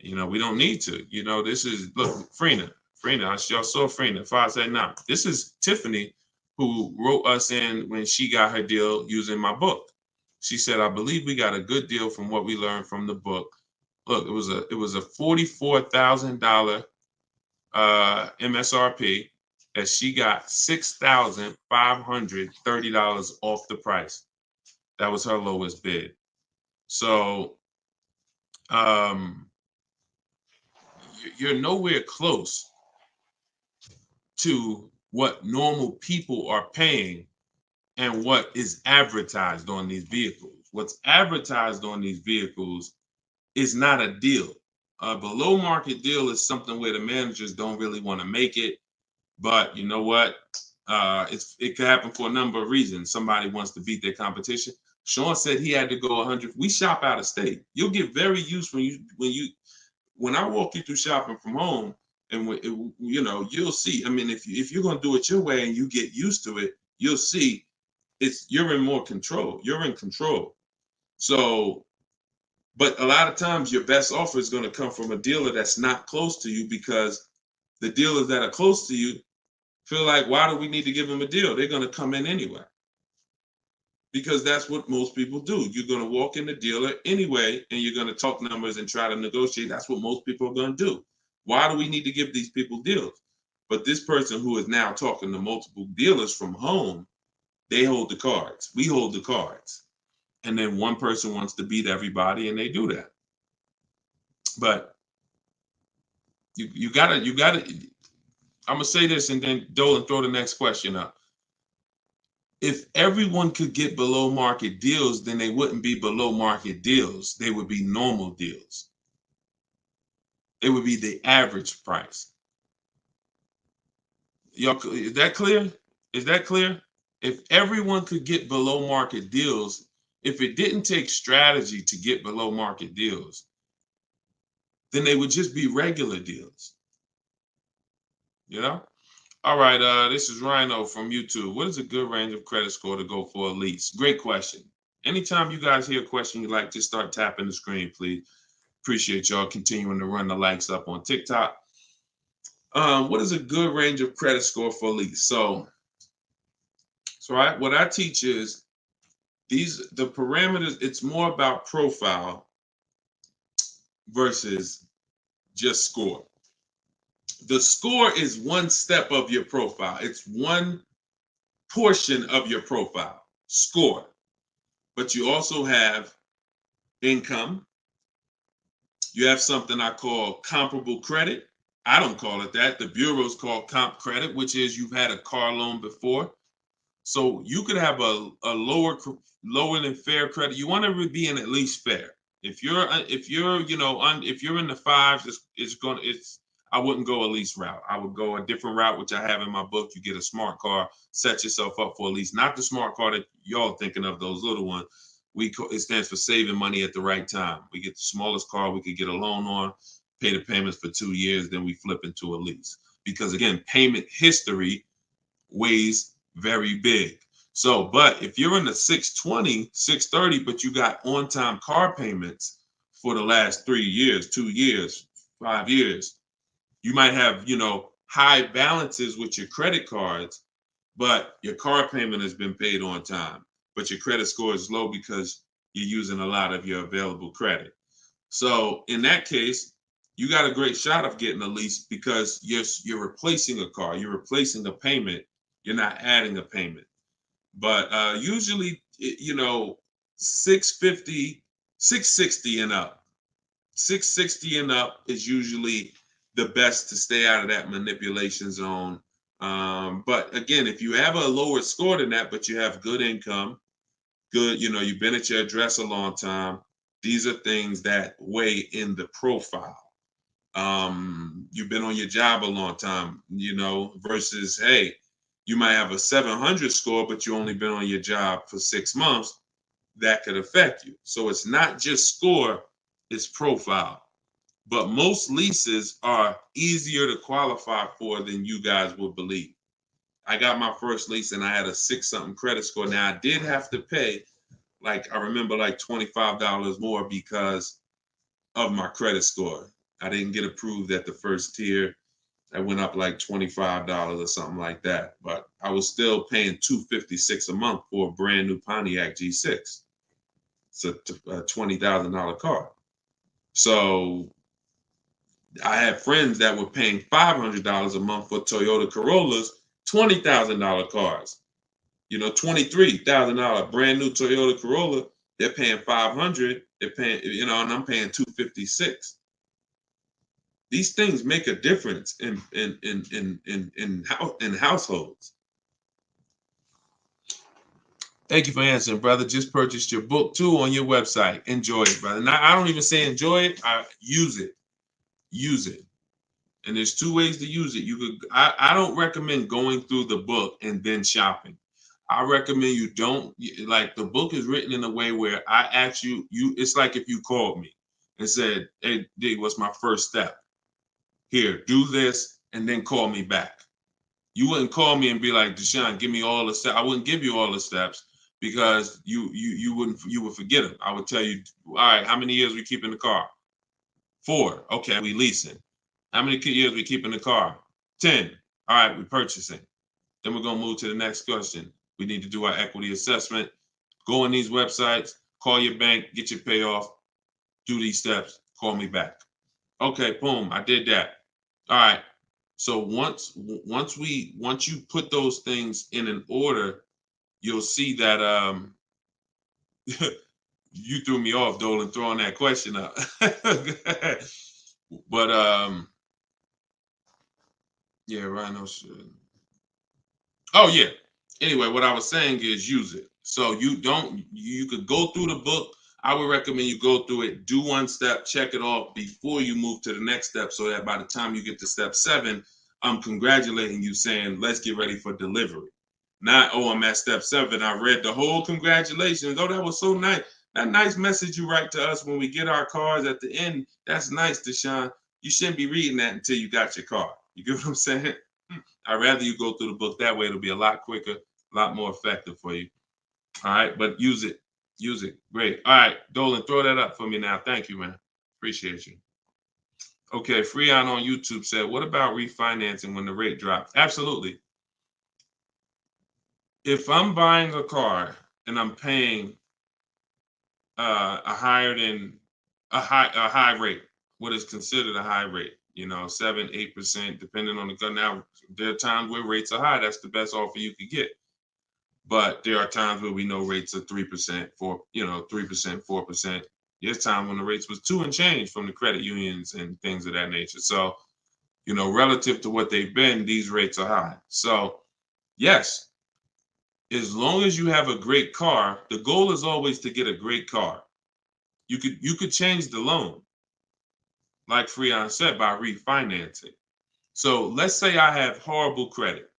We don't need to. This is, look, Frina, y'all saw Frina, 579. This is Tiffany, who wrote us in when she got her deal using my book. She said, I believe we got a good deal from what we learned from the book. Look, it was a $44,000 MSRP that she got $6,530 off the price. That was her lowest bid. So you're nowhere close to what normal people are paying and what is advertised on these vehicles. What's advertised on these vehicles is not a deal. A below market deal is something where the managers don't really want to make it. But you know what? It could happen for a number of reasons. Somebody wants to beat their competition. Sean said he had to go 100. We shop out of state. You'll get very used when I walk you through shopping from home, and you'll see. I mean, if you're gonna do it your way and you get used to it, you'll see you're in more control. You're in control. So, but a lot of times your best offer is going to come from a dealer that's not close to you, because the dealers that are close to you feel like, why do we need to give them a deal? They're going to come in anyway. Because that's what most people do. You're going to walk in the dealer anyway, and you're going to talk numbers and try to negotiate. That's what most people are going to do. Why do we need to give these people deals? But this person who is now talking to multiple dealers from home, they hold the cards. We hold the cards. And then one person wants to beat everybody, and they do that. But you gotta, I'm going to say this, and then Dolan, throw the next question up. If everyone could get below market deals, then they wouldn't be below market deals. They would be normal deals. It would be the average price. Y'all, is that clear? Is that clear? If everyone could get below market deals, if it didn't take strategy to get below market deals, then they would just be regular deals. All right, this is Rhino from YouTube. What is a good range of credit score to go for a lease? Great question. Anytime you guys hear a question you like, just start tapping the screen, please. Appreciate y'all continuing to run the likes up on TikTok. What is a good range of credit score for a lease? So what I teach is the parameters. It's more about profile versus just score. The score is one step of your profile. It's one portion of your profile, score. But you also have income. You have something I call comparable credit. I don't call it that. The bureaus call comp credit, which is you've had a car loan before. So you could have a lower than fair credit. You want to be in at least fair. If you're in the fives, I wouldn't go a lease route. I would go a different route, which I have in my book. You get a smart car, set yourself up for a lease. Not the smart car that y'all thinking of, those little ones. It stands for saving money at the right time. We get the smallest car we could get a loan on, pay the payments for 2 years, then we flip into a lease. Because again, payment history weighs very big. So, but if you're in the 620, 630, but you got on-time car payments for the last 3 years, 2 years, 5 years, you might have, high balances with your credit cards, but your car payment has been paid on time, but your credit score is low because you're using a lot of your available credit. So in that case, you got a great shot of getting a lease because you're replacing a car, you're replacing a payment, you're not adding a payment. But usually, 650, 660 and up. 660 and up is usually the best to stay out of that manipulation zone. But again, if you have a lower score than that, but you have good income, good, you've been at your address a long time, these are things that weigh in the profile. You've been on your job a long time, versus, hey, you might have a 700 score, but you only been on your job for 6 months. That could affect you. So it's not just score, it's profile. But most leases are easier to qualify for than you guys would believe. I got my first lease and I had a 6-something credit score. Now I did have to pay, I remember $25 more because of my credit score. I didn't get approved at the first tier. I went up $25 or something like that. But I was still paying $256 a month for a brand new Pontiac G6. It's a $20,000 car. So I had friends that were paying $500 a month for Toyota Corollas, $20,000 cars. $23,000 brand new Toyota Corolla. They're paying $500. They're paying, and I'm paying $256. These things make a difference in households. Thank you for answering, brother. Just purchased your book too on your website. Enjoy it, brother. Now, I don't even say enjoy it. I use it. Use it. And there's 2 ways to use it. I don't recommend going through the book and then shopping. I recommend you don't, the book is written in a way where I ask you, it's like if you called me and said, hey, D, what's my first step? Here, do this, and then call me back. You wouldn't call me and be like, Deshone, give me all the steps. I wouldn't give you all the steps because you would forget them. I would tell you, all right, how many years we keep in the car? 4. Okay, we leasing. How many years we keep in the car? 10. All right, we purchasing. Then we're gonna move to the next question. We need to do our equity assessment. Go on these websites, call your bank, get your payoff, do these steps, call me back. Okay, boom, I did that. All right. So once you put those things in an order, you'll see that you threw me off, Dolan, throwing that question up. But yeah, Rhino should. Oh yeah. Anyway, what I was saying is use it. So you could go through the book. I would recommend you go through it, do 1 step, check it off before you move to the next step, so that by the time you get to step 7, I'm congratulating you, saying, let's get ready for delivery. Not, oh, I'm at step 7. I read the whole congratulations. Oh, that was so nice. That nice message you write to us when we get our cars at the end. That's nice, Deshone. You shouldn't be reading that until you got your car. You get what I'm saying? I'd rather you go through the book that way. It'll be a lot quicker, a lot more effective for you. All right, but use it. Use it. Great. All right, Dolan, throw that up for me now. Thank you, man. Appreciate you. Okay, Freon on YouTube said, what about refinancing when the rate drops? Absolutely. If I'm buying a car and I'm paying a high rate, what is considered a high rate, 7-8%, depending on the gun. Now, there are times where rates are high. That's the best offer you could get. But there are times where we know rates are 3%, 3%, 4%. There's time when the rates was 2 and change from the credit unions and things of that nature. So, relative to what they've been, these rates are high. So, yes, as long as you have a great car, the goal is always to get a great car. You could change the loan, like Freon said, by refinancing. So let's say I have horrible credit,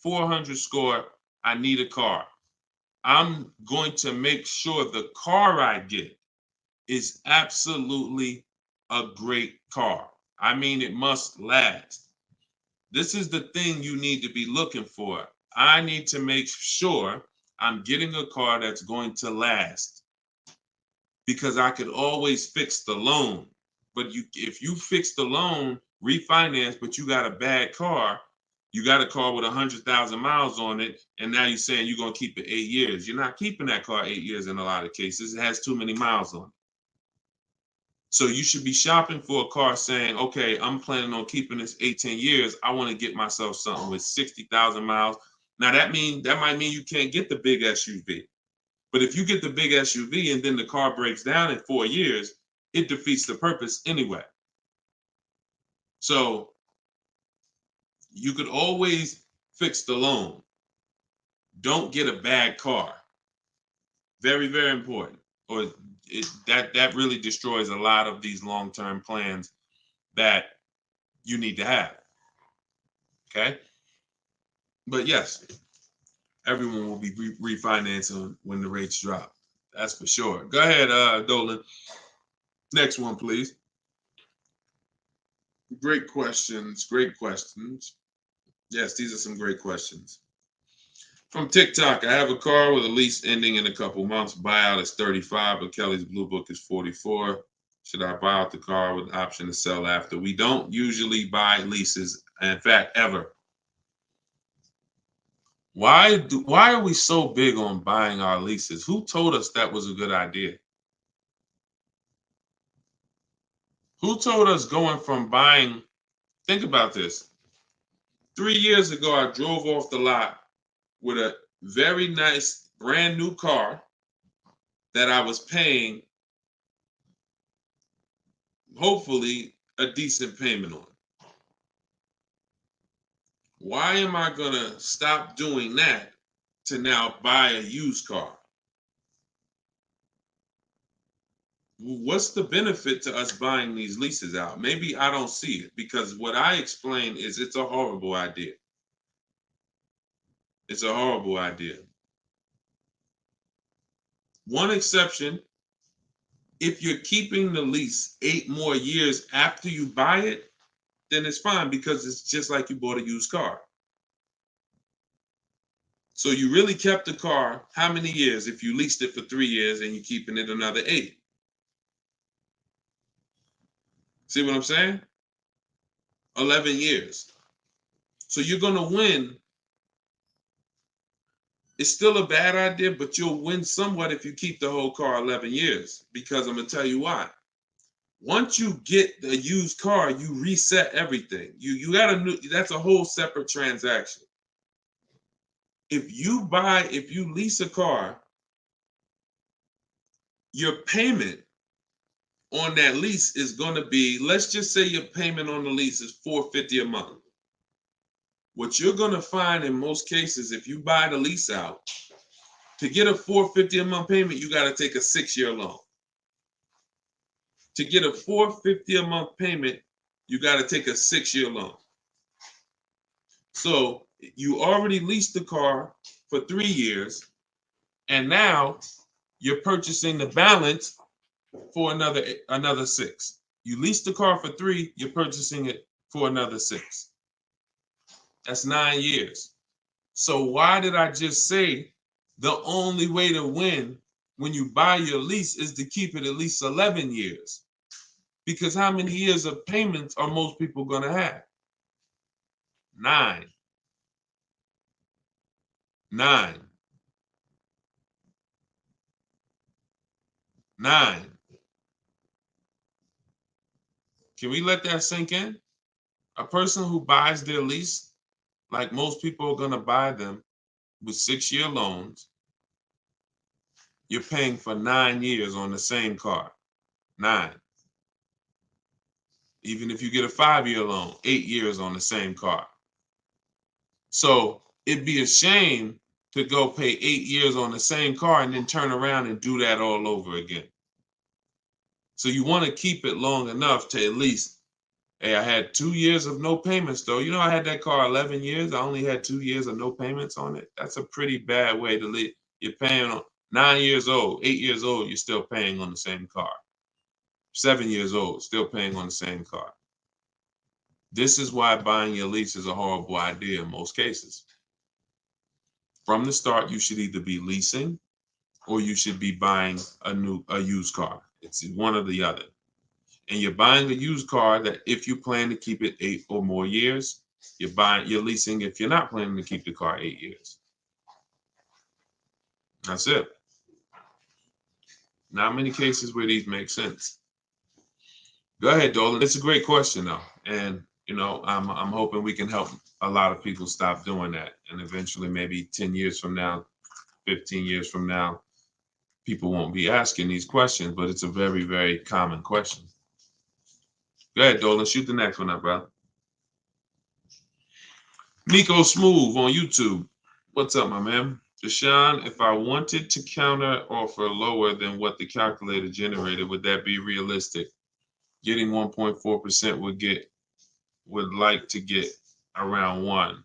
400 score, I need a car. I'm going to make sure the car I get is absolutely a great car. I mean, it must last. This is the thing you need to be looking for. I need to make sure I'm getting a car that's going to last, because I could always fix the loan. But if you fix the loan, refinance, but you got a bad car. You got a car with 100,000 miles on it, and now you're saying you're going to keep it 8 years. You're not keeping that car 8 years in a lot of cases. It has too many miles on it. So you should be shopping for a car saying, okay, I'm planning on keeping this 18 years. I want to get myself something with 60,000 miles. Now that might mean you can't get the big SUV. But if you get the big SUV and then the car breaks down in 4 years, it defeats the purpose anyway. So you could always fix the loan. Don't get a bad car. Very, very important. Or that really destroys a lot of these long-term plans that you need to have. Okay? But yes, everyone will be refinancing when the rates drop. That's for sure. Go ahead, Dolan. Next one, please. Great questions. Great questions. Yes, these are some great questions. From TikTok, I have a car with a lease ending in a couple months. Buyout is 35, but Kelly's Blue Book is 44. Should I buy out the car with the option to sell after? We don't usually buy leases, in fact, ever. Why are we so big on buying our leases? Who told us that was a good idea? Who told us going from buying? Think about this. 3 years ago, I drove off the lot with a very nice brand new car that I was paying, hopefully, a decent payment on. Why am I going to stop doing that to now buy a used car? What's the benefit to us buying these leases out? Maybe I don't see it, because what I explain is it's a horrible idea. It's a horrible idea. One exception, if you're keeping the lease 8 more years after you buy it, then it's fine, because it's just like you bought a used car. So you really kept the car how many years if you leased it for 3 years and you're keeping it another 8? See what I'm saying? 11 years. So you're going to win. It's still a bad idea, but you'll win somewhat if you keep the whole car 11 years, because I'm going to tell you why. Once you get the used car, you reset everything. You got that's a whole separate transaction. If you lease a car, your payment on that lease is going to be, let's just say your payment on the lease is $450 a month. What you're going to find in most cases, if you buy the lease out, to get a $450 a month payment, you got to take a 6-year loan. To get a $450 a month payment, you got to take a 6-year loan. So you already leased the car for 3 years, and now you're purchasing the balance for another 6. You leased the car for 3, you're purchasing it for another 6. That's 9 years. So why did I just say the only way to win when you buy your lease is to keep it at least 11 years? Because how many years of payments are most people going to have? 9. 9. 9. Can we let that sink in? A person who buys their lease, like most people are going to buy them with 6-year loans, you're paying for 9 years on the same car. 9. Even if you get a 5-year loan, 8 years on the same car. So it'd be a shame to go pay 8 years on the same car and then turn around and do that all over again. So you want to keep it long enough to at least, hey, I had 2 years of no payments though. I had that car 11 years. I only had 2 years of no payments on it. That's a pretty bad way to live. You're paying on 9 years old, 8 years old, you're still paying on the same car. 7 years old, still paying on the same car. This is why buying your lease is a horrible idea in most cases. From the start, you should either be leasing or you should be buying a used car. It's one or the other. and you're buying a used car that if you plan to keep it 8 or more years, you're leasing if you're not planning to keep the car 8 years. That's it. Not many cases where these make sense. Go ahead, Dolan. It's a great question though. And I'm hoping we can help a lot of people stop doing that. And eventually maybe 10 years from now, 15 years from now, people won't be asking these questions, but it's a very, very common question. Go ahead, Dolan. Shoot the next one up, brother. Nico Smooth on YouTube. What's up, my man? Deshone, if I wanted to counter offer lower than what the calculator generated, would that be realistic? Getting 1.4% would like to get around 1.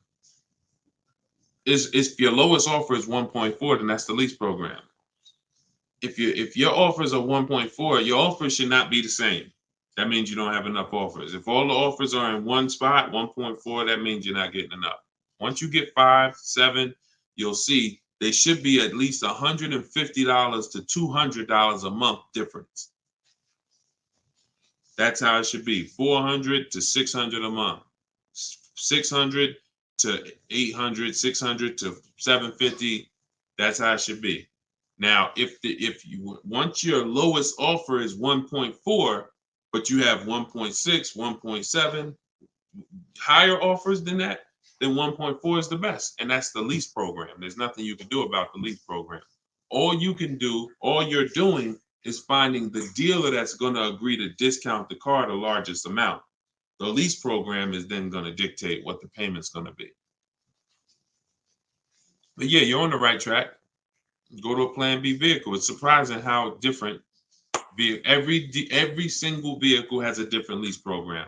If your lowest offer is 1.4, then that's the lease program. If your offers are 1.4, your offers should not be the same. That means you don't have enough offers. If all the offers are in one spot, 1.4, that means you're not getting enough. Once you get 5, 7, you'll see they should be at least $150 to $200 a month difference. That's how it should be. 400 to 600 a month. 600 to 800, 600 to 750. That's how it should be. Now, once your lowest offer is 1.4, but you have 1.6, 1.7, higher offers than that, then 1.4 is the best. And that's the lease program. There's nothing you can do about the lease program. All you're doing is finding the dealer that's going to agree to discount the car the largest amount. The lease program is then going to dictate what the payment's going to be. But yeah, you're on the right track. Go to a Plan B vehicle. It's surprising how different every single vehicle has a different lease program.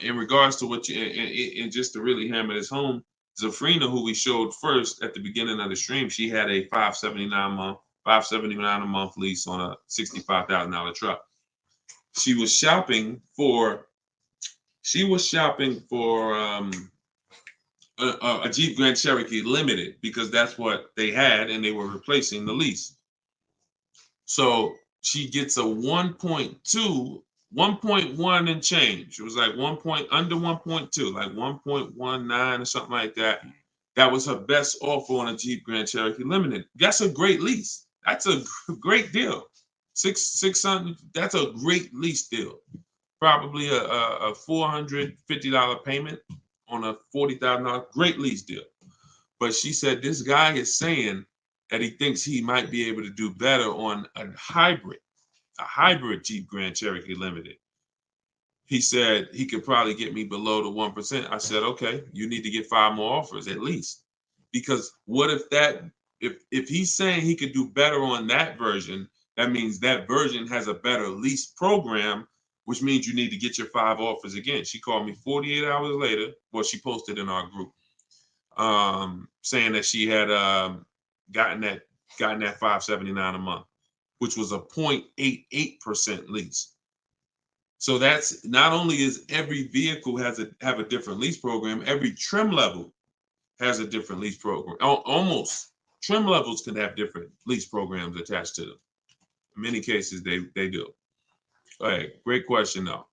In regards to what and just to really hammer this home, Zafrina, who we showed first at the beginning of the stream, she had a $579 a month lease on a $65,000 truck. She was shopping for a Jeep Grand Cherokee Limited because that's what they had and they were replacing the lease. So she gets a 1.1 and change. It was like under 1.2, like 1.19 or something like that. That was her best offer on a Jeep Grand Cherokee Limited. That's a great lease. That's a great deal. $600. That's a great lease deal. Probably a $450 payment on a $40,000. Great lease deal. But she said this guy is saying that he thinks he might be able to do better on a hybrid Jeep Grand Cherokee Limited. He said he could probably get me below the 1%. I said, okay, you need to get 5 more offers at least. Because what if he's saying he could do better on that version, that means that version has a better lease program, which means you need to get your 5 offers again. She called me 48 hours later. Well, she posted in our group saying that she had gotten that $579 a month, which was a 0.88% lease. So that's not only is every vehicle have a different lease program, every trim level has a different lease program. Almost trim levels can have different lease programs attached to them. In many cases, they do. All right, great question though.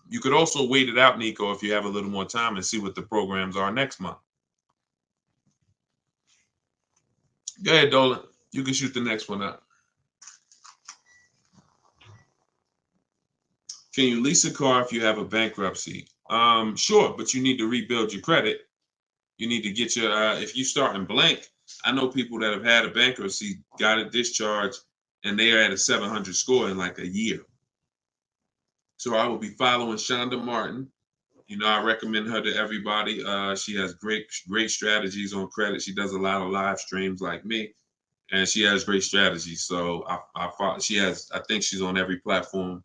You could also wait it out, Nico, if you have a little more time and see what the programs are next month. Go ahead, Dolan. You can shoot the next one up. Can you lease a car if you have a bankruptcy? Sure, but you need to rebuild your credit. You need to get your, if you start in blank, I know people that have had a bankruptcy, got a discharge, and they are at a 700 score in like a year. So I will be following Shonda Martin. I recommend her to everybody. She has great strategies on credit. She does a lot of live streams like me, and she has great strategies. So I think she's on every platform.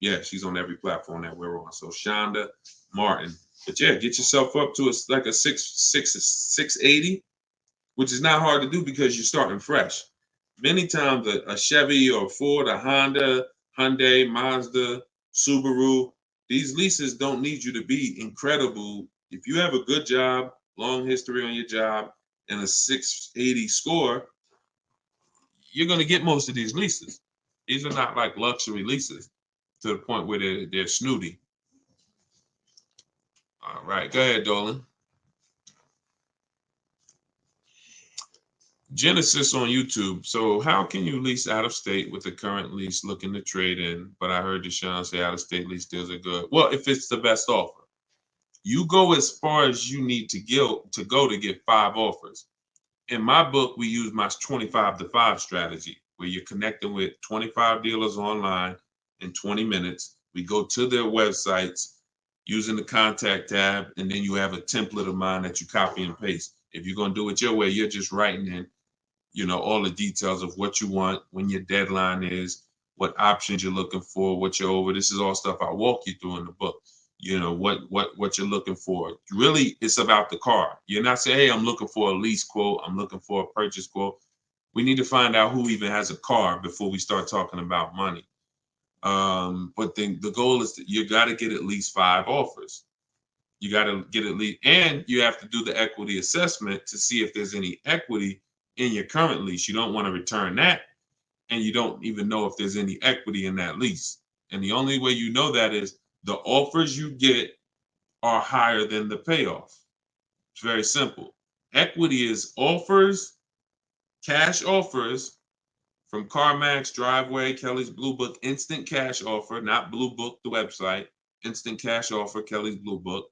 Yeah, she's on every platform that we're on. So Shonda Martin. But yeah, get yourself up to like a 680, which is not hard to do because you're starting fresh. Many times a Chevy or Ford, a Honda, Hyundai, Mazda, Subaru, these leases don't need you to be incredible. If you have a good job, long history on your job, and a 680 score, you're going to get most of these leases. These are not like luxury leases to the point where they're snooty. All right, go ahead, Dolan. Genesis on YouTube. So how can you lease out of state with the current lease looking to trade in? But I heard Deshone say out of state lease deals are good. Well, if it's the best offer, you go as far as you need to go to get 5 offers. In my book, we use my 25 to 5 strategy, where you're connecting with 25 dealers online in 20 minutes. We go to their websites using the contact tab, and then you have a template of mine that you copy and paste. If you're going to do it your way, you're just writing in, all the details of what you want, when your deadline is, what options you're looking for, what you're over. This is all stuff I walk you through in the book. What you're looking for. Really, it's about the car. You're not saying, hey, I'm looking for a lease quote, I'm looking for a purchase quote. We need to find out who even has a car before we start talking about money. But then the goal is that you got to get at least 5 offers. You got to get at least, and you have to do the equity assessment to see if there's any equity in your current lease. You don't want to return that, and you don't even know if there's any equity in that lease. And the only way you know that is the offers you get are higher than the payoff. It's very simple. Equity is offers, cash offers from CarMax, Driveway, Kelly's Blue Book, instant cash offer, not Blue Book, the website, instant cash offer, Kelly's Blue Book,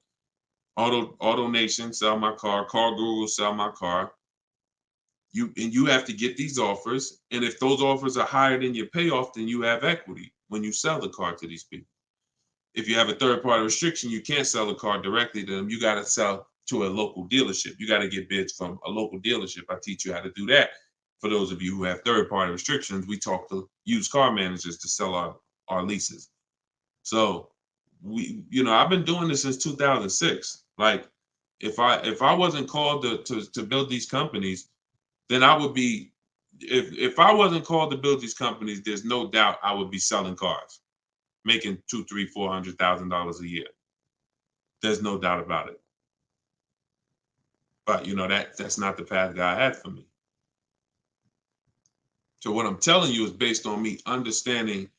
Auto Nation, sell my car, Car Guru, sell my car. You have to get these offers, and if those offers are higher than your payoff, then you have equity when you sell the car to these people. If you have a third-party restriction, you can't sell the car directly to them. You got to sell to a local dealership. You got to get bids from a local dealership. I teach you how to do that. For those of you who have third-party restrictions, we talk to used car managers to sell our leases. So I've been doing this since 2006. Like, if I wasn't called to build these companies, then I would be. If I wasn't called to build these companies, there's no doubt I would be selling cars, making $200,000, $300,000, $400,000 a year. There's no doubt about it. But that's not the path God had for me. So what I'm telling you is based on me understanding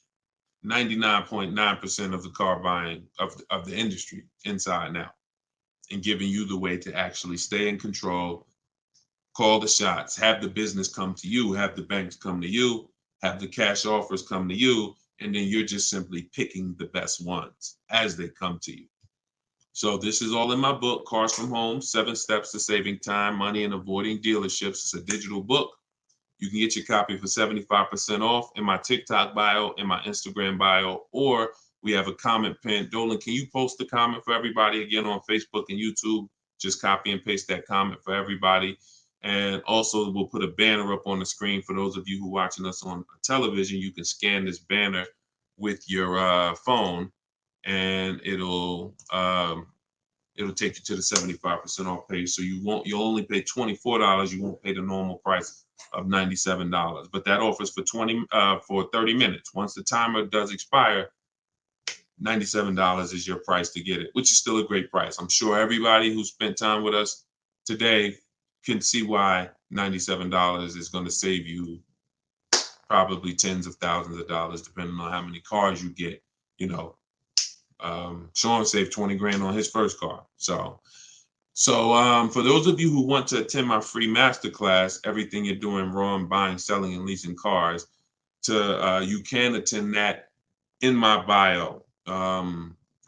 99.9% of the car buying of the industry inside and out, and giving you the way to actually stay in control, call the shots, have the business come to you, have the banks come to you, have the cash offers come to you, and then you're just simply picking the best ones as they come to you. So this is all in my book, Cars from Home, 7 Steps to Saving Time, Money, and Avoiding Dealerships. It's a digital book. You can get your copy for 75% off in my TikTok bio, in my Instagram bio, or we have a comment pin. Dolan, can you post the comment for everybody again on Facebook and YouTube? Just copy and paste that comment for everybody. And also we'll put a banner up on the screen for those of you who are watching us on television. You can scan this banner with your phone, and it'll take you to the 75% off page. So you'll only pay $24. You won't pay the normal price of $97. But that offers for 30 minutes. Once the timer does expire, $97 is your price to get it, which is still a great price. I'm sure everybody who spent time with us today can see why $97 is going to save you probably tens of thousands of dollars, depending on how many cars you get. Sean saved 20 grand on his first car. So for those of you who want to attend my free masterclass, Everything You're Doing Wrong, Buying, Selling, and Leasing Cars, you can attend that in my bio.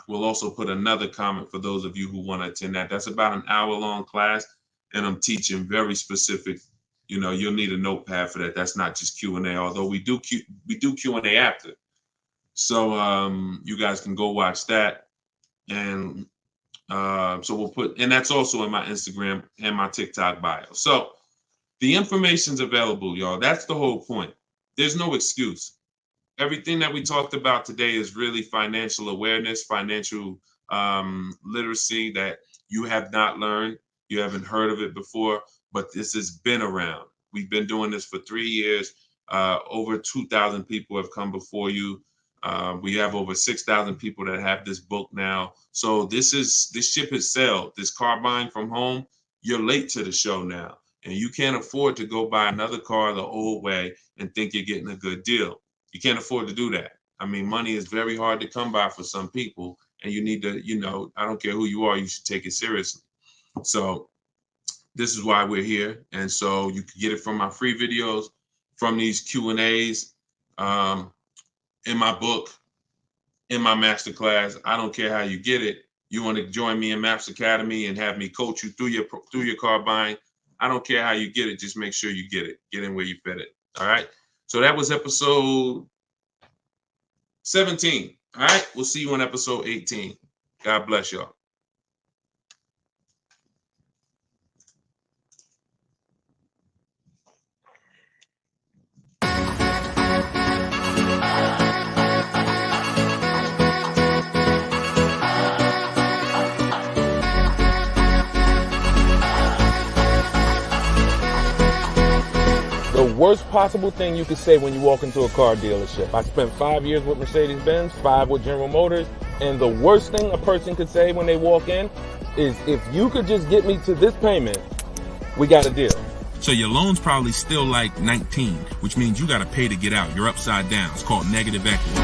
We'll also put another comment for those of you who want to attend that. That's about an hour-long class, and I'm teaching very specific. You'll need a notepad for that. That's not just Q&A, although we do Q&A after. So you guys can go watch that, and so we'll put, and that's also in my Instagram and my TikTok bio. So the information's available, y'all. That's the whole point. There's no excuse. Everything that we talked about today is really financial awareness, financial literacy that you have not learned. You haven't heard of it before, but this has been around. We've been doing this for 3 years. Over 2,000 people have come before you. We have over 6,000 people that have this book now. So this ship has sailed. This car buying from home, you're late to the show now. And you can't afford to go buy another car the old way and think you're getting a good deal. You can't afford to do that. I mean, money is very hard to come by for some people, and you need to, I don't care who you are, you should take it seriously. So this is why we're here. And so you can get it from my free videos, from these Q&As, in my book, in my masterclass. I don't care how you get it. You want to join me in Maps Academy and have me coach you through your car buying. I don't care how you get it. Just make sure you get it. Get in where you fit it. All right. So that was episode 17. All right. We'll see you on episode 18. God bless y'all. The worst possible thing you could say when you walk into a car dealership. I spent 5 years with Mercedes-Benz, 5 with General Motors, and the worst thing a person could say when they walk in is, if you could just get me to this payment, we got a deal. So your loan's probably still like 19, which means you got to pay to get out. You're upside down. It's called negative equity.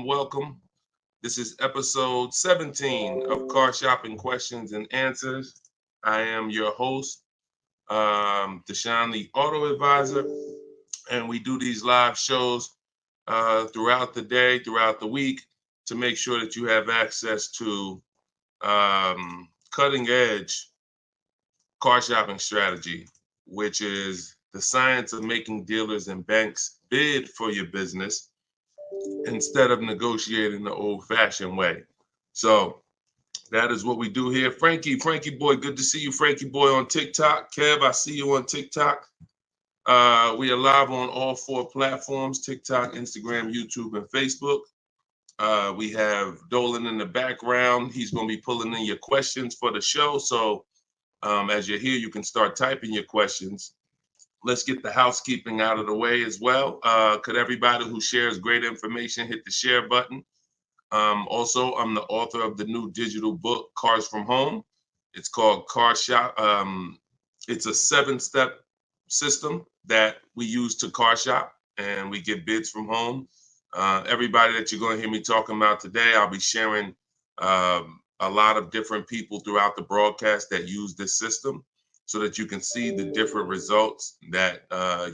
Welcome. This is episode 17 of Car Shopping Questions and Answers. I am your host, Deshone the Auto Advisor, and we do these live shows throughout the day, throughout the week, to make sure that you have access to cutting edge car shopping strategy, which is the science of making dealers and banks bid for your business instead of negotiating the old-fashioned way. So that is what we do here. Frankie boy, good to see you, Frankie boy, on TikTok. Kev, I see you on TikTok. We are live on all 4 platforms: TikTok, Instagram, YouTube, and Facebook. We have Dolan in the background. He's going to be pulling in your questions for the show. So as you're here, you can start typing your questions. Let's get the housekeeping out of the way as well. Could everybody who shares great information hit the share button? Also, I'm the author of the new digital book, Cars from Home. It's called Car Shop. It's a 7-step system that we use to car shop, and we get bids from home. Everybody that you're going to hear me talking about today, I'll be sharing a lot of different people throughout the broadcast that use this system, so that you can see the different results that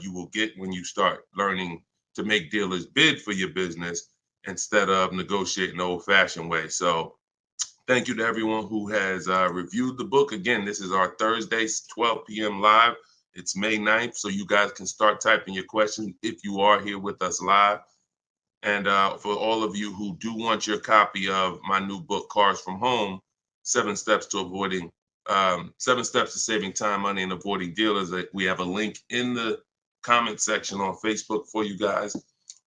you will get when you start learning to make dealers bid for your business instead of negotiating the old-fashioned way. So thank you to everyone who has reviewed the book. Again, this is our Thursday, 12 p.m. live. It's May 9th, so you guys can start typing your questions if you are here with us live. And for all of you who do want your copy of my new book, Cars from Home, 7 Steps to Saving Time, Money, and Avoiding Dealers, we have a link in the comment section on Facebook for you guys.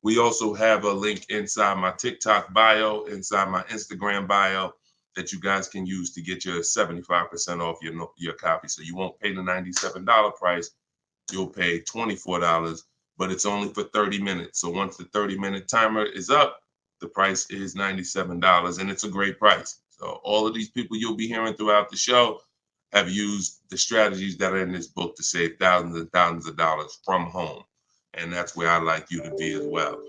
We also have a link inside my TikTok bio, inside my Instagram bio, that you guys can use to get your 75% off your copy. So you won't pay the $97 price. You'll pay $24, but it's only for 30 minutes. So once the 30-minute timer is up, the price is $97, and it's a great price. So all of these people you'll be hearing throughout the show have used the strategies that are in this book to save thousands and thousands of dollars from home. And that's where I'd like you to be as well.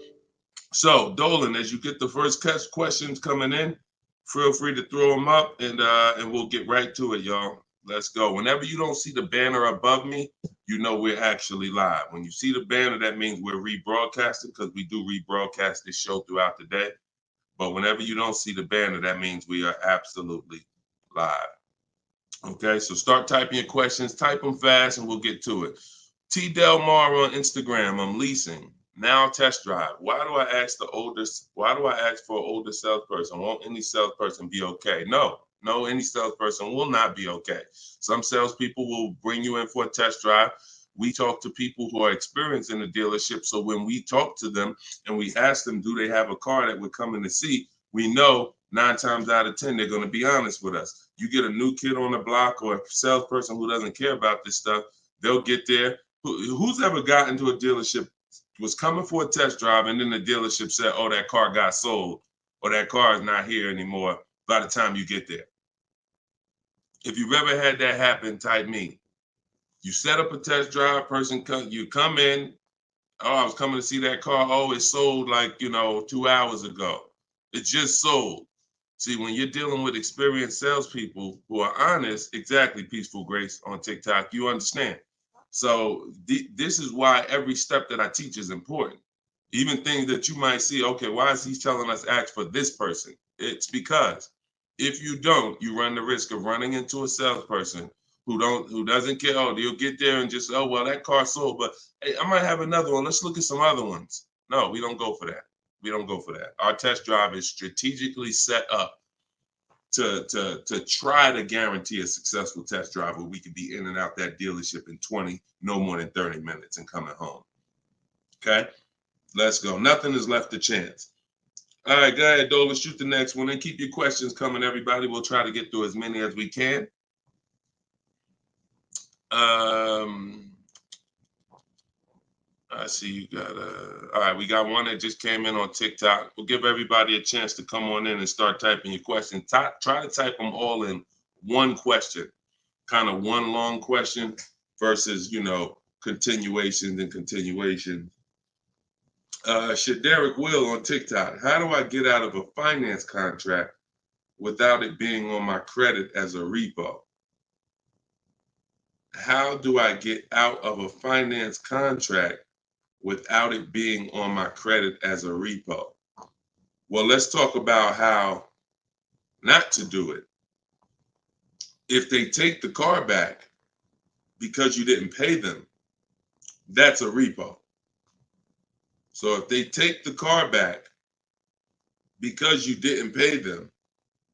So, Dolan, as you get the first questions coming in, feel free to throw them up, and we'll get right to it, y'all. Let's go. Whenever you don't see the banner above me, you know we're actually live. When you see the banner, that means we're rebroadcasting, because we do rebroadcast this show throughout the day. But whenever you don't see the banner, that means we are absolutely live. Okay, so start typing your questions. Type them fast, and we'll get to it. T. Del Mar on Instagram. I'm leasing. Now test drive. Why do I ask for an older salesperson? Won't any salesperson be okay? No, any salesperson will not be okay. Some salespeople will bring you in for a test drive. we talk to people who are experienced in the dealership. So when we talk to them and we ask them, do they have a car that we're coming to see? We know 9 times out of 10, they're going to be honest with us. You get a new kid on the block or a salesperson who doesn't care about this stuff, they'll get there. Who's ever gotten to a dealership, was coming for a test drive, and then the dealership said, oh, that car got sold, or that car is not here anymore by the time you get there? If you've ever had that happen, type me. You set up a test drive, you come in, oh, I was coming to see that car. Oh, it sold like, 2 hours ago. It just sold. See, when you're dealing with experienced salespeople who are honest, exactly, Peaceful Grace on TikTok, you understand. So this is why every step that I teach is important. Even things that you might see, okay, why is he telling us ask for this person? It's because if you don't, you run the risk of running into a salesperson who doesn't care. Oh, you'll get there and just, oh, well, that car sold, but hey, I might have another one. Let's look at some other ones. No, we don't go for that. We don't go for that. Our test drive is strategically set up to try to guarantee a successful test drive where we can be in and out that dealership in 20, no more than 30 minutes and coming home. Okay, let's go. Nothing is left to chance. All right, go ahead, Dola, shoot the next one and keep your questions coming, everybody. We'll try to get through as many as we can. I see you got all right, we got one that just came in on TikTok. We'll give everybody a chance to come on in and start typing your questions. Try to type them all in one question, kind of one long question versus, continuations and continuations. Shaderick Will on TikTok. How do I get out of a finance contract without it being on my credit as a repo? How do I get out of a finance contract without it being on my credit as a repo? Well, let's talk about how not to do it. If they take the car back because you didn't pay them, that's a repo. So if they take the car back because you didn't pay them,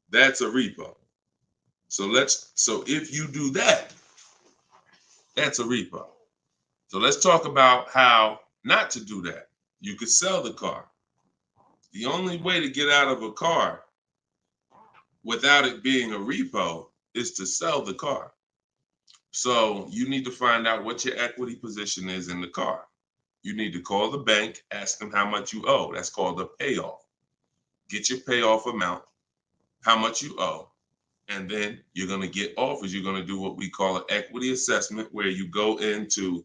that's a repo. So if you do that, that's a repo. So let's talk about how not to do that. You could sell the car. The only way to get out of a car without it being a repo is to sell the car. So you need to find out what your equity position is in the car. You need to call the bank, ask them how much you owe. That's called a payoff. Get your payoff amount, how much you owe, and then you're going to get offers. You're going to do what we call an equity assessment, where you go into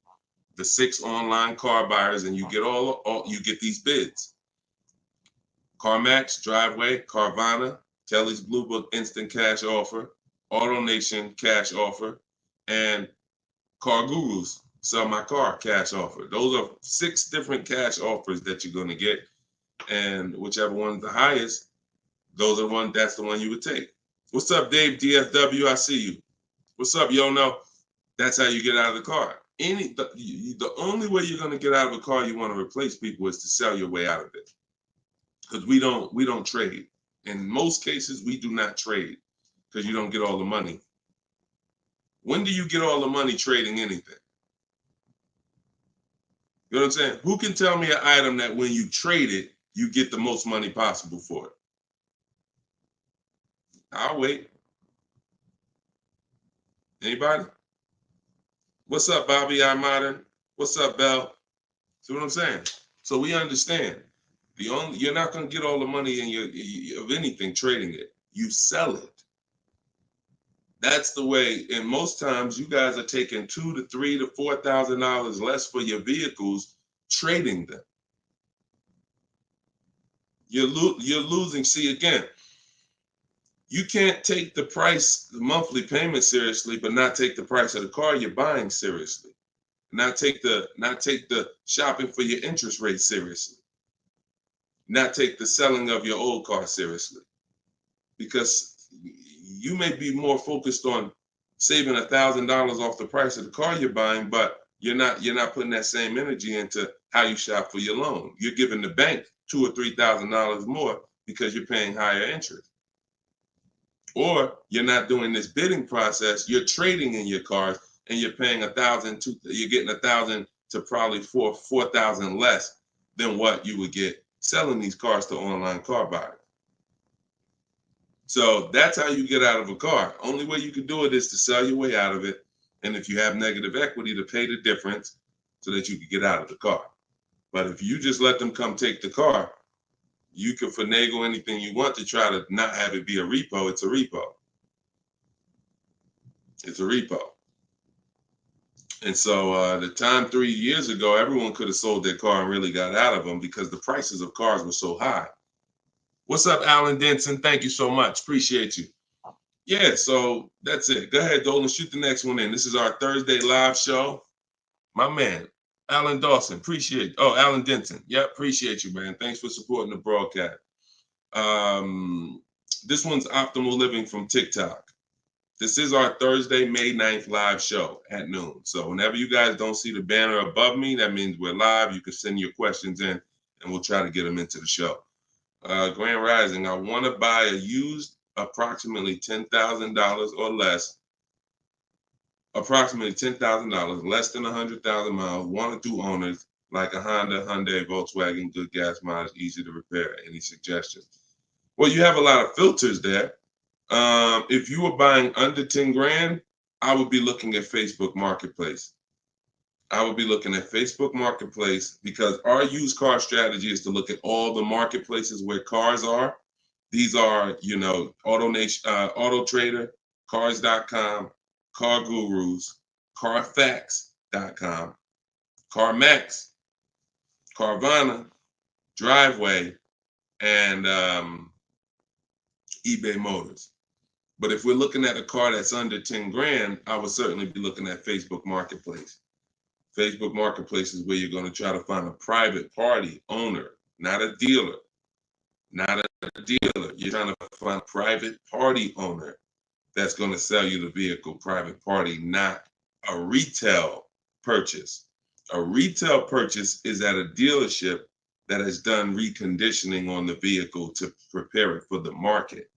the 6 online car buyers and you get you get these bids. CarMax, Driveway, Carvana, Kelly's Blue Book Instant Cash Offer, AutoNation Cash Offer, and Car Guru's Sell My Car Cash Offer. Those are 6 different cash offers that you're going to get, and whichever one's the highest, that's the one you would take. What's up, Dave DFW? I see you. What's up, Yono? That's how you get out of the car. The only way you're going to get out of a car you want to replace people is to sell your way out of it. Because we don't trade. In most cases, we do not trade because you don't get all the money. When do you get all the money trading anything? You know what I'm saying? Who can tell me an item that when you trade it, you get the most money possible for it? I'll wait. Anybody? What's up, Bobby I Modern? What's up, Bell? See what I'm saying? So we understand. You're not going to get all the money of anything trading it. You sell it. That's the way. And most times you guys are taking $2,000 to $3,000 to $4,000 less for your vehicles, trading them. You're losing. See, again, you can't take the price, the monthly payment seriously, but not take the price of the car you're buying seriously. Not take the shopping for your interest rate seriously. Not take the selling of your old car seriously. Because you may be more focused on saving $1,000 off the price of the car you're buying, but you're not putting that same energy into how you shop for your loan. You're giving the bank $2,000 or $3,000 more because you're paying higher interest. Or you're not doing this bidding process. You're trading in your cars and you're paying $1,000, you're getting $1,000 to probably $4,000 less than what you would get selling these cars to online car buyers. So that's how you get out of a car. Only way you can do it is to sell your way out of it. And if you have negative equity, to pay the difference so that you can get out of the car. But if you just let them come take the car, you can finagle anything you want to try to not have it be a repo. It's a repo. It's a repo. And so the time 3 years ago, everyone could have sold their car and really got out of them because the prices of cars were so high. What's up, Alan Denson? Thank you so much. Appreciate you. Yeah, so that's it. Go ahead, Dolan, shoot the next one in. This is our Thursday live show. My man, Alan Dawson, appreciate. Oh, Alan Denton. Yep, appreciate you, man. Thanks for supporting the broadcast. This one's Optimal Living from TikTok. This is our Thursday, May 9th live show at noon. So whenever you guys don't see the banner above me, that means we're live. You can send your questions in and we'll try to get them into the show. Grand Rising, I want to buy a used approximately $10,000 or less. Approximately $10,000, less than 100,000 miles, 1 or 2 owners, like a Honda, Hyundai, Volkswagen, good gas mileage, easy to repair. Any suggestions? Well, you have a lot of filters there. If you were buying under 10 grand, I would be looking at Facebook Marketplace. I would be looking at Facebook Marketplace because our used car strategy is to look at all the marketplaces where cars are. These are, AutoNation, Auto Trader, Cars.com, Car Gurus, Carfax.com, CarMax, Carvana, Driveway, and eBay Motors. But if we're looking at a car that's under 10 grand, I would certainly be looking at Facebook Marketplace. Facebook Marketplace is where you're going to try to find a private party owner, not a dealer. Not a dealer. You're trying to find a private party owner that's going to sell you the vehicle, private party, not a retail purchase. A retail purchase is at a dealership that has done reconditioning on the vehicle to prepare it for the market.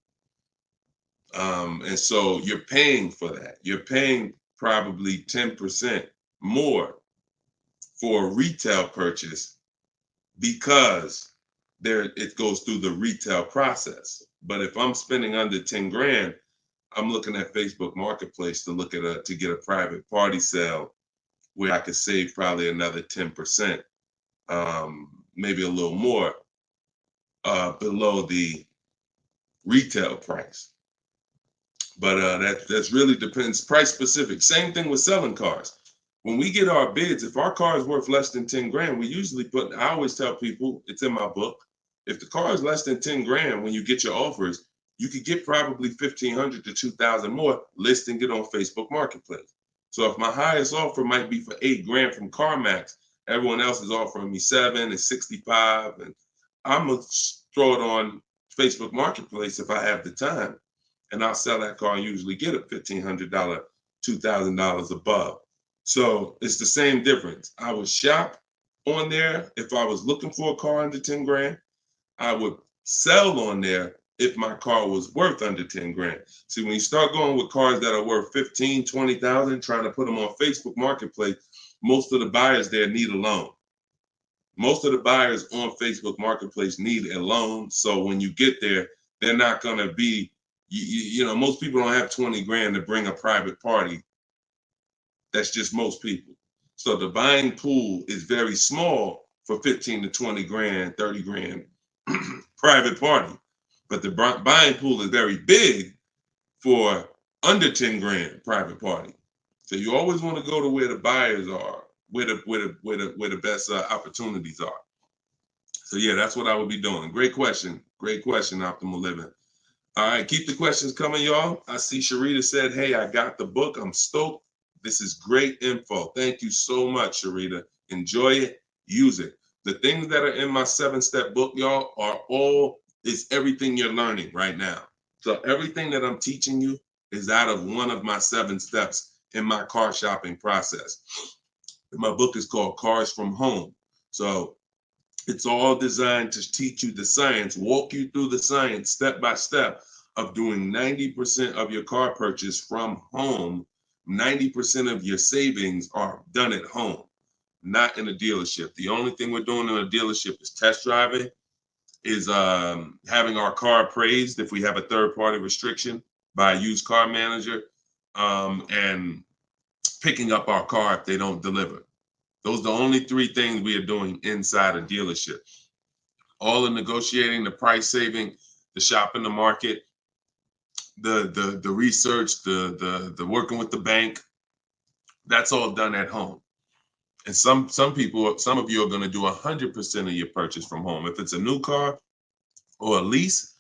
And so you're paying for that. You're paying probably 10% more for a retail purchase because it goes through the retail process. But if I'm spending under 10 grand, I'm looking at Facebook Marketplace to get a private party sale where I could save probably another 10%, maybe a little more below the retail price. But that's really depends, price specific. Same thing with selling cars. When we get our bids, if our car is worth less than 10 grand, we usually I always tell people, it's in my book, if the car is less than 10 grand, when you get your offers, you could get probably 1,500 to 2,000 more listing it on Facebook Marketplace. So if my highest offer might be for 8 grand from CarMax, everyone else is offering me 7 and 65, and I'm gonna throw it on Facebook Marketplace if I have the time, and I'll sell that car and usually get a $1,500, $2,000 above. So it's the same difference. I would shop on there if I was looking for a car under 10 grand. I would sell on there if my car was worth under 10 grand. See, when you start going with cars that are worth 15, 20,000, trying to put them on Facebook Marketplace, most of the buyers there need a loan. Most of the buyers on Facebook Marketplace need a loan. So when you get there, they're not going to be, most people don't have 20 grand to bring a private party. That's just most people. So the buying pool is very small for 15 to 20 grand, 30 grand private party. But the buying pool is very big for under 10 grand private party. So you always want to go to where the buyers are, where the best opportunities are. So yeah, that's what I would be doing. Great question, Optimal Living. All right, keep the questions coming, y'all. I see Sharita said, hey, I got the book. I'm stoked. This is great info. Thank you so much, Sharita. Enjoy it, use it. The things that are in my 7-step book, y'all, is everything you're learning right now. So everything that I'm teaching you is out of one of my 7 steps in my car shopping process. My book is called Cars from Home. So it's all designed to teach you the science, walk you through the science step by step of doing 90% of your car purchase from home 90% of your savings are done at home, not in a dealership. The only thing we're doing in a dealership is test driving, is having our car appraised if we have a third-party restriction by a used car manager, and picking up our car if they don't deliver. Those are the only three things we are doing inside a dealership. All the negotiating, the price saving, the shopping the market, the research, the working with the bank, that's all done at home. And some people, some of you are going to do 100% of your purchase from home. If it's a new car or a lease,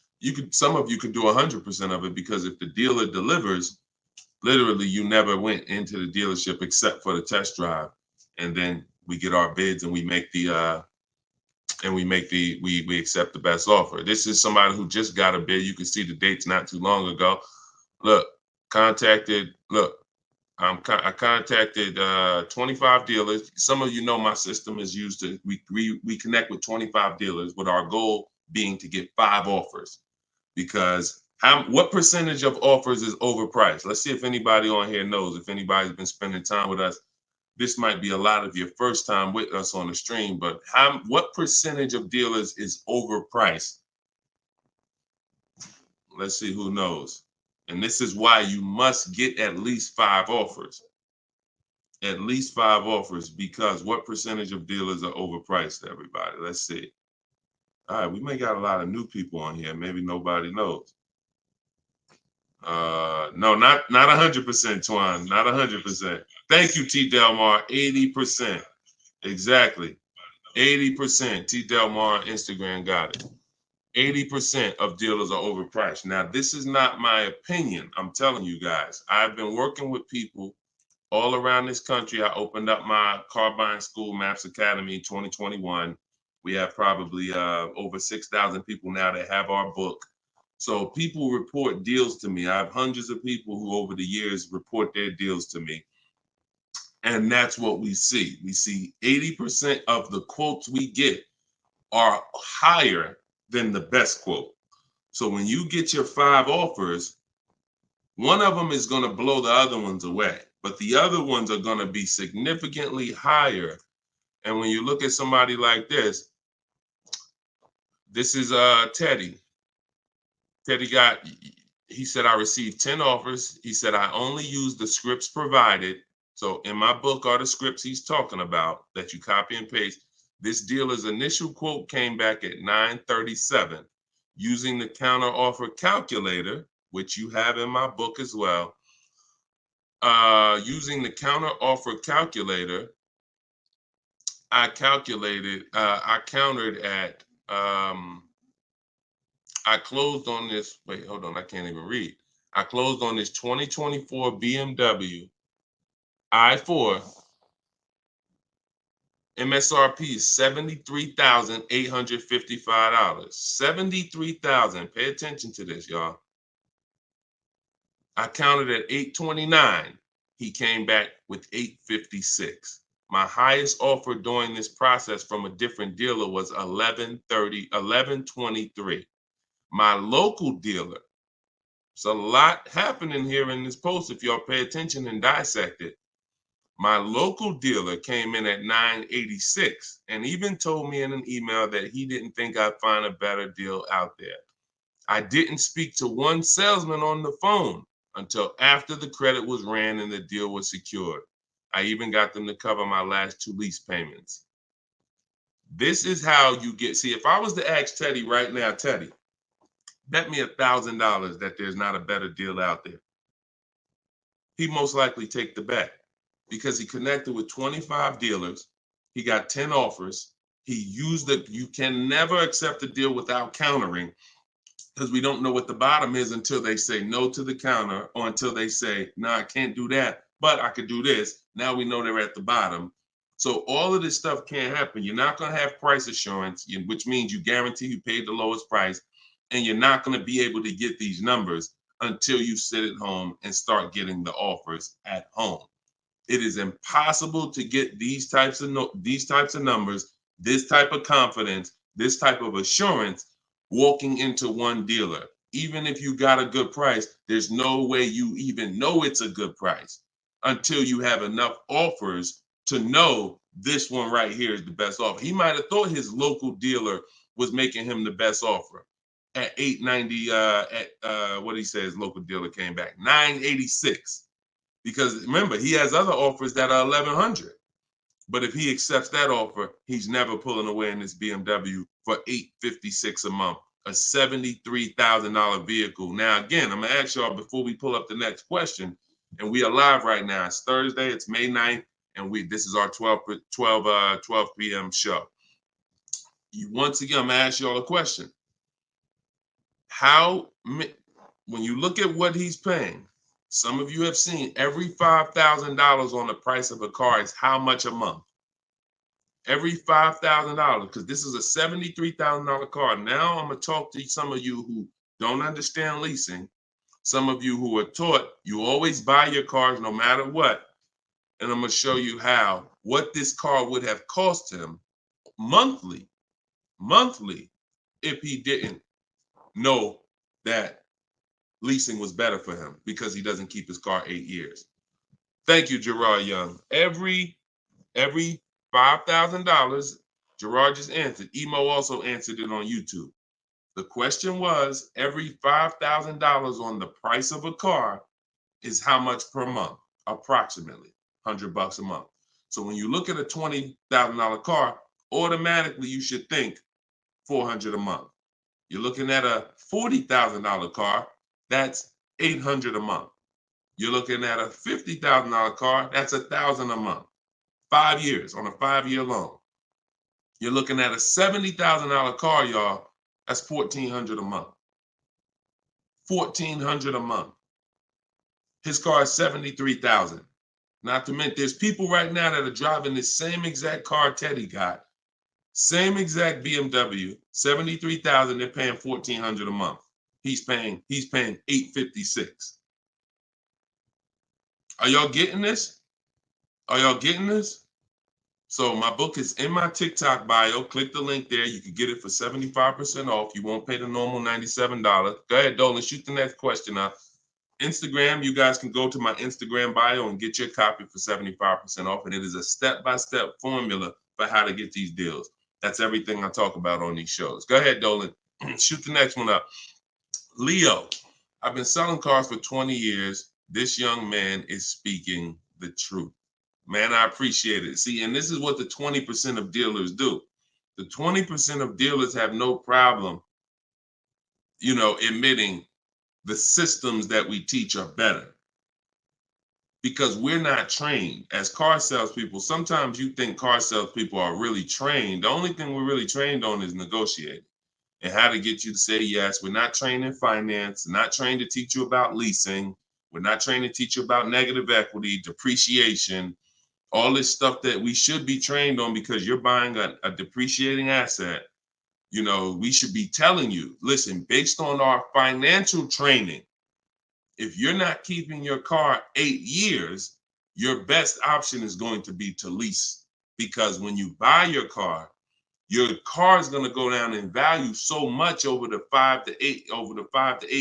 some of you could do 100% of it, because if the dealer delivers, literally you never went into the dealership except for the test drive, and then we get our bids and we make the we accept the best offer. This is somebody who just got a bid. You can see the dates not too long ago. Look, I contacted 25 dealers. Some of you know my system is used to, we connect with 25 dealers, with our goal being to get 5 offers. Because what percentage of offers is overpriced? Let's see if anybody on here knows. If anybody's been spending time with us, this might be a lot of your first time with us on the stream, but what percentage of dealers is overpriced? Let's see who knows. And this is why you must get at least 5 offers. At least 5 offers, because what percentage of dealers are overpriced, everybody? Let's see. All right, we may got a lot of new people on here. Maybe nobody knows. No, not 100%, Twan. Not 100%. Thank you, T. Delmar. 80%. Exactly. 80%. T. Delmar on Instagram got it. 80% of dealers are overpriced. Now, this is not my opinion. I'm telling you guys. I've been working with people all around this country. I opened up my car buying school, Maps Academy, 2021. We have probably over 6,000 people now that have our book. So people report deals to me. I have hundreds of people who over the years report their deals to me. And that's what we see. We see 80% of the quotes we get are higher than the best quote. So when you get your 5 offers, one of them is going to blow the other ones away, but the other ones are going to be significantly higher. And when you look at somebody like this is Teddy. Teddy he said, I received 10 offers. He said, I only use the scripts provided. So in my book are the scripts he's talking about that you copy and paste. This dealer's initial quote came back at 937. Using the counter offer calculator, which you have in my book as well. Using the counter offer calculator, I countered at, I closed on this, wait, hold on, I can't even read. I closed on this 2024 BMW i4. MSRP is $73,855. $73,000. Pay attention to this, y'all. I counted at 829. He came back with 856. My highest offer during this process from a different dealer was 1123. My local dealer, it's a lot happening here in this post if y'all pay attention and dissect it. My local dealer came in at 986 and even told me in an email that he didn't think I'd find a better deal out there. I didn't speak to one salesman on the phone until after the credit was ran and the deal was secured. I even got them to cover my last 2 lease payments. This is how you get, see, if I was to ask Teddy right now, Teddy, bet me $1,000 that there's not a better deal out there, he'd most likely take the bet. Because he connected with 25 dealers, he got 10 offers. He used it. You can never accept a deal without countering, because we don't know what the bottom is until they say no to the counter, or until they say, no, I can't do that, but I could do this. Now we know they're at the bottom. So all of this stuff can't happen. You're not going to have price assurance, which means you guarantee you paid the lowest price, and you're not going to be able to get these numbers until you sit at home and start getting the offers at home. It is impossible to get these types of numbers, this type of confidence, this type of assurance walking into one dealer. Even if you got a good price, there's no way you even know it's a good price until you have enough offers to know this one right here is the best offer. He might have thought his local dealer was making him the best offer at 890. What he says, local dealer came back 986, because remember he has other offers that are 1100. But if he accepts that offer, he's never pulling away in this BMW for $856 a month, a $73,000 vehicle. Now, again, I'm gonna ask y'all before we pull up the next question, and we are live right now. It's Thursday, it's May 9th, and this is our 12 p.m. show. Once again, I'm gonna ask y'all a question. When you look at what he's paying, some of you have seen every $5,000 on the price of a car is how much a month? Every $5,000, because this is a $73,000 car. Now I'm going to talk to some of you who don't understand leasing, some of you who are taught you always buy your cars no matter what, and I'm going to show you what this car would have cost him monthly, if he didn't know that leasing was better for him because he doesn't keep his car 8 years. Thank you, Gerard Young. Every $5,000, Gerard just answered. Emo also answered it on YouTube. The question was, every $5,000 on the price of a car is how much per month? Approximately $100 a month. So when you look at a $20,000 car, automatically you should think $400 a month. You're looking at a $40,000 car, that's $800 a month. You're looking at a $50,000 car, that's $1,000 a month. 5 years on a 5-year loan. You're looking at a $70,000 car, y'all. That's $1,400 a month. $1,400 a month. His car is $73,000. Not to mention, there's people right now that are driving this same exact car Teddy got, same exact BMW, $73,000. They're paying $1,400 a month. He's paying $856. Are y'all getting this? Are y'all getting this? So my book is in my TikTok bio. Click the link there. You can get it for 75% off. You won't pay the normal $97. Go ahead, Dolan, shoot the next question up. Instagram, you guys can go to my Instagram bio and get your copy for 75% off. And it is a step-by-step formula for how to get these deals. That's everything I talk about on these shows. Go ahead, Dolan. Shoot the next one up. Leo, I've been selling cars for 20 years. This young man is speaking the truth. Man, I appreciate it. See, and this is what the 20% of dealers do. The 20% of dealers have no problem, admitting the systems that we teach are better. Because we're not trained as car salespeople. Sometimes you think car salespeople are really trained. The only thing we're really trained on is negotiating and how to get you to say yes. We're not trained in finance, not trained to teach you about leasing. We're not trained to teach you about negative equity, depreciation, all this stuff that we should be trained on because you're buying a depreciating asset. We should be telling you, listen, based on our financial training, if you're not keeping your car 8 years, your best option is going to be to lease. Because when you buy your car is going to go down in value so much over the 5 to 8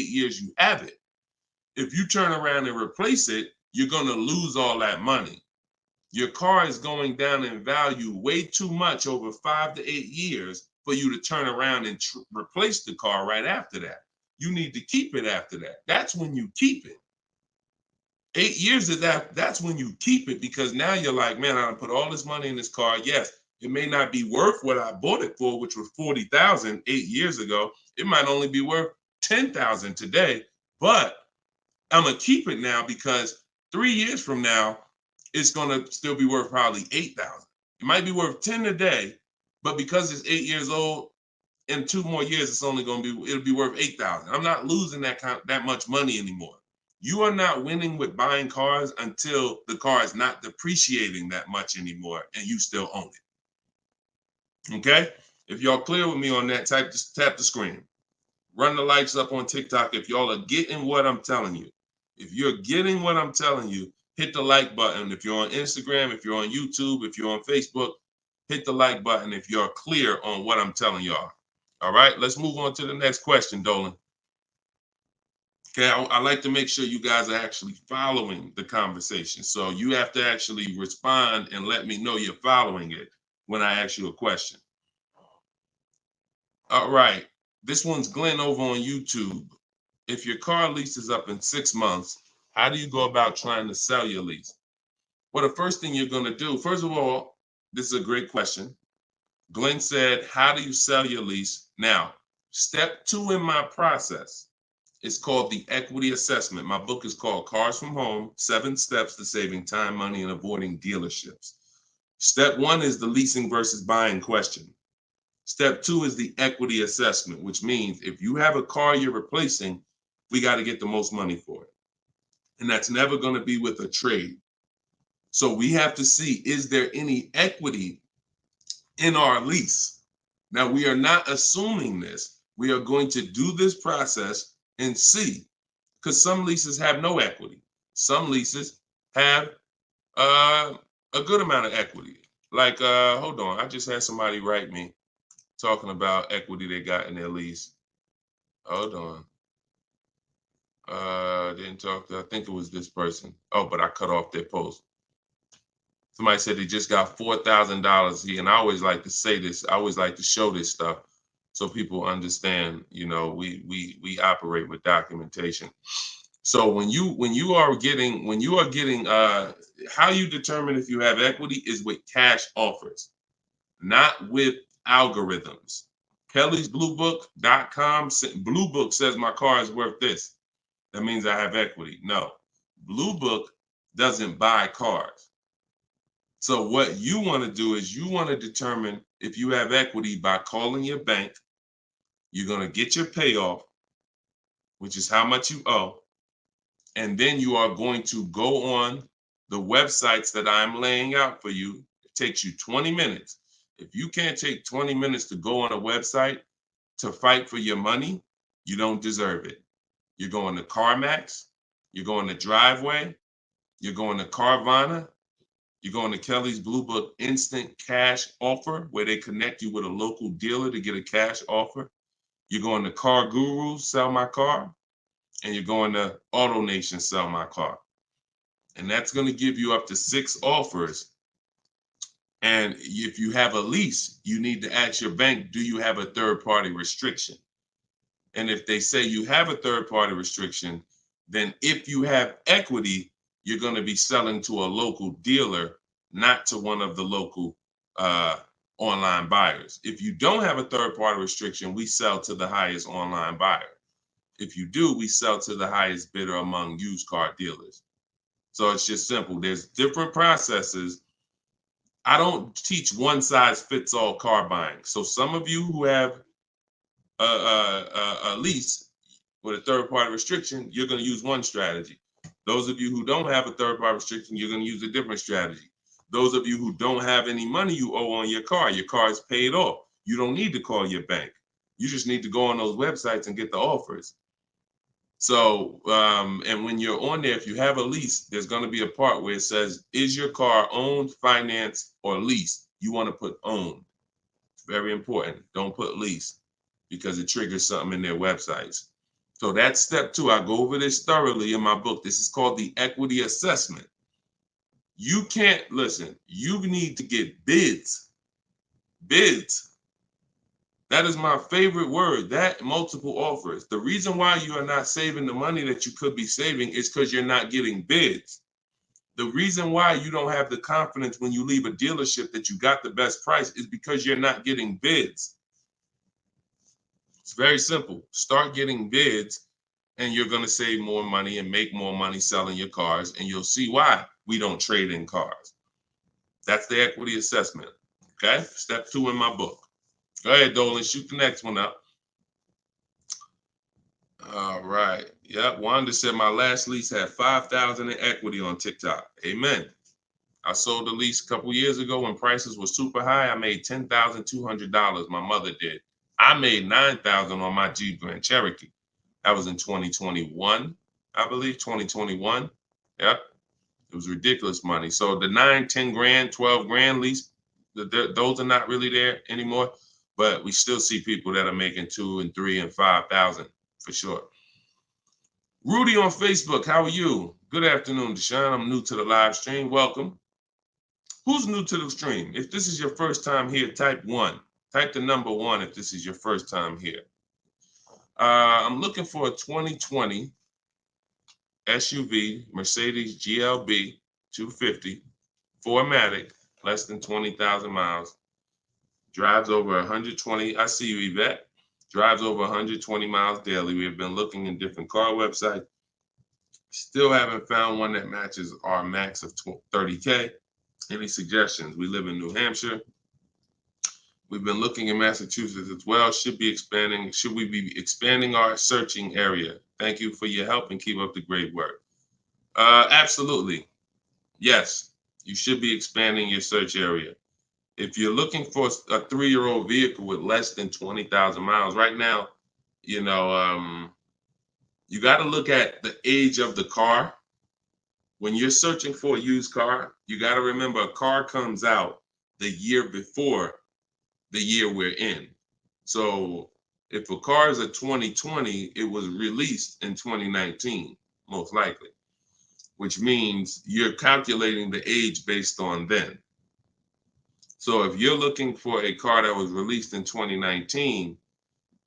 years you have it. If you turn around and replace it, you're going to lose all that money. Your car is going down in value way too much over 5 to 8 years for you to turn around and replace the car right after that. You need to keep it after that. That's when you keep it. 8 years of that's when you keep it, because now you're like, man, I put all this money in this car. Yes, it may not be worth what I bought it for, which was $40,000 8 years ago. It might only be worth $10,000 today, but I'm gonna keep it now because 3 years from now, it's gonna still be worth probably $8,000. It might be worth 10 today, but because it's 8 years old, in 2 more years, it'll be worth $8,000. I'm not losing that much money anymore. You are not winning with buying cars until the car is not depreciating that much anymore and you still own it. Okay? If y'all clear with me on that, just tap the screen. Run the likes up on TikTok if y'all are getting what I'm telling you. If you're getting what I'm telling you, hit the like button. If you're on Instagram, if you're on YouTube, if you're on Facebook, hit the like button if you're clear on what I'm telling y'all. All right, let's move on to the next question, Dolan. Okay, I like to make sure you guys are actually following the conversation. So you have to actually respond and let me know you're following it when I ask you a question. All right, this one's Glenn over on YouTube. If your car lease is up in 6 months, how do you go about trying to sell your lease? Well, the first thing you're going to do, first of all, this is a great question. Glenn said, how do you sell your lease? Now, step 2 in my process is called the equity assessment. My book is called Cars from Home, 7 Steps to Saving Time, Money, and Avoiding Dealerships. Step 1 is the leasing versus buying question. Step 2 is the equity assessment, which means if you have a car you're replacing, we got to get the most money for it. And that's never going to be with a trade. So we have to see, is there any equity in our lease? Now, we are not assuming this. We are going to do this process and see, because some leases have no equity. Some leases have a good amount of equity. Like, hold on, I just had somebody write me talking about equity they got in their lease. Hold on. Didn't talk to, I think it was this person. Oh, but I cut off their post. Somebody said they just got $4,000 and I always like to say this. I always like to show this stuff so people understand. You know, we operate with documentation. So when you are getting how you determine if you have equity is with cash offers, not with algorithms. Kelly's bluebook.com. Blue Book says my car is worth this. That means I have equity. No, Blue Book doesn't buy cars. So what you want to do is you want to determine if you have equity by calling your bank. You're going to get your payoff, which is how much you owe. And then you are going to go on the websites that I'm laying out for you. It takes you 20 minutes. If you can't take 20 minutes to go on a website to fight for your money, you don't deserve it. You're going to CarMax, you're going to Driveway, you're going to Carvana, you're going to Kelly's Blue Book Instant Cash Offer, where they connect you with a local dealer to get a cash offer. You're going to Car Guru, Sell My Car, and you're going to AutoNation, Sell My Car. And that's going to give you up to 6 offers. And if you have a lease, you need to ask your bank, do you have a third-party restriction? And if they say you have a third-party restriction, then if you have equity, you're going to be selling to a local dealer, not to one of the local online buyers. If you don't have a third-party restriction, we sell to the highest online buyer. If you do, we sell to the highest bidder among used car dealers. So it's just simple. There's different processes. I don't teach one size fits all car buying. So some of you who have a lease with a third-party restriction, you're going to use one strategy. Those of you who don't have a third-party restriction, you're going to use a different strategy. Those of you who don't have any money you owe on your car is paid off. You don't need to call your bank. You just need to go on those websites and get the offers. So, and when you're on there, if you have a lease, there's going to be a part where it says, is your car owned, financed, or leased? You want to put owned. It's very important. Don't put lease because it triggers something in their websites. So that's step 2. I go over this thoroughly in my book. This is called the equity assessment. You can't, listen, you need to get bids. Bids. That is my favorite word, that multiple offers. The reason why you are not saving the money that you could be saving is because you're not getting bids. The reason why you don't have the confidence when you leave a dealership that you got the best price is because you're not getting bids. It's very simple. Start getting bids and you're going to save more money and make more money selling your cars, and you'll see why we don't trade in cars. That's the equity assessment. Okay? Step 2 in my book. Go ahead, Dolan. Shoot the next one up. All right. Yep. Wanda said my last lease had $5,000 in equity on TikTok. Amen. I sold the lease a couple years ago when prices were super high. I made $10,200. My mother did. I made $9,000 on my Jeep Grand Cherokee. That was in 2021, I believe. 2021. Yep. It was ridiculous money. So the 9, 10 grand, 12 grand lease, those are not really there anymore. But we still see people that are making 2 and 3 and 5,000 for sure. Rudy on Facebook, how are you? Good afternoon, Deshone. I'm new to the live stream. Welcome. Who's new to the stream? If this is your first time here, type 1. Type the number 1 if this is your first time here. I'm looking for a 2020 SUV, Mercedes GLB 250, 4MATIC, less than 20,000 miles. Drives over 120. I see you, Yvette. Drives over 120 miles daily. We have been looking in different car websites. Still haven't found one that matches our max of 30K. Any suggestions? We live in New Hampshire. We've been looking in Massachusetts as well. Should we be expanding our searching area? Thank you for your help and keep up the great work. Absolutely. Yes, you should be expanding your search area. If you're looking for a 3-year-old vehicle with less than 20,000 miles, right now, you got to look at the age of the car. When you're searching for a used car, you got to remember a car comes out the year before the year we're in. So if a car is a 2020, it was released in 2019, most likely, which means you're calculating the age based on then. So if you're looking for a car that was released in 2019,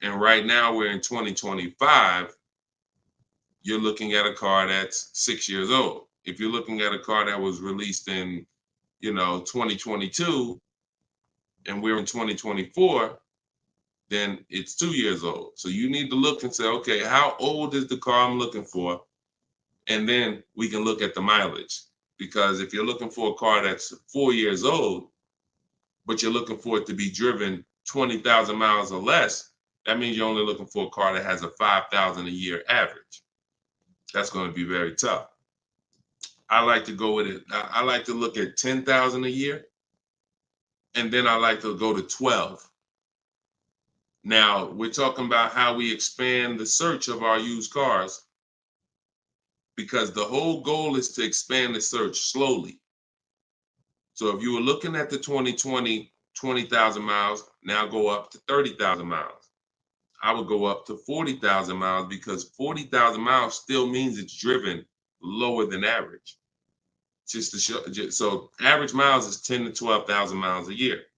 and right now we're in 2025, you're looking at a car that's 6 years old. If you're looking at a car that was released in, 2022, and we're in 2024, then it's 2 years old. So you need to look and say, okay, how old is the car I'm looking for? And then we can look at the mileage. Because if you're looking for a car that's 4 years old, but you're looking for it to be driven 20,000 miles or less, that means you're only looking for a car that has a 5,000 a year average. That's going to be very tough. I like to go with it. I like to look at 10,000 a year, and then I like to go to 12. Now, we're talking about how we expand the search of our used cars, because the whole goal is to expand the search slowly. So if you were looking at the 2020, 20,000 miles, now go up to 30,000 miles. I would go up to 40,000 miles, because 40,000 miles still means it's driven lower than average. Just to show, so average miles is 10 to 12,000 miles a year.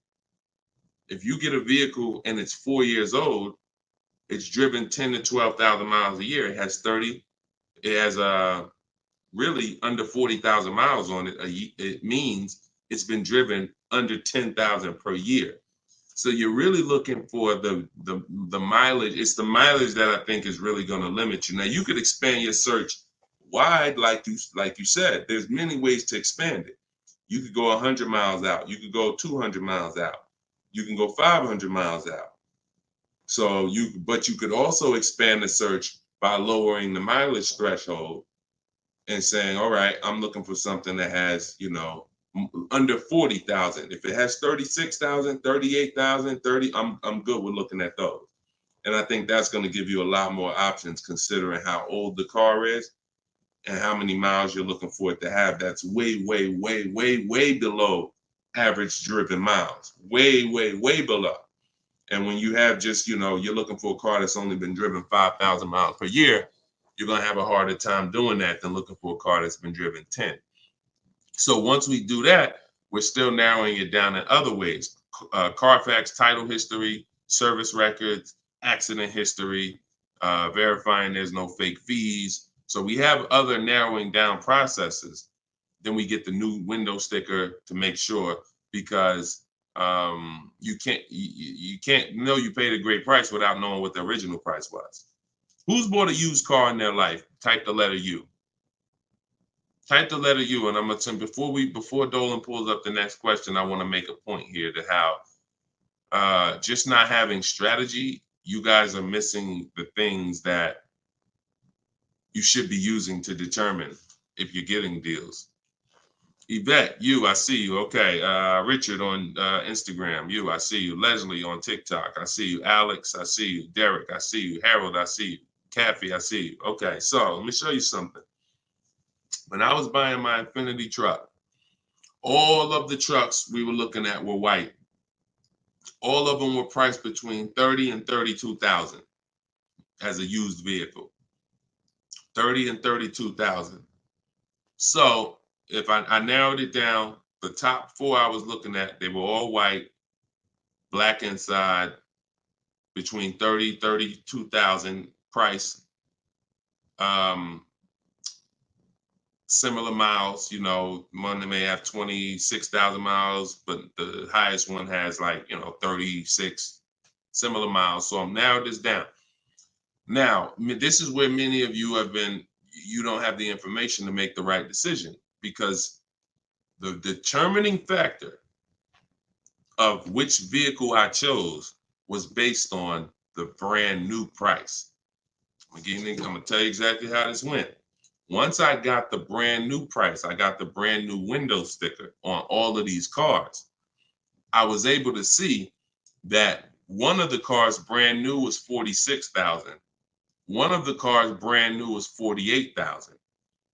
If you get a vehicle and it's 4 years old, it's driven 10 to 12,000 miles a year. It has really under 40,000 miles on it. It means it's been driven under 10,000 per year. So you're really looking for the mileage. It's the mileage that I think is really going to limit you. Now you could expand your search wide, like you said. There's many ways to expand it. You could go 100 miles out. You could go 200 miles out. You can go 500 miles out. So but you could also expand the search by lowering the mileage threshold and saying, all right, I'm looking for something that has, under 40,000. If it has 36,000, 38,000, 30, I'm good with looking at those. And I think that's going to give you a lot more options, considering how old the car is and how many miles you're looking for it to have. That's way, way, way, way, way below average driven miles. Way, way, way below. And when you have just, you're looking for a car that's only been driven 5,000 miles per year, you're going to have a harder time doing that than looking for a car that's been driven 10. So once we do that, we're still narrowing it down in other ways. Carfax title history, service records, accident history, verifying there's no fake fees. So we have other narrowing down processes. Then we get the new window sticker to make sure, because you can't know you paid a great price without knowing what the original price was. Who's bought a used car in their life? Type the letter U. Type the letter U, and I'm gonna before Dolan pulls up the next question, I want to make a point here to how just not having strategy, you guys are missing the things that you should be using to determine if you're getting deals. Yvette, I see you. Okay. Richard on Instagram, I see you. Leslie on TikTok, I see you. Alex, I see you. Derek, I see you. Harold, I see you. Kathy, I see you. Okay, so let me show you something. When I was buying my Infinity truck, all of the trucks we were looking at were white. All of them were priced between 30 and 32,000 as a used vehicle. 30 and 32,000. So if I narrowed it down, the top 4 I was looking at, they were all white, black inside, between 30, 32,000 price. Similar miles, one may have 26,000 miles, but the highest one has 36 similar miles. So I'm narrowed this down. Now, this is where many of you you don't have the information to make the right decision, because the determining factor of which vehicle I chose was based on the brand new price. I'm gonna tell you exactly how this went. Once I got the brand new price, I got the brand new window sticker on all of these cars, I was able to see that one of the cars brand new was 46,000. One of the cars brand new was 48,000.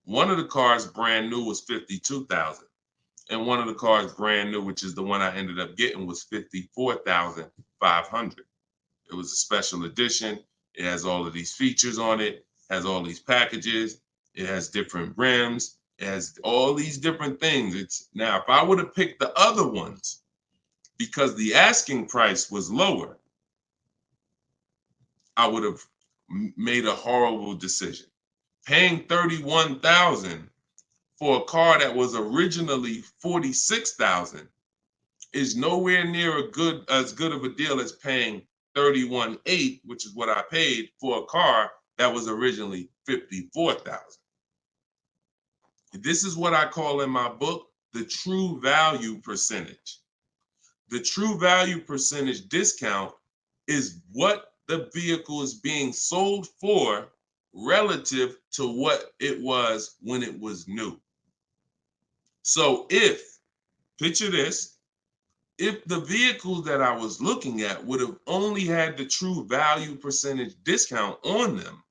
One of the cars brand new was 52,000. And one of the cars brand new, which is the one I ended up getting, was 54,500. It was a special edition. It has all of these features on it, has all these packages. It has different rims. It has all these different things. Now, if I would have picked the other ones, because the asking price was lower, I would have made a horrible decision. Paying 31,000 for a car that was originally 46,000 is nowhere near as good of a deal as paying 31,800, which is what I paid for a car that was originally 54,000. This is what I call in my book the true value percentage. The true value percentage discount is what the vehicle is being sold for relative to what it was when it was new. So picture this, if the vehicles that I was looking at would have only had the true value percentage discount on them,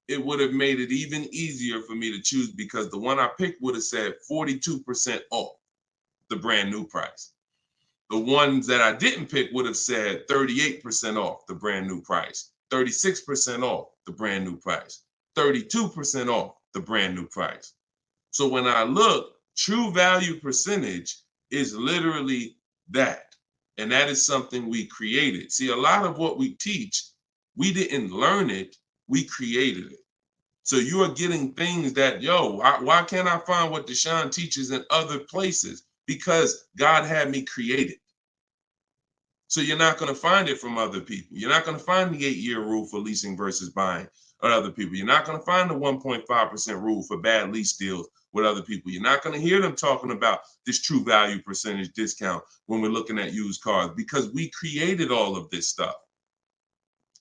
it would have made it even easier for me to choose, because the one I picked would have said 42% off the brand new price. The ones that I didn't pick would have said 38% off the brand new price, 36% off the brand new price, 32% off the brand new price. So when I look, true value percentage is literally that. And that is something we created. See, a lot of what we teach, we didn't learn it, we created it. So you are getting things that, why can't I find what Deshone teaches in other places? Because God had me create it. So you're not going to find it from other people. You're not going to find the 8-year rule for leasing versus buying or other people. You're not going to find the 1.5% rule for bad lease deals with other people. You're not going to hear them talking about this true value percentage discount when we're looking at used cars, because we created all of this stuff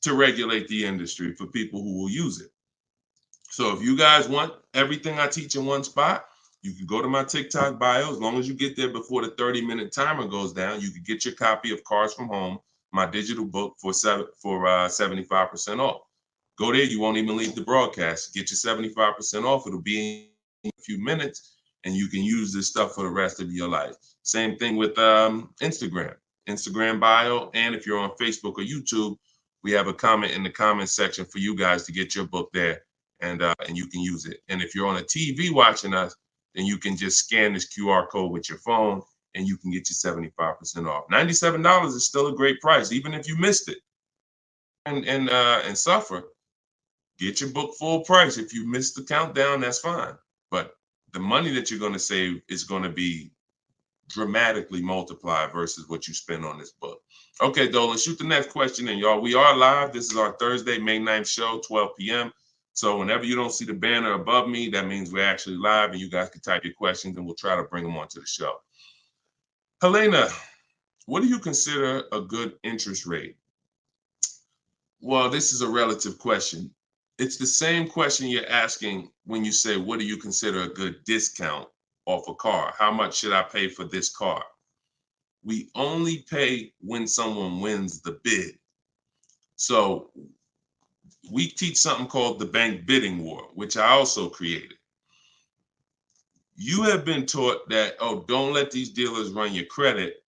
to regulate the industry for people who will use it. So if you guys want everything I teach in one spot, you can go to my TikTok bio. As long as you get there before the 30-minute timer goes down, you can get your copy of Cars from Home, my digital book, for 75% off. Go there. You won't even leave the broadcast. Get your 75% off. It'll be in a few minutes, and you can use this stuff for the rest of your life. Same thing with Instagram bio. And if you're on Facebook or YouTube, we have a comment in the comment section for you guys to get your book there, and you can use it. And if you're on a TV watching us, then you can just scan this QR code with your phone, and you can get your 75% off. $97 is still a great price, even if you missed it and suffer. Get your book full price. If you missed the countdown, that's fine. But the money that you're going to save is going to be dramatically multiplied versus what you spend on this book. Okay, Dolan, shoot the next question in, y'all. We are live. This is our Thursday, May 9th show, 12 p.m. So whenever you don't see the banner above me, that means we're actually live, and you guys can type your questions, and we'll try to bring them onto the show. Helena, what do you consider a good interest rate? Well, this is a relative question. It's the same question you're asking when you say, what do you consider a good discount off a car? How much should I pay for this car? We only pay when someone wins the bid. So we teach something called the bank bidding war, which I also created. You have been taught that, don't let these dealers run your credit,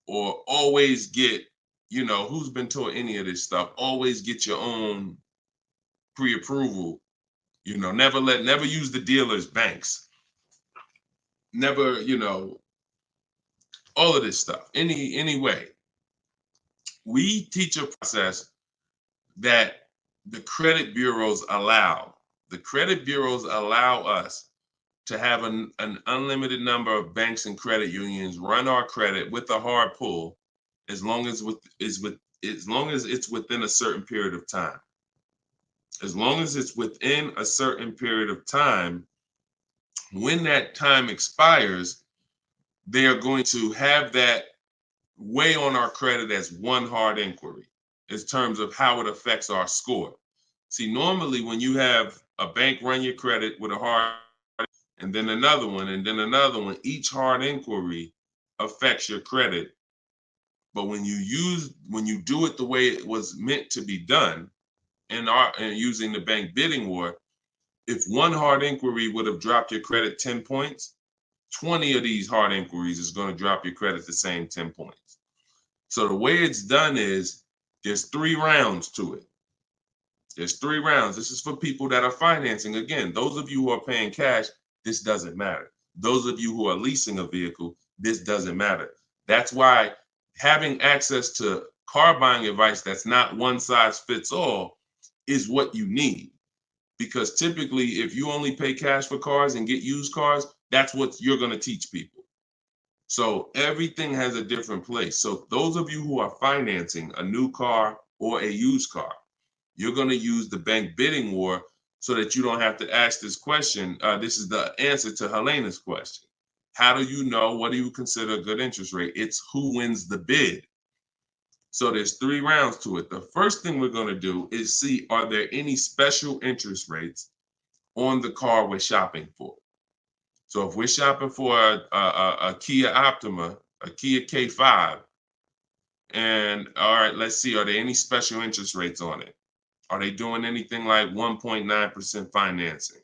or always get, who's been taught any of this stuff? Always get your own pre-approval You know, never use the dealer's banks. Never, you know, all of this stuff. Any way. We teach a process that the credit bureaus allow. The credit bureaus allow us to have an unlimited number of banks and credit unions run our credit with a hard pull, as long as it's within a certain period of time. As long as it's within a certain period of time, when that time expires, they are going to have that weigh on our credit as one hard inquiry in terms of how it affects our score. See, normally when you have a bank run your credit with a hard and then another one, and then another one, each hard inquiry affects your credit. But when you do it the way it was meant to be done, and using the bank bidding war, if one hard inquiry would have dropped your credit 10 points, 20 of these hard inquiries is going to drop your credit the same 10 points. So the way it's done is there's 3 rounds to it. There's 3 rounds. This is for people that are financing. Again, those of you who are paying cash, this doesn't matter. Those of you who are leasing a vehicle, this doesn't matter. That's why having access to car buying advice that's not one size fits all is what you need. Because typically, if you only pay cash for cars and get used cars, that's what you're going to teach people. So everything has a different place. So those of you who are financing a new car or a used car, you're going to use the bank bidding war so that you don't have to ask this question. This is the answer to Helena's question. How do you know? What do you consider a good interest rate? It's who wins the bid. So there's 3 rounds to it. The first thing we're going to do is see, are there any special interest rates on the car we're shopping for? So if we're shopping for a Kia Optima, a Kia K5, and all right, let's see, are there any special interest rates on it? Are they doing anything like 1.9% financing?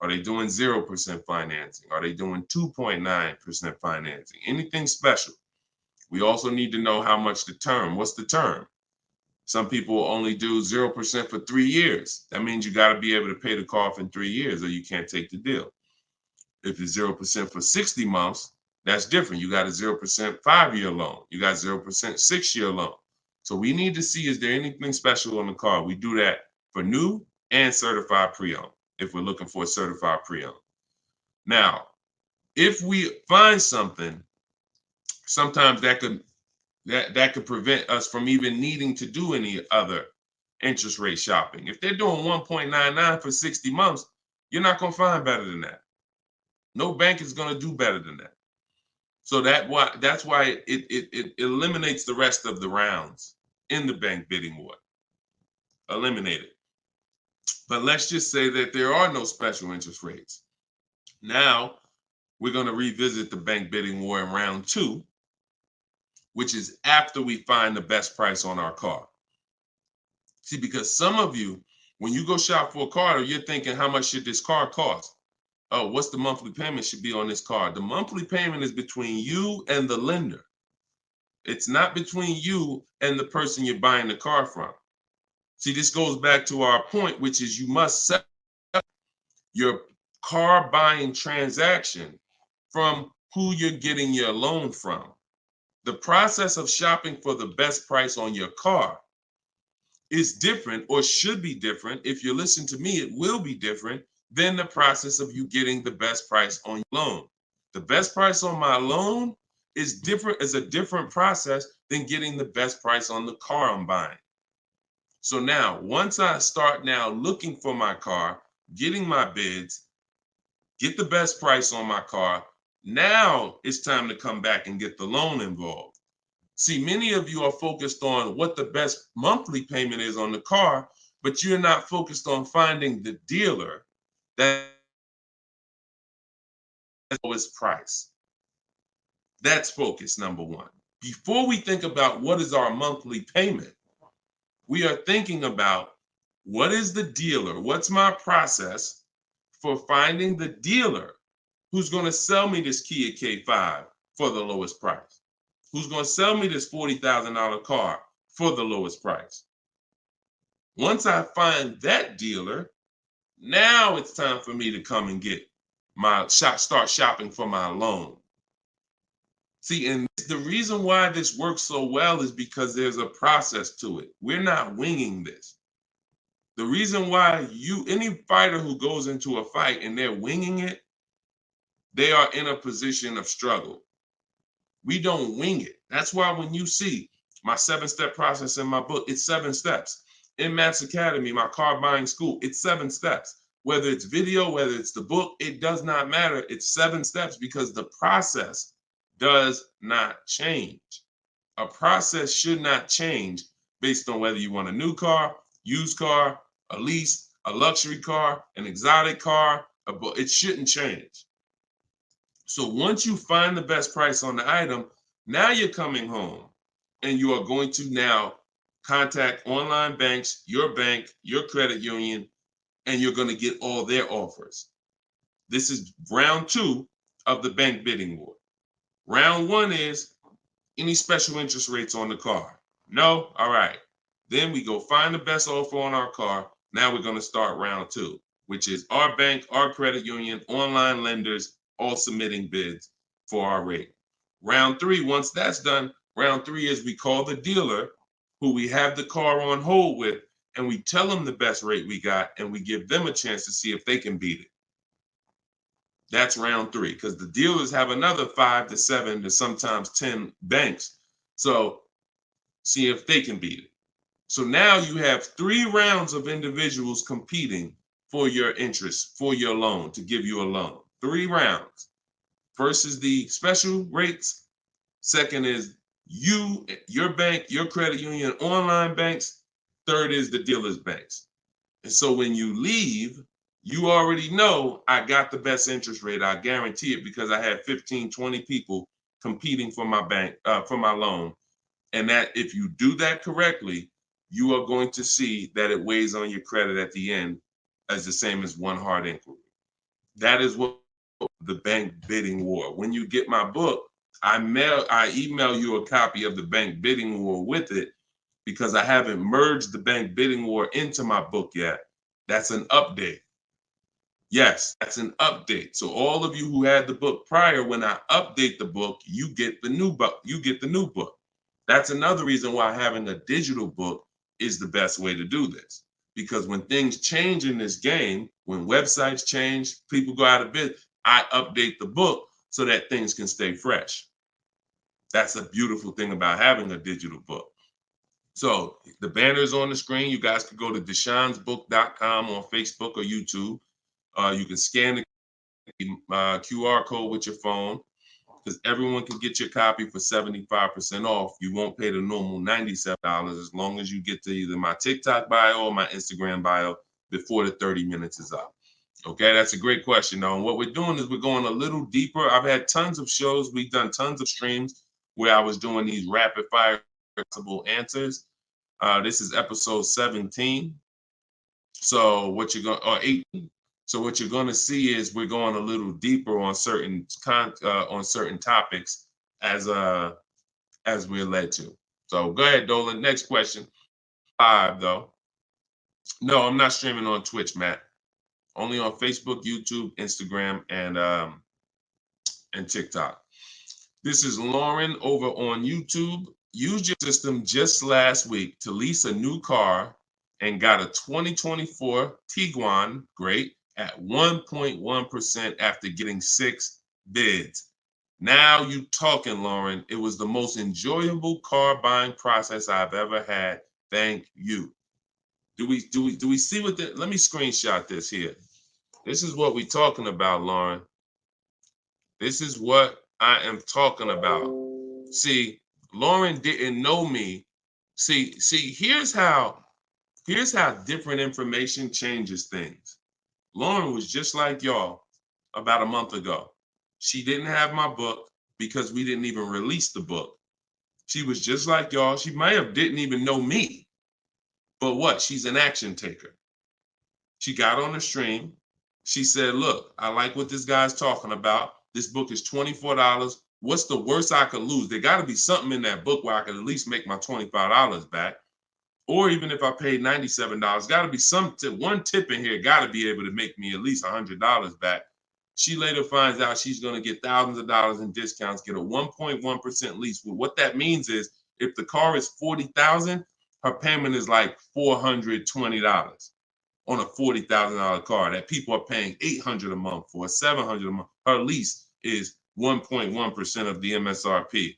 Are they doing 0% financing? Are they doing 2.9% financing? Anything special? We also need to know how much the term. What's the term? Some people only do 0% for 3 years. That means you got to be able to pay the car off in 3 years or you can't take the deal. If it's 0% for 60 months, that's different. You got a 0% 5-year loan. You got 0% 6-year loan. So we need to see, is there anything special on the car? We do that for new and certified pre-owned, if we're looking for a certified pre-owned. Now, if we find something, sometimes that could prevent us from even needing to do any other interest rate shopping. If they're doing 1.99 for 60 months, you're not going to find better than that. No bank is going to do better than that. So that's why it eliminates the rest of the rounds in the bank bidding war. Eliminate it. But let's just say that there are no special interest rates. Now we're going to revisit the bank bidding war in round 2, which is after we find the best price on our car. See, because some of you, when you go shop for a car, you're thinking, how much should this car cost? Oh, what's the monthly payment should be on this car? The monthly payment is between you and the lender. It's not between you and the person you're buying the car from. See, this goes back to our point, which is you must set up your car buying transaction from who you're getting your loan from. The process of shopping for the best price on your car is different, or should be different. If you listen to me, it will be different than the process of you getting the best price on your loan. The best price on my loan is a different process than getting the best price on the car I'm buying. So now, once I start now looking for my car, getting my bids, get the best price on my car, now it's time to come back and get the loan involved. See, many of you are focused on what the best monthly payment is on the car, but you're not focused on finding the dealer that lowest price. That's focus number 1. Before we think about what is our monthly payment, we are thinking about what is the dealer? What's my process for finding the dealer who's going to sell me this Kia K5 for the lowest price? Who's going to sell me this $40,000 car for the lowest price? Once I find that dealer, Now it's time for me to come and get start shopping for my loan. See, and the reason why this works so well is because there's a process to it. We're not winging this. The reason why any fighter who goes into a fight and they're winging it, they are in a position of struggle. We don't wing it. That's why when you see my 7-step process in my book, it's 7 steps. In Matt's Academy, my car buying school, it's 7 steps. Whether it's video, whether it's the book, it does not matter. It's 7 steps because the process does not change. A process should not change based on whether you want a new car, used car, a lease, a luxury car, an exotic car. It shouldn't change. So once you find the best price on the item, now you're coming home and you are going to now contact online banks, your bank, your credit union, and you're going to get all their offers. This is round 2 of the bank bidding war. Round 1 is any special interest rates on the car. No? All right. Then we go find the best offer on our car. Now we're going to start round 2, which is our bank, our credit union, online lenders, all submitting bids for our rate. Round 3, once that's done, round 3 is we call the dealer who we have the car on hold with, and we tell them the best rate we got, and we give them a chance to see if they can beat it. That's round 3, because the dealers have another 5 to 7 to sometimes 10 banks. So see if they can beat it. So now you have 3 rounds of individuals competing for your interest, for your loan, to give you a loan. 3 rounds. First is the special rates. Second is you, your bank, your credit union, online banks. Third is the dealer's banks. And so when you leave, you already know I got the best interest rate. I guarantee it because I had 15, 20 people competing for my bank, for my loan. And that if you do that correctly, you are going to see that it weighs on your credit at the end as the same as one hard inquiry. That is what the bank bidding war. When you get my book, I email you a copy of the bank bidding war with it because I haven't merged the bank bidding war into my book yet. That's an update. Yes, that's an update. So all of you who had the book prior, when I update the book, you get the new book. You get the new book. That's another reason why having a digital book is the best way to do this. Because when things change in this game, when websites change, people go out of business, I update the book so that things can stay fresh. That's a beautiful thing about having a digital book. So the banner is on the screen. You guys can go to deshonesbook.com on Facebook or YouTube. You can scan the QR code with your phone because everyone can get your copy for 75% off. You won't pay the normal $97 as long as you get to either my TikTok bio or my Instagram bio before the 30 minutes is up. Okay, that's a great question, though. And what we're doing is we're going a little deeper. I've had tons of shows. We've done tons of streams where I was doing these rapid fire answers. This is episode 17. So what you're going, or 18. So what you're going to see is we're going a little deeper on certain topics as we're led to. So go ahead, Dolan. Next question. 5 though. No, I'm not streaming on Twitch, Matt. Only on Facebook, YouTube, Instagram, and TikTok. This is Lauren over on YouTube. Used your system just last week to lease a new car and got a 2024 Tiguan, great, at 1.1% after getting 6 bids. Now you talking, Lauren. It was the most enjoyable car buying process I've ever had. Thank you. Do we see what let me screenshot this here. This is what we're talking about, Lauren. This is what I am talking about. See, Lauren didn't know me. See, here's how different information changes things. Lauren was just like y'all about a month ago. She didn't have my book because we didn't even release the book. She was just like y'all. She might have didn't even know me. But what? She's an action taker. She got on the stream. She said, look, I like what this guy's talking about. This book is $24. What's the worst I could lose? There got to be something in that book where I could at least make my $25 back. or even if I paid $97, got to be some tip. One tip in here got to be able to make me at least $100 back. She later finds out she's going to get thousands of dollars in discounts, get a 1.1% lease. Well, what that means is if the car is $40,000, her payment is like $420 on a $40,000 car that people are paying $800 a month for, $700 a month. Her lease is 1.1% of the MSRP.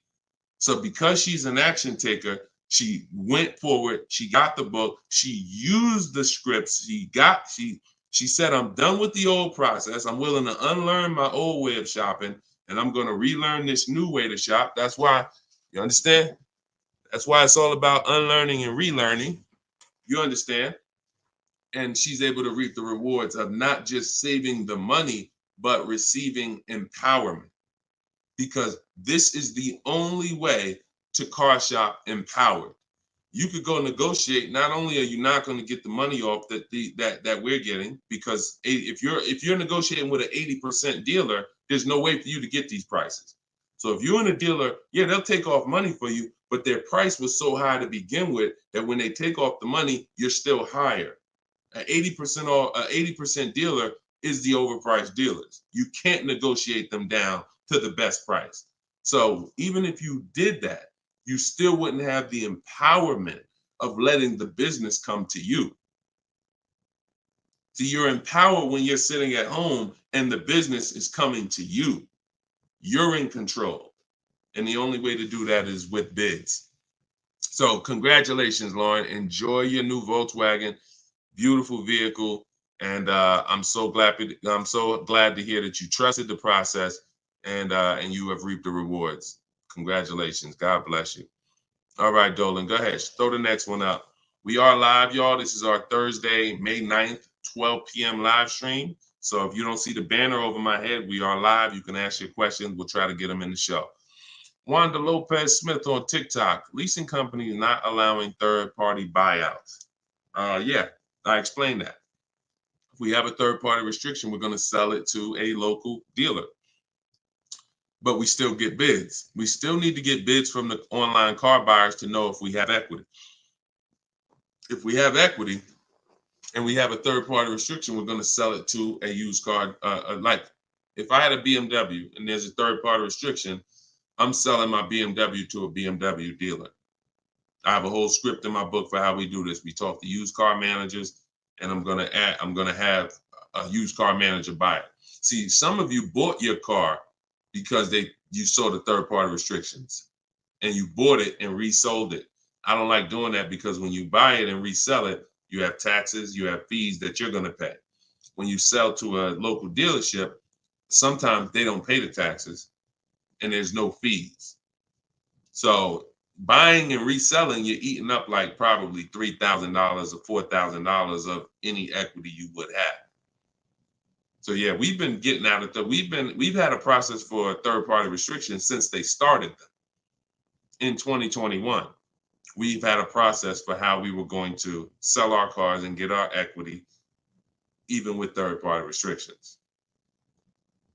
So because she's an action taker, she went forward, she got the book, she used the scripts, she said, I'm done with the old process. I'm willing to unlearn my old way of shopping, and I'm going to relearn this new way to shop. That's why, you understand? That's why it's all about unlearning and relearning. You understand? And she's able to reap the rewards of not just saving the money, but receiving empowerment. Because this is the only way to car shop empowered. You could go negotiate. Not only are you not going to get the money off that we're getting, because if you're negotiating with an 80% dealer, there's no way for you to get these prices. So if you're in a dealer, yeah, they'll take off money for you, but their price was so high to begin with that when they take off the money, you're still higher. An 80% dealer is the overpriced dealers. You can't negotiate them down to the best price. So even if you did that, you still wouldn't have the empowerment of letting the business come to you. See, you're empowered when you're sitting at home and the business is coming to you. You're in control. And the only way to do that is with bids. So congratulations, Lauren. Enjoy your new Volkswagen. Beautiful vehicle. And I'm so glad to hear that you trusted the process and you have reaped the rewards. Congratulations. God bless you. All right, Dolan, go ahead. Throw the next one up. We are live, y'all. This is our Thursday, May 9th, 12 p.m. live stream. So if you don't see the banner over my head, we are live. You can ask your questions. We'll try to get them in the show. Wanda Lopez Smith on TikTok. Leasing companies not allowing third-party buyouts. Yeah, I explained that. If we have a third-party restriction, we're going to sell it to a local dealer. But we still get bids. We still need to get bids from the online car buyers to know if we have equity. If we have equity and we have a third-party restriction, we're going to sell it to a used car. Like if I had a BMW and there's a third-party restriction, I'm selling my BMW to a BMW dealer. I have a whole script in my book for how we do this. We talk to used car managers, and I'm going to have a used car manager buy it. See, some of you bought your car because you saw the third-party restrictions and you bought it and resold it. I don't like doing that because when you buy it and resell it, you have taxes, you have fees that you're going to pay. When you sell to a local dealership, sometimes they don't pay the taxes and there's no fees. So buying and reselling, you're eating up like probably $3,000 or $4,000 of any equity you would have. So yeah, we've been getting out of the, we've had a process for third-party restrictions since they started them in 2021. We've had a process for how we were going to sell our cars and get our equity, even with third-party restrictions.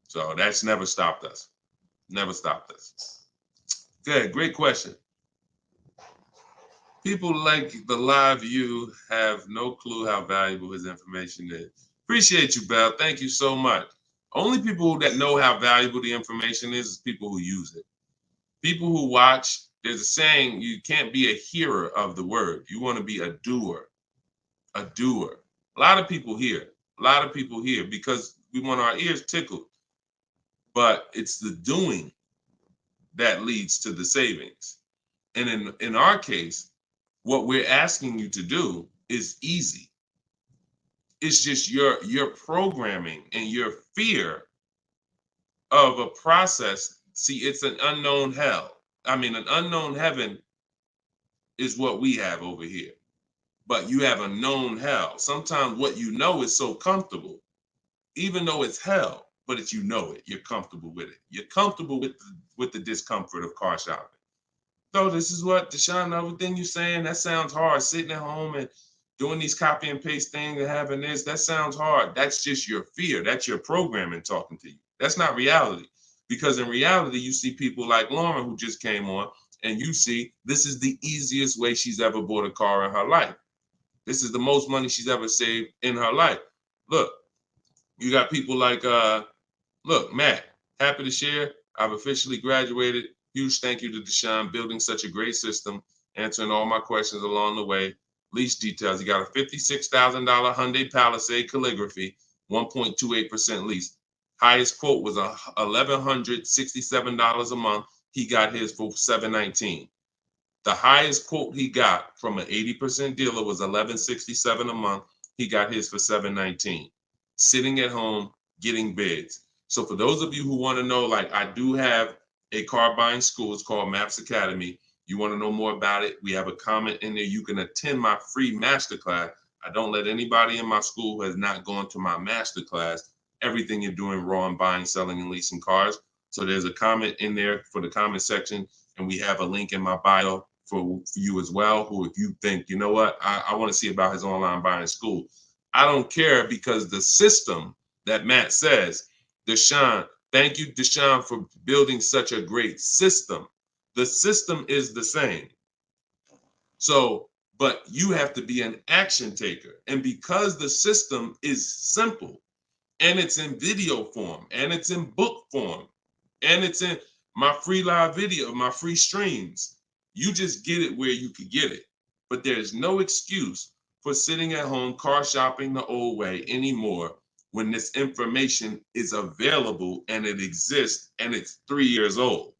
So that's never stopped us. Never stopped us. Good, great question. People like the live view have no clue how valuable his information is. Appreciate you, Belle. Thank you so much. Only people that know how valuable the information is people who use it. People who watch, there's a saying, you can't be a hearer of the word. You want to be a doer. A doer. A lot of people hear. A lot of people hear because we want our ears tickled. But it's the doing that leads to the savings. And in our case, what we're asking you to do is easy. It's just your programming and your fear of a process. See, it's an unknown hell. I mean, an unknown heaven is what we have over here. But you have a known hell. Sometimes what you know is so comfortable, even though it's hell, but it's, you know it. You're comfortable with it. You're comfortable with the discomfort of car shopping. So this is what, Deshone, everything you're saying, that sounds hard. Sitting at home and doing these copy and paste things and having this, that sounds hard. That's just your fear. That's your programming talking to you. That's not reality. Because in reality, you see people like Lauren who just came on, and you see this is the easiest way she's ever bought a car in her life. This is the most money she's ever saved in her life. Look, you got people like, look, Matt, happy to share. I've officially graduated. Huge thank you to Deshone, building such a great system, answering all my questions along the way. Lease details. You got a $56,000 Hyundai Palisade calligraphy, 1.28% lease. Highest quote was $1,167 a month. He got his for $719. The highest quote he got from an 80% dealer was $1,167 a month. He got his for $719. Sitting at home, getting bids. So for those of you who want to know, like, I do have a car buying school. It's called Maps Academy. You want to know more about it? We have a comment in there. You can attend my free masterclass. I don't let anybody in my school who has not gone to my masterclass. Everything you're doing raw and buying, selling, and leasing cars. So there's a comment in there for the comment section, and we have a link in my bio for you as well, who if you think, you know what, I want to see about his online buying school. I don't care, because the system that Matt says, Deshone, thank you, Deshone, for building such a great system. The system is the same. So, but you have to be an action taker. And because the system is simple, and it's in video form, and it's in book form, and it's in my free live video, my free streams, you just get it where you could get it. But there's no excuse for sitting at home car shopping the old way anymore when this information is available and it exists and it's 3 years old.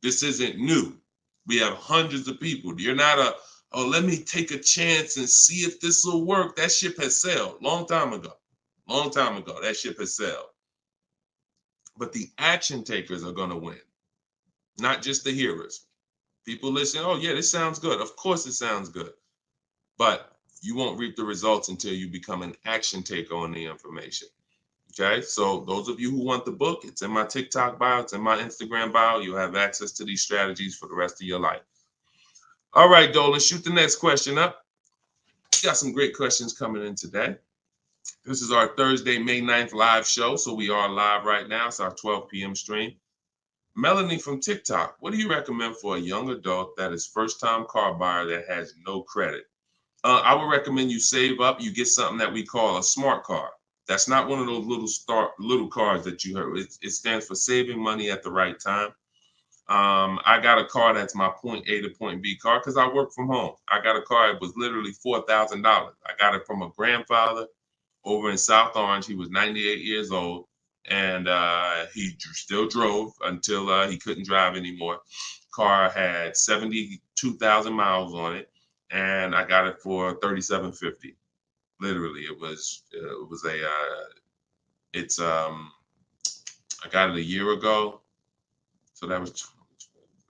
This isn't new. We have hundreds of people. You're not oh, let me take a chance and see if this will work. That ship has sailed long time ago. Long time ago, that ship has sailed. But the action takers are going to win, not just the hearers. People listen, oh yeah, this sounds good. Of course it sounds good. But you won't reap the results until you become an action taker on the information. Okay, so those of you who want the book, it's in my TikTok bio, it's in my Instagram bio. You'll have access to these strategies for the rest of your life. All right, Dolan, shoot the next question up. We got some great questions coming in today. This is our Thursday, May 9th live show. So we are live right now. It's our 12 p.m. stream. Melanie from TikTok, what do you recommend for a young adult that is first-time car buyer that has no credit? I would recommend you save up. You get something that we call a smart car. That's not one of those little cars that you heard. It stands for saving money at the right time. I got a car that's my point A to point B car because I work from home. I got a car. It was literally $4,000. I got it from a grandfather over in South Orange. He was 98 years old, and he still drove until he couldn't drive anymore. Car had 72,000 miles on it, and I got it for $3,750. Literally, it was I got it a year ago, so that was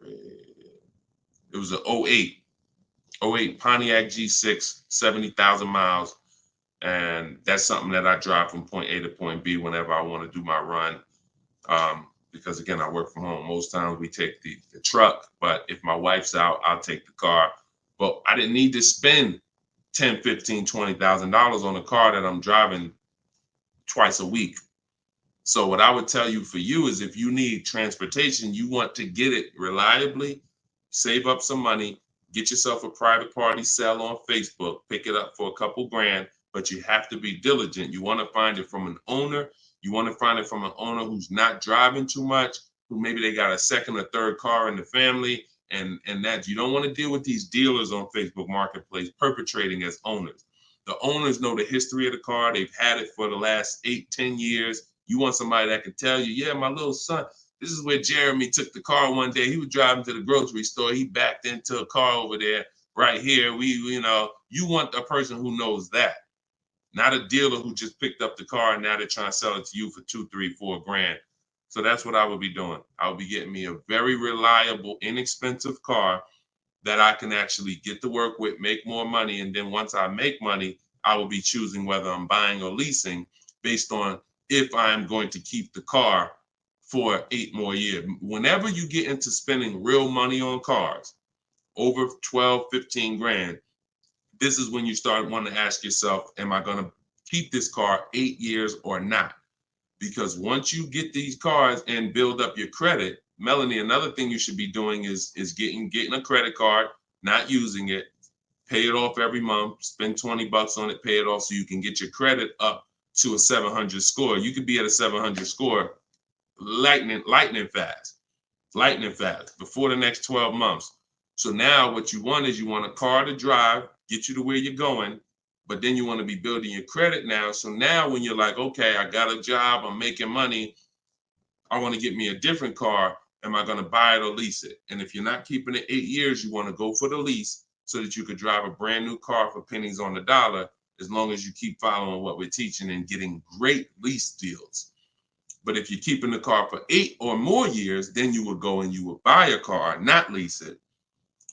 it was an 08 Pontiac G6, 70,000 miles. And that's something that I drive from point A to point B whenever I want to do my run. Because again, I work from home. Most times we take the truck, but if my wife's out, I'll take the car. But I didn't need to spend $10,000, $15,000, $20,000 on a car that I'm driving twice a week. So what I would tell you for you is if you need transportation, you want to get it reliably, save up some money, get yourself a private party sell on Facebook, pick it up for a couple grand, but you have to be diligent. You want to find it from an owner. You want to find it from an owner who's not driving too much, who maybe they got a second or third car in the family, and that you don't want to deal with these dealers on Facebook Marketplace perpetrating as owners. The owners know the history of the car. They've had it for the last 8-10 years. You want somebody that can tell you, yeah, my little son, this is where Jeremy took the car one day. He was driving to the grocery store. He backed into a car over there right here. You want a person who knows that, not a dealer who just picked up the car and now they're trying to sell it to you for $2, $3, $4 grand. So that's what I would be doing. I would be getting me a very reliable, inexpensive car that I can actually get to work with, make more money. And then once I make money, I will be choosing whether I'm buying or leasing based on if I'm going to keep the car for 8 more years. Whenever you get into spending real money on cars, over 12, 15 grand, this is when you start wanting to ask yourself, am I going to keep this car 8 years or not? Because once you get these cars and build up your credit, Melanie, another thing you should be doing is getting a credit card, not using it, pay it off every month, spend $20 on it, pay it off so you can get your credit up to a 700 score. You could be at a 700 score lightning fast before the next 12 months. So now what you want is you want a car to drive, get you to where you're going, but then you want to be building your credit now. So now when you're like, okay, I got a job, I'm making money, I want to get me a different car. Am I going to buy it or lease it? And if you're not keeping it 8 years, you want to go for the lease so that you could drive a brand new car for pennies on the dollar, as long as you keep following what we're teaching and getting great lease deals. But if you're keeping the car for 8 or more years, then you would go and you would buy a car, not lease it.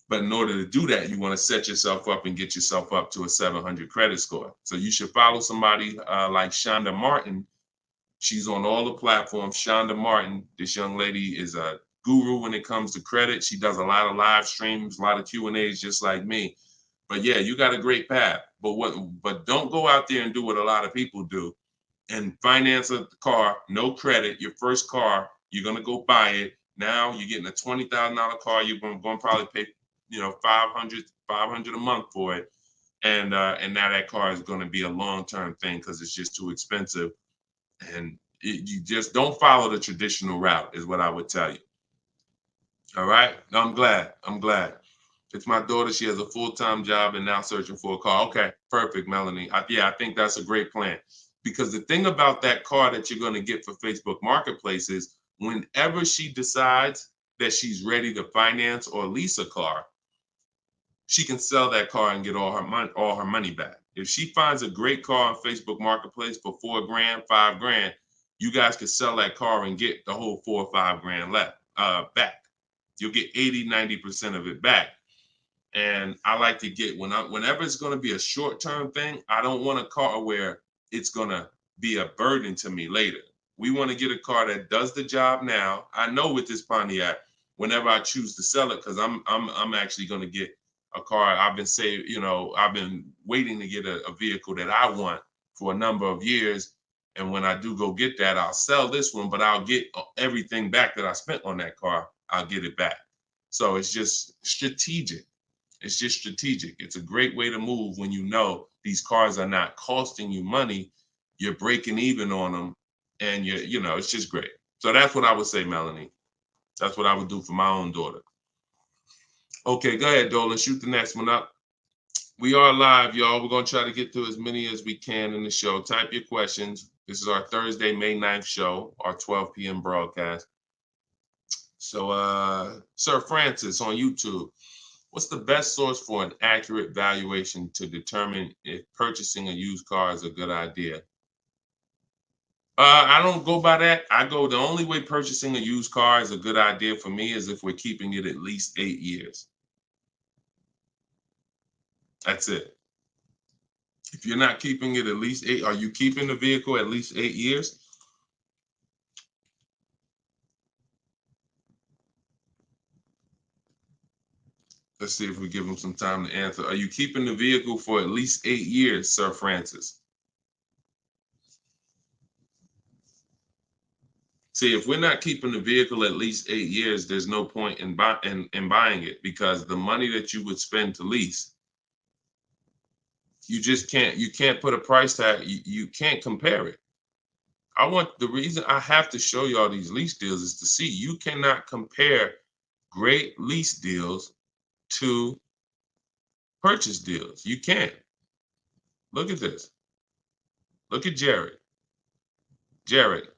But in order to do that, you want to set yourself up and get yourself up to a 700 credit score. So you should follow somebody like Shonda Martin. She's on all the platforms. Shonda Martin, this young lady is a guru when it comes to credit. She does a lot of live streams, a lot of Q&As, just like me. But yeah, you got a great path. But don't go out there and do what a lot of people do and finance a car, no credit, your first car, you're going to go buy it. Now you're getting a $20,000 car. You're going to probably pay, $500 a month for it. And now that car is going to be a long-term thing because it's just too expensive. And you just don't follow the traditional route is what I would tell you. All right. I'm glad. It's my daughter. She has a full-time job and now searching for a car. Okay. Perfect, Melanie. I think that's a great plan. Because the thing about that car that you're going to get for Facebook Marketplace is whenever she decides that she's ready to finance or lease a car, she can sell that car and get all her money back. If she finds a great car on Facebook Marketplace for $4,000, $5,000, you guys can sell that car and get the whole $4,000 or $5,000 back. You'll get 80-90% of it back. And I like to get whenever it's going to be a short-term thing, I don't want a car where it's going to be a burden to me later. We want to get a car that does the job now. I know with this Pontiac, whenever I choose to sell it, because I'm actually going to get a car. I've been waiting to get a vehicle that I want for a number of years. And when I do go get that, I'll sell this one, but I'll get everything back that I spent on that car. I'll get it back. So it's just strategic. It's a great way to move when you know these cars are not costing you money. You're breaking even on them, and it's just great. So that's what I would say, Melanie. That's what I would do for my own daughter. Okay, go ahead, Dolan. Shoot the next one up. We are live, y'all. We're going to try to get through as many as we can in the show. Type your questions. This is our Thursday, May 9th show, our 12 p.m. broadcast. So, Sir Francis on YouTube. What's the best source for an accurate valuation to determine if purchasing a used car is a good idea? I don't go by that. The only way purchasing a used car is a good idea for me is if we're keeping it at least 8 years. That's it. If you're not keeping it at least 8, are you keeping the vehicle at least 8 years? Let's see if we give him some time to answer. Are you keeping the vehicle for at least 8 years, Sir Francis? See, if we're not keeping the vehicle at least 8 years, there's no point in buying it, because the money that you would spend to lease, you can't put a price tag. You can't compare it. The reason I have to show y'all these lease deals is to see you cannot compare great lease deals to purchase deals. You can't. Look at this. Look at Jared. Jared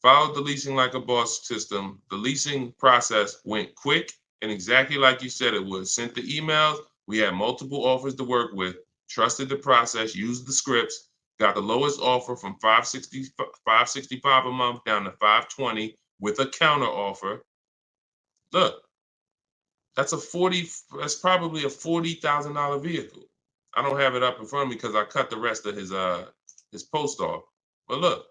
followed the leasing like a boss system. The leasing process went quick and exactly like you said it would. Sent the emails. We had multiple offers to work with. Trusted the process. Used the scripts. Got the lowest offer from $565 a month down to $520 with a counter offer. Look. That's probably a $40,000 vehicle. I don't have it up in front of me because I cut the rest of his post off. But look,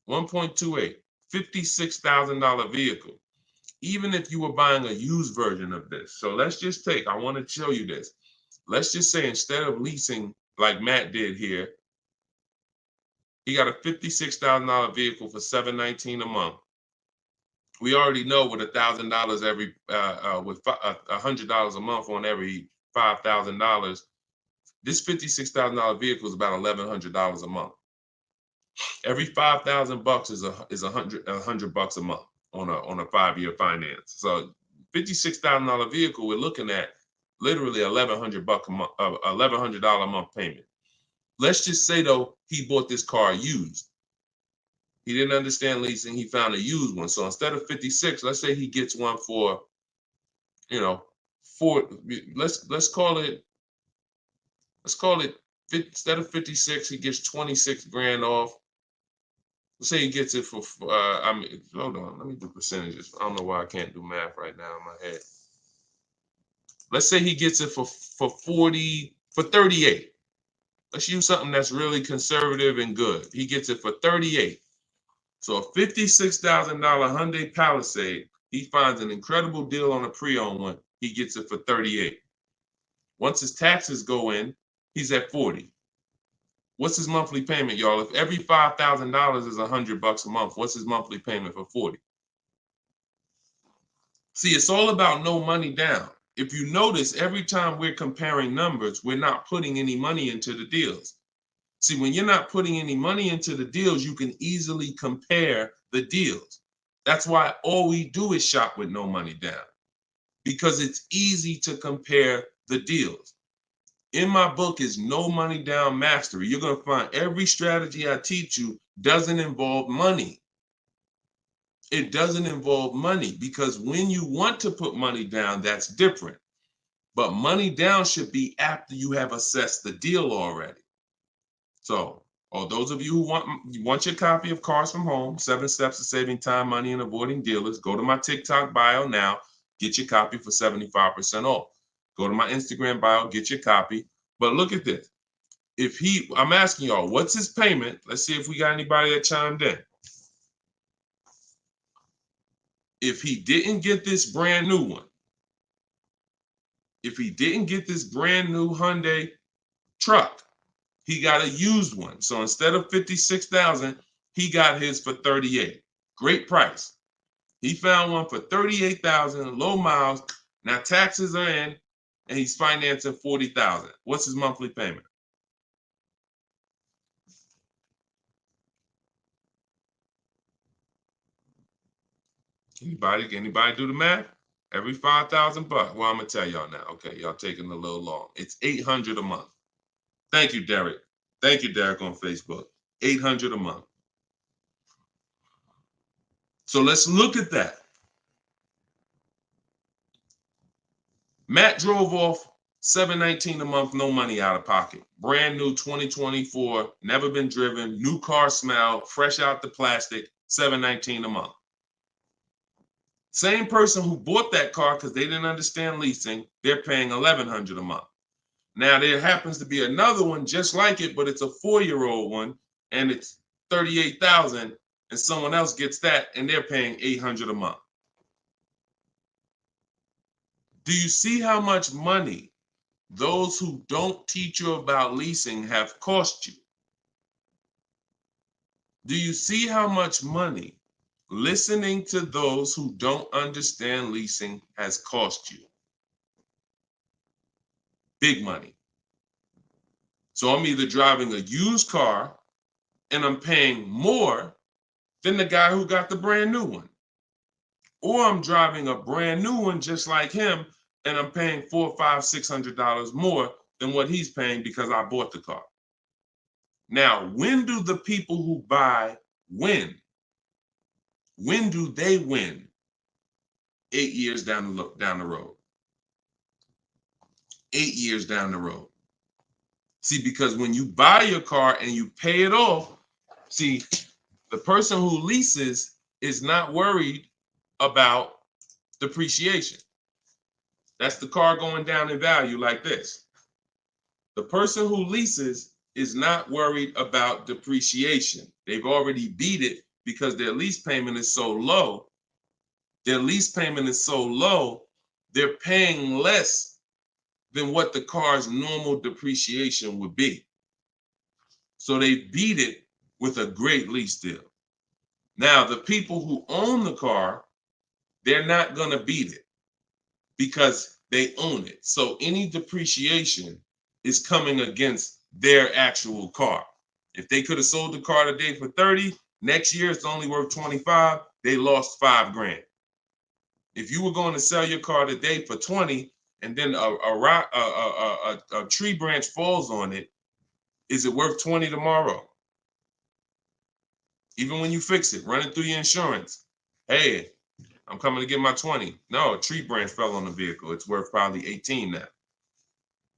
1.28, $56,000 vehicle. Even if you were buying a used version of this. So let's just I want to show you this. Let's just say instead of leasing like Matt did here, he got a $56,000 vehicle for $719 a month. We already know with $1,000 every, with $100 a month on every $5,000, this $56,000 vehicle is about $1,100 a month. Every 5,000 bucks is a hundred bucks a month on a 5-year finance. So $56,000 vehicle, we're looking at literally $1,100 a month, $1,100 a month payment. Let's just say though he bought this car used. He didn't understand leasing. He found a used one. So instead of 56, let's say he gets one for, you know, let's call it instead of 56, he gets 26 grand off. Let's say he gets it for, hold on, let me do percentages. I don't know why I can't do math right now in my head. Let's say he gets it for 38. Let's use something that's really conservative and good. He gets it for 38. So a $56,000 Hyundai Palisade, he finds an incredible deal on a pre-owned one. He gets it for 38. Once his taxes go in, he's at 40. What's his monthly payment, y'all? If every $5,000 is $100 a month, what's his monthly payment for 40? See, it's all about no money down. If you notice, every time we're comparing numbers, we're not putting any money into the deals. See, when you're not putting any money into the deals, you can easily compare the deals. That's why all we do is shop with no money down, because it's easy to compare the deals. In my book is No Money Down Mastery. You're going to find every strategy I teach you doesn't involve money. It doesn't involve money, because when you want to put money down, that's different. But money down should be after you have assessed the deal already. So, those of you who want your copy of Cars from Home, 7 Steps to Saving Time, Money, and Avoiding Dealers, go to my TikTok bio now, get your copy for 75% off. Go to my Instagram bio, get your copy. But look at this. I'm asking y'all, what's his payment? Let's see if we got anybody that chimed in. If he didn't get this brand new one, if he didn't get this brand new Hyundai truck, he got a used one. So instead of 56,000, he got his for 38. Great price. He found one for 38,000, low miles. Now taxes are in, and he's financing 40,000. What's his monthly payment? Anybody do the math? Every 5,000 bucks. Well, I'm gonna tell y'all now. Okay, y'all taking a little long. It's 800 a month. Thank you, Derek. Thank you, Derek, on Facebook. 800 a month. So let's look at that. Matt drove off $719 a month, no money out of pocket. Brand new 2024, never been driven, new car smell, fresh out the plastic, $719 a month. Same person who bought that car because they didn't understand leasing, they're paying $1,100 a month. Now there happens to be another one just like it, but it's a 4-year-old one, and it's $38,000, and someone else gets that, and they're paying $800 a month. Do you see how much money those who don't teach you about leasing have cost you? Do you see how much money listening to those who don't understand leasing has cost you? Big money. So I'm either driving a used car and I'm paying more than the guy who got the brand new one, or I'm driving a brand new one just like him and I'm paying $400, $500, $600 more than what he's paying because I bought the car. Now, when do the people who buy win? When do they win? 8 years down the road. 8 years down the road. See, because when you buy your car and you pay it off, see, the person who leases is not worried about depreciation. That's the car going down in value like this. The person who leases is not worried about depreciation. They've already beat it because their lease payment is so low. Their lease payment is so low, they're paying less than what the car's normal depreciation would be. So they beat it with a great lease deal. Now, the people who own the car they're not going to beat it because they own it. So any depreciation is coming against their actual car. If they could have sold the car today for 30, next year it's only worth 25, they lost $5,000. If you were going to sell your car today for 20 and then a tree branch falls on it, is it worth 20 tomorrow? Even when you fix it, run it through your insurance. Hey, I'm coming to get my 20. No, a tree branch fell on the vehicle. It's worth probably 18 now.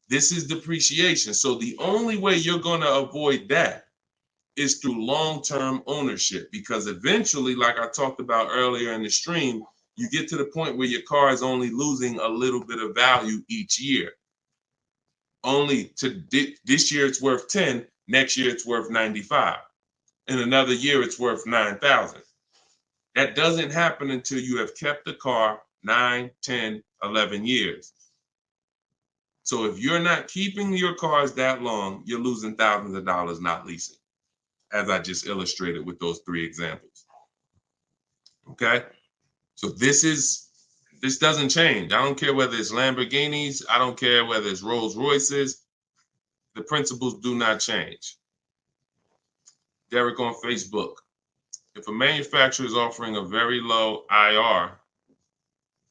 This is depreciation. So the only way you're going to avoid that is through long-term ownership, because eventually, like I talked about earlier in the stream, you get to the point where your car is only losing a little bit of value each year. Only to this year it's worth 10, next year it's worth 95. In another year it's worth 9,000. That doesn't happen until you have kept the car 9, 10, 11 years. So if you're not keeping your cars that long, you're losing thousands of dollars not leasing, as I just illustrated with those 3 examples. Okay? So this doesn't change. I don't care whether it's Lamborghinis. I don't care whether it's Rolls Royces. The principles do not change. Derek on Facebook. If a manufacturer is offering a very low IR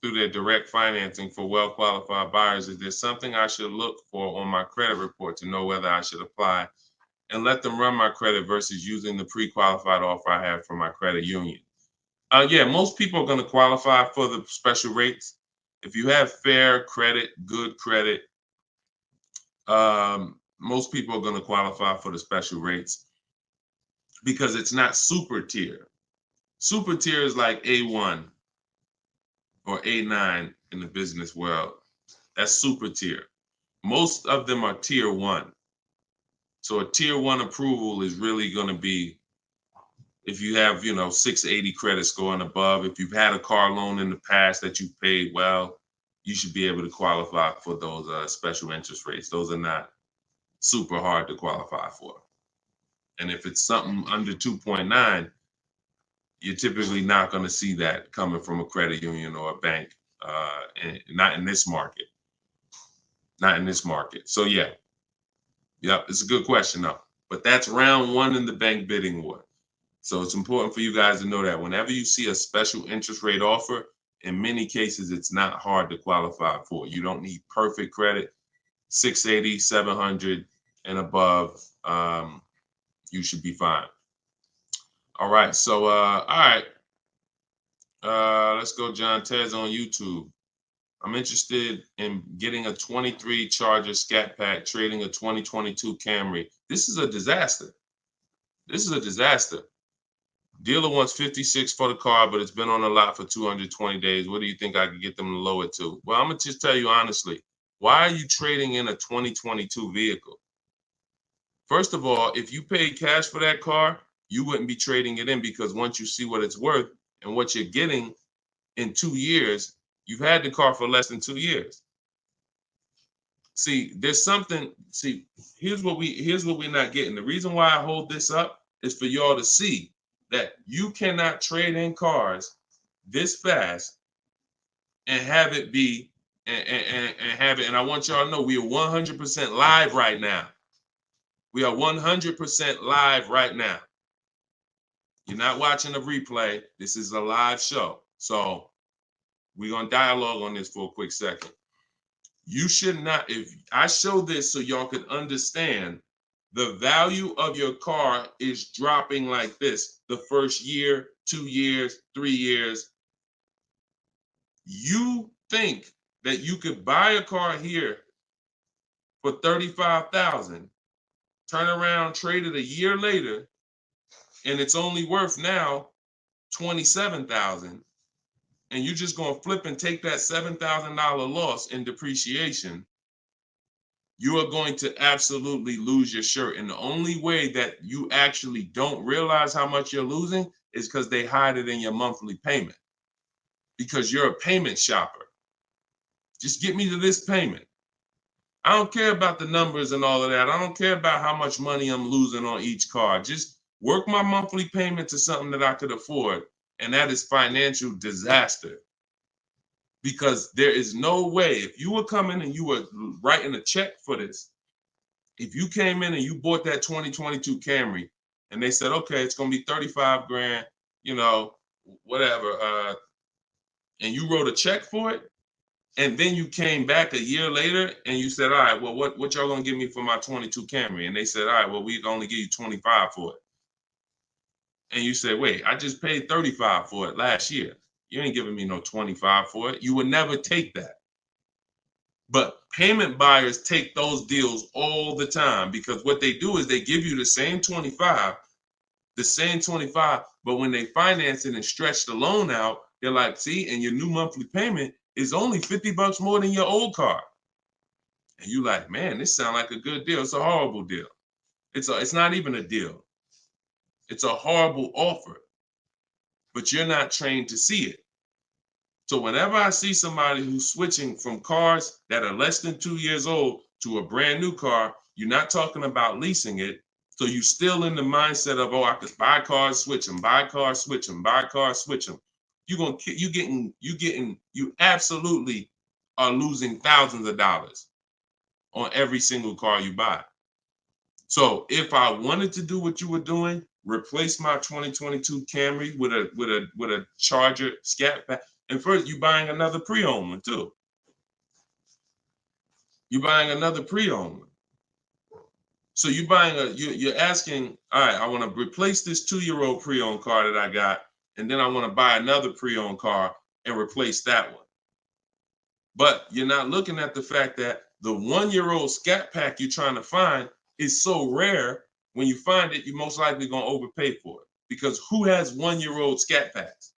through their direct financing for well-qualified buyers, is there something I should look for on my credit report to know whether I should apply and let them run my credit versus using the pre-qualified offer I have from my credit union? Yeah, most people are going to qualify for the special rates. If you have fair credit, good credit, most people are going to qualify for the special rates because it's not super tier. Super tier is like A1 or A9 in the business world. That's super tier. Most of them are tier 1. So a tier 1 approval is really going to be if you have, 680 credit score and above. If you've had a car loan in the past that you've paid well, you should be able to qualify for those special interest rates. Those are not super hard to qualify for. And if it's something under 2.9, you're typically not going to see that coming from a credit union or a bank, not in this market. Not in this market. So yeah, it's a good question though. But that's round 1 in the bank bidding war. So it's important for you guys to know that whenever you see a special interest rate offer, in many cases, it's not hard to qualify for. You don't need perfect credit. 680, 700 and above, you should be fine. All right. So, all right. Let's go. John Tez on YouTube. I'm interested in getting a 23 Charger Scat Pack, trading a 2022 Camry. This is a disaster. This is a disaster. Dealer wants 56 for the car, but it's been on the lot for 220 days. What do you think I could get them to lower it to? Well, I'm going to just tell you honestly, why are you trading in a 2022 vehicle? First of all, if you paid cash for that car, you wouldn't be trading it in, because once you see what it's worth and what you're getting in 2 years, you've had the car for less than 2 years. See, there's something, here's what we're not getting. The reason why I hold this up is for y'all to see that you cannot trade in cars this fast and have it be and have it. And I want y'all to know we are 100% live right now. We are 100% live right now. You're not watching a replay. This is a live show. So we're going to dialogue on this for a quick second. You should not, if I show this so y'all could understand the value of your car is dropping like this the first year, 2 years, 3 years. You think that you could buy a car here for $35,000, turn around, trade it a year later, and it's only worth now $27,000, and you're just going to flip and take that $7,000 loss in depreciation. You are going to absolutely lose your shirt. And the only way that you actually don't realize how much you're losing is because they hide it in your monthly payment, because you're a payment shopper. Just get me to this payment. I don't care about the numbers and all of that. I don't care about how much money I'm losing on each car. Just work my monthly payment to something that I could afford. And that is financial disaster. because there is no way, if you were coming and you were writing a check for this, if you came in and you bought that 2022 Camry and they said, okay, it's going to be 35 grand, you know, whatever, and you wrote a check for it, and then you came back a year later and you said, all right, well, what y'all going to give me for my 22 Camry? And they said, all right, well, we can only give you 25 for it. And you said, wait, I just paid 35 for it last year. You ain't giving me no 25 for it. You would never take that. But payment buyers take those deals all the time, because what they do is they give you the same 25, but when they finance it and stretch the loan out, they're like, see, and your new monthly payment is only $50 more than your old car. And you like, man, this sounds like a good deal. It's a horrible deal. It's not even a deal. It's a horrible offer, but you're not trained to see it. So whenever I see somebody who's switching from cars that are less than 2 years old to a brand new car, you're not talking about leasing it. So you're still in the mindset of, oh, I could buy cars, switch them, buy cars, switch them, buy cars, switch them. You absolutely are losing thousands of dollars on every single car you buy. So if I wanted to do what you were doing, replace my 2022 Camry with a Charger Scat Pack, and first you're buying another pre-owned one too. You're buying another pre-owned one. So you're asking, all right, I want to replace this 2-year-old pre-owned car that I got, and then I want to buy another pre-owned car and replace that one. But you're not looking at the fact that the 1-year-old Scat Pack you're trying to find is so rare. When you find it, you're most likely going to overpay for it, because who has 1-year-old Scat Packs?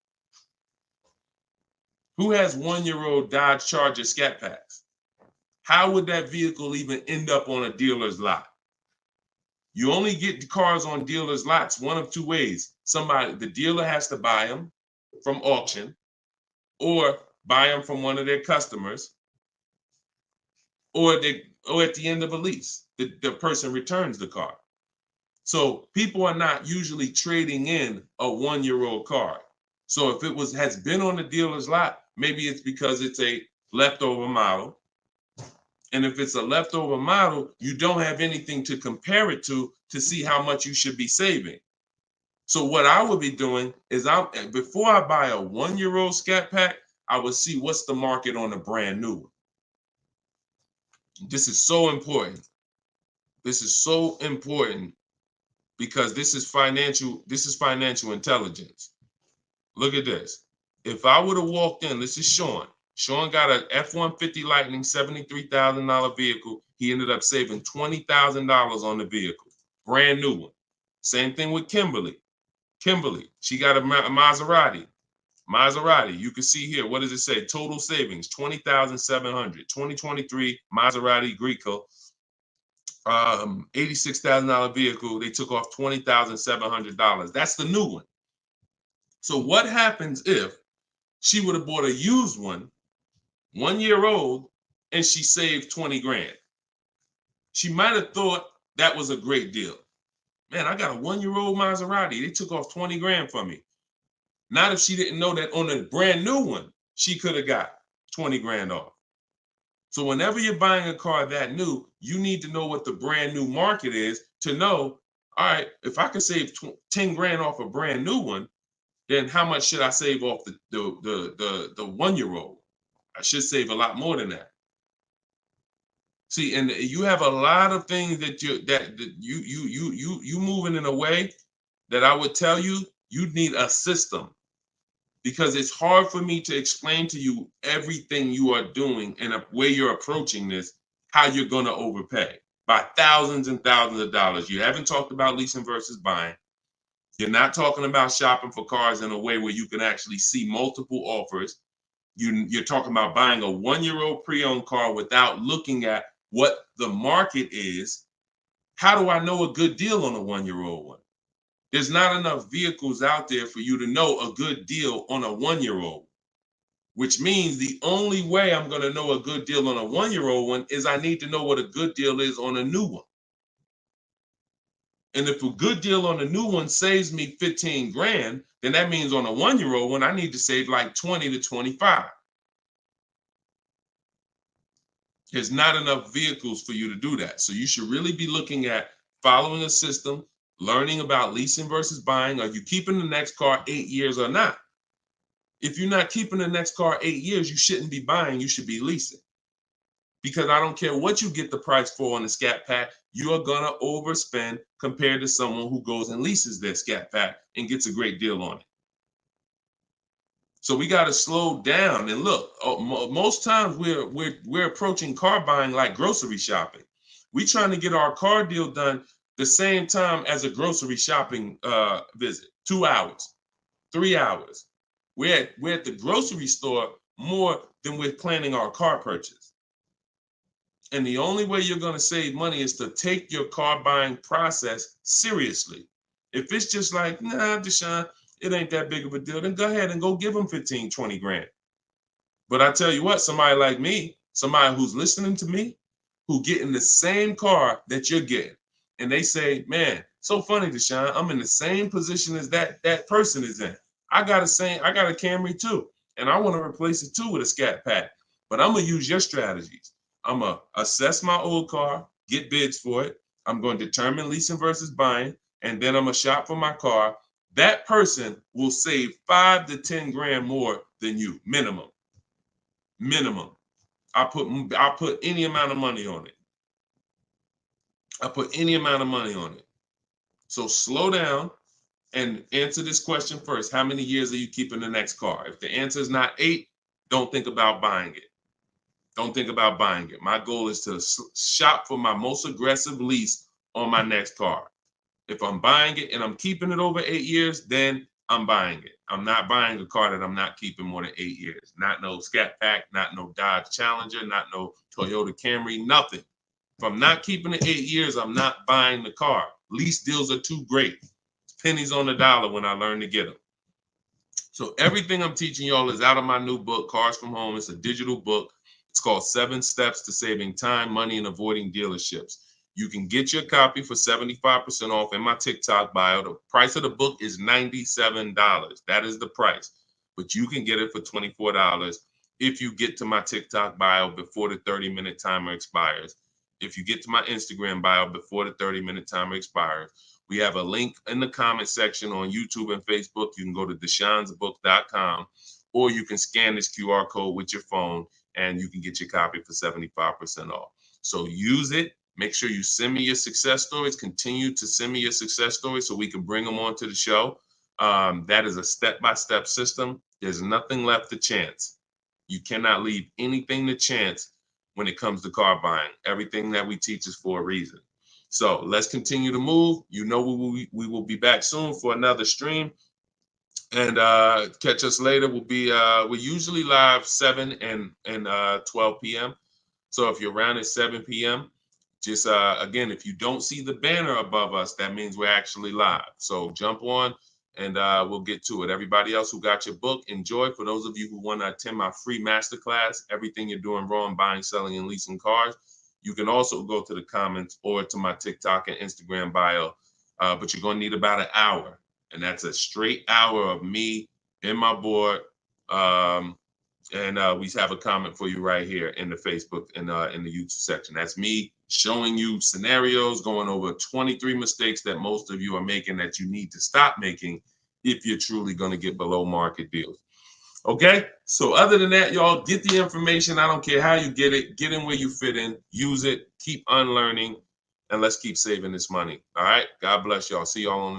Who has 1-year-old Dodge Charger Scat Packs? How would that vehicle even end up on a dealer's lot? You only get the cars on dealers' lots one of two ways. The dealer has to buy them from auction, or buy them from one of their customers, or at the end of a lease, the person returns the car. So people are not usually trading in a 1-year-old car. So if it has been on the dealer's lot, maybe it's because it's a leftover model. And if it's a leftover model, you don't have anything to compare it to see how much you should be saving. So what I would be doing is, before I buy a 1-year-old Scat Pack, I would see what's the market on a brand new one. This is so important. This is so important, because this is financial intelligence. Look at this. If I would have walked in, this is Sean. Sean got an F-150 Lightning, $73,000 vehicle. He ended up saving $20,000 on the vehicle. Brand new one. Same thing with Kimberly. She got a Maserati. You can see here, what does it say? Total savings, $20,700. 2023 Maserati Greco, $86,000 vehicle. They took off $20,700. That's the new one. So what happens if she would have bought a used one, 1 year old, and she saved 20 grand? She might have thought that was a great deal. Man, I got a 1-year-old Maserati. They took off 20 grand for me. Not if she didn't know that on a brand new one, she could have got 20 grand off. So whenever you're buying a car that new, you need to know what the brand new market is to know, all right, if I could save 10 grand off a brand new one, then how much should I save off the 1-year-old? I should save a lot more than that. See, and you have a lot of things that you moving in a way that I would tell you need a system, because it's hard for me to explain to you everything you are doing and a way you're approaching this, how you're going to overpay by thousands and thousands of dollars. You haven't talked about leasing versus buying. You're not talking about shopping for cars in a way where you can actually see multiple offers. You're talking about buying a 1-year-old pre-owned car without looking at what the market is. How do I know a good deal on a 1-year-old one? There's not enough vehicles out there for you to know a good deal on a 1-year-old, which means the only way I'm going to know a good deal on a 1-year-old one is I need to know what a good deal is on a new one. And if a good deal on a new one saves me 15 grand, then that means on a 1-year-old one, I need to save like 20 to 25. There's not enough vehicles for you to do that. So you should really be looking at following a system, learning about leasing versus buying. Are you keeping the next car 8 years or not? If you're not keeping the next car 8 years, you shouldn't be buying, you should be leasing. Because I don't care what you get the price for on the Scat Pack, you are gonna overspend compared to someone who goes and leases their Scat Pack and gets a great deal on it. So we got to slow down and look. Most times we're approaching car buying like grocery shopping. We trying to get our car deal done the same time as a grocery shopping visit. 2 hours, 3 hours. We're at the grocery store more than we're planning our car purchase. And the only way you're going to save money is to take your car buying process seriously. If it's just like, nah, Deshone, it ain't that big of a deal, then go ahead and go give them 15, 20 grand. But I tell you what, somebody like me, somebody who's listening to me, who getting the same car that you're getting, and they say, man, so funny, Deshone, I'm in the same position as that person is in. I got a Camry too, and I want to replace it too with a Scat Pack. But I'm gonna use your strategies. I'm gonna assess my old car, get bids for it. I'm going to determine leasing versus buying, and then I'm gonna shop for my car. That person will save 5 to 10 grand more than you, minimum. Minimum. I put any amount of money on it. So slow down and answer this question first. How many years are you keeping the next car? If the answer is not 8, don't think about buying it. Don't think about buying it. My goal is to shop for my most aggressive lease on my next car. If I'm buying it and I'm keeping it over 8 years, then I'm buying it. I'm not buying a car that I'm not keeping more than 8 years. Not no Scat Pack, not no Dodge Challenger, not no Toyota Camry, nothing. If I'm not keeping it 8 years, I'm not buying the car. Lease deals are too great. It's pennies on the dollar when I learn to get them. So everything I'm teaching y'all is out of my new book, Cars from Home. It's a digital book. It's called 7 Steps to Saving Time, Money, and Avoiding Dealerships. You can get your copy for 75% off in my TikTok bio. The price of the book is $97. That is the price. But you can get it for $24 if you get to my TikTok bio before the 30-minute timer expires. If you get to my Instagram bio before the 30-minute timer expires. We have a link in the comment section on YouTube and Facebook. You can go to deshonsbook.com, or you can scan this QR code with your phone and you can get your copy for 75% off. So use it. Make sure you send me your success stories. Continue to send me your success stories so we can bring them onto the show. That is a step-by-step system. There's nothing left to chance. You cannot leave anything to chance when it comes to car buying. Everything that we teach is for a reason. So let's continue to move. You know, we will be back soon for another stream. And catch us later. We're usually live 7 and 12 p.m. So if you're around at 7 p.m., just again, if you don't see the banner above us, that means we're actually live. So jump on and we'll get to it. Everybody else who got your book, enjoy. For those of you who want to attend my free masterclass, Everything You're Doing Wrong, Buying, Selling, and Leasing Cars, you can also go to the comments or to my TikTok and Instagram bio. But you're going to need about an hour. And that's a straight hour of me in my board. And we have a comment for you right here in the Facebook and in the YouTube section. That's me showing you scenarios, going over 23 mistakes that most of you are making that you need to stop making if you're truly going to get below market deals. Okay, so other than that, y'all, get the information. I don't care how you get it. Get in where you fit in. Use it. Keep unlearning. And let's keep saving this money. All right. God bless y'all. See y'all on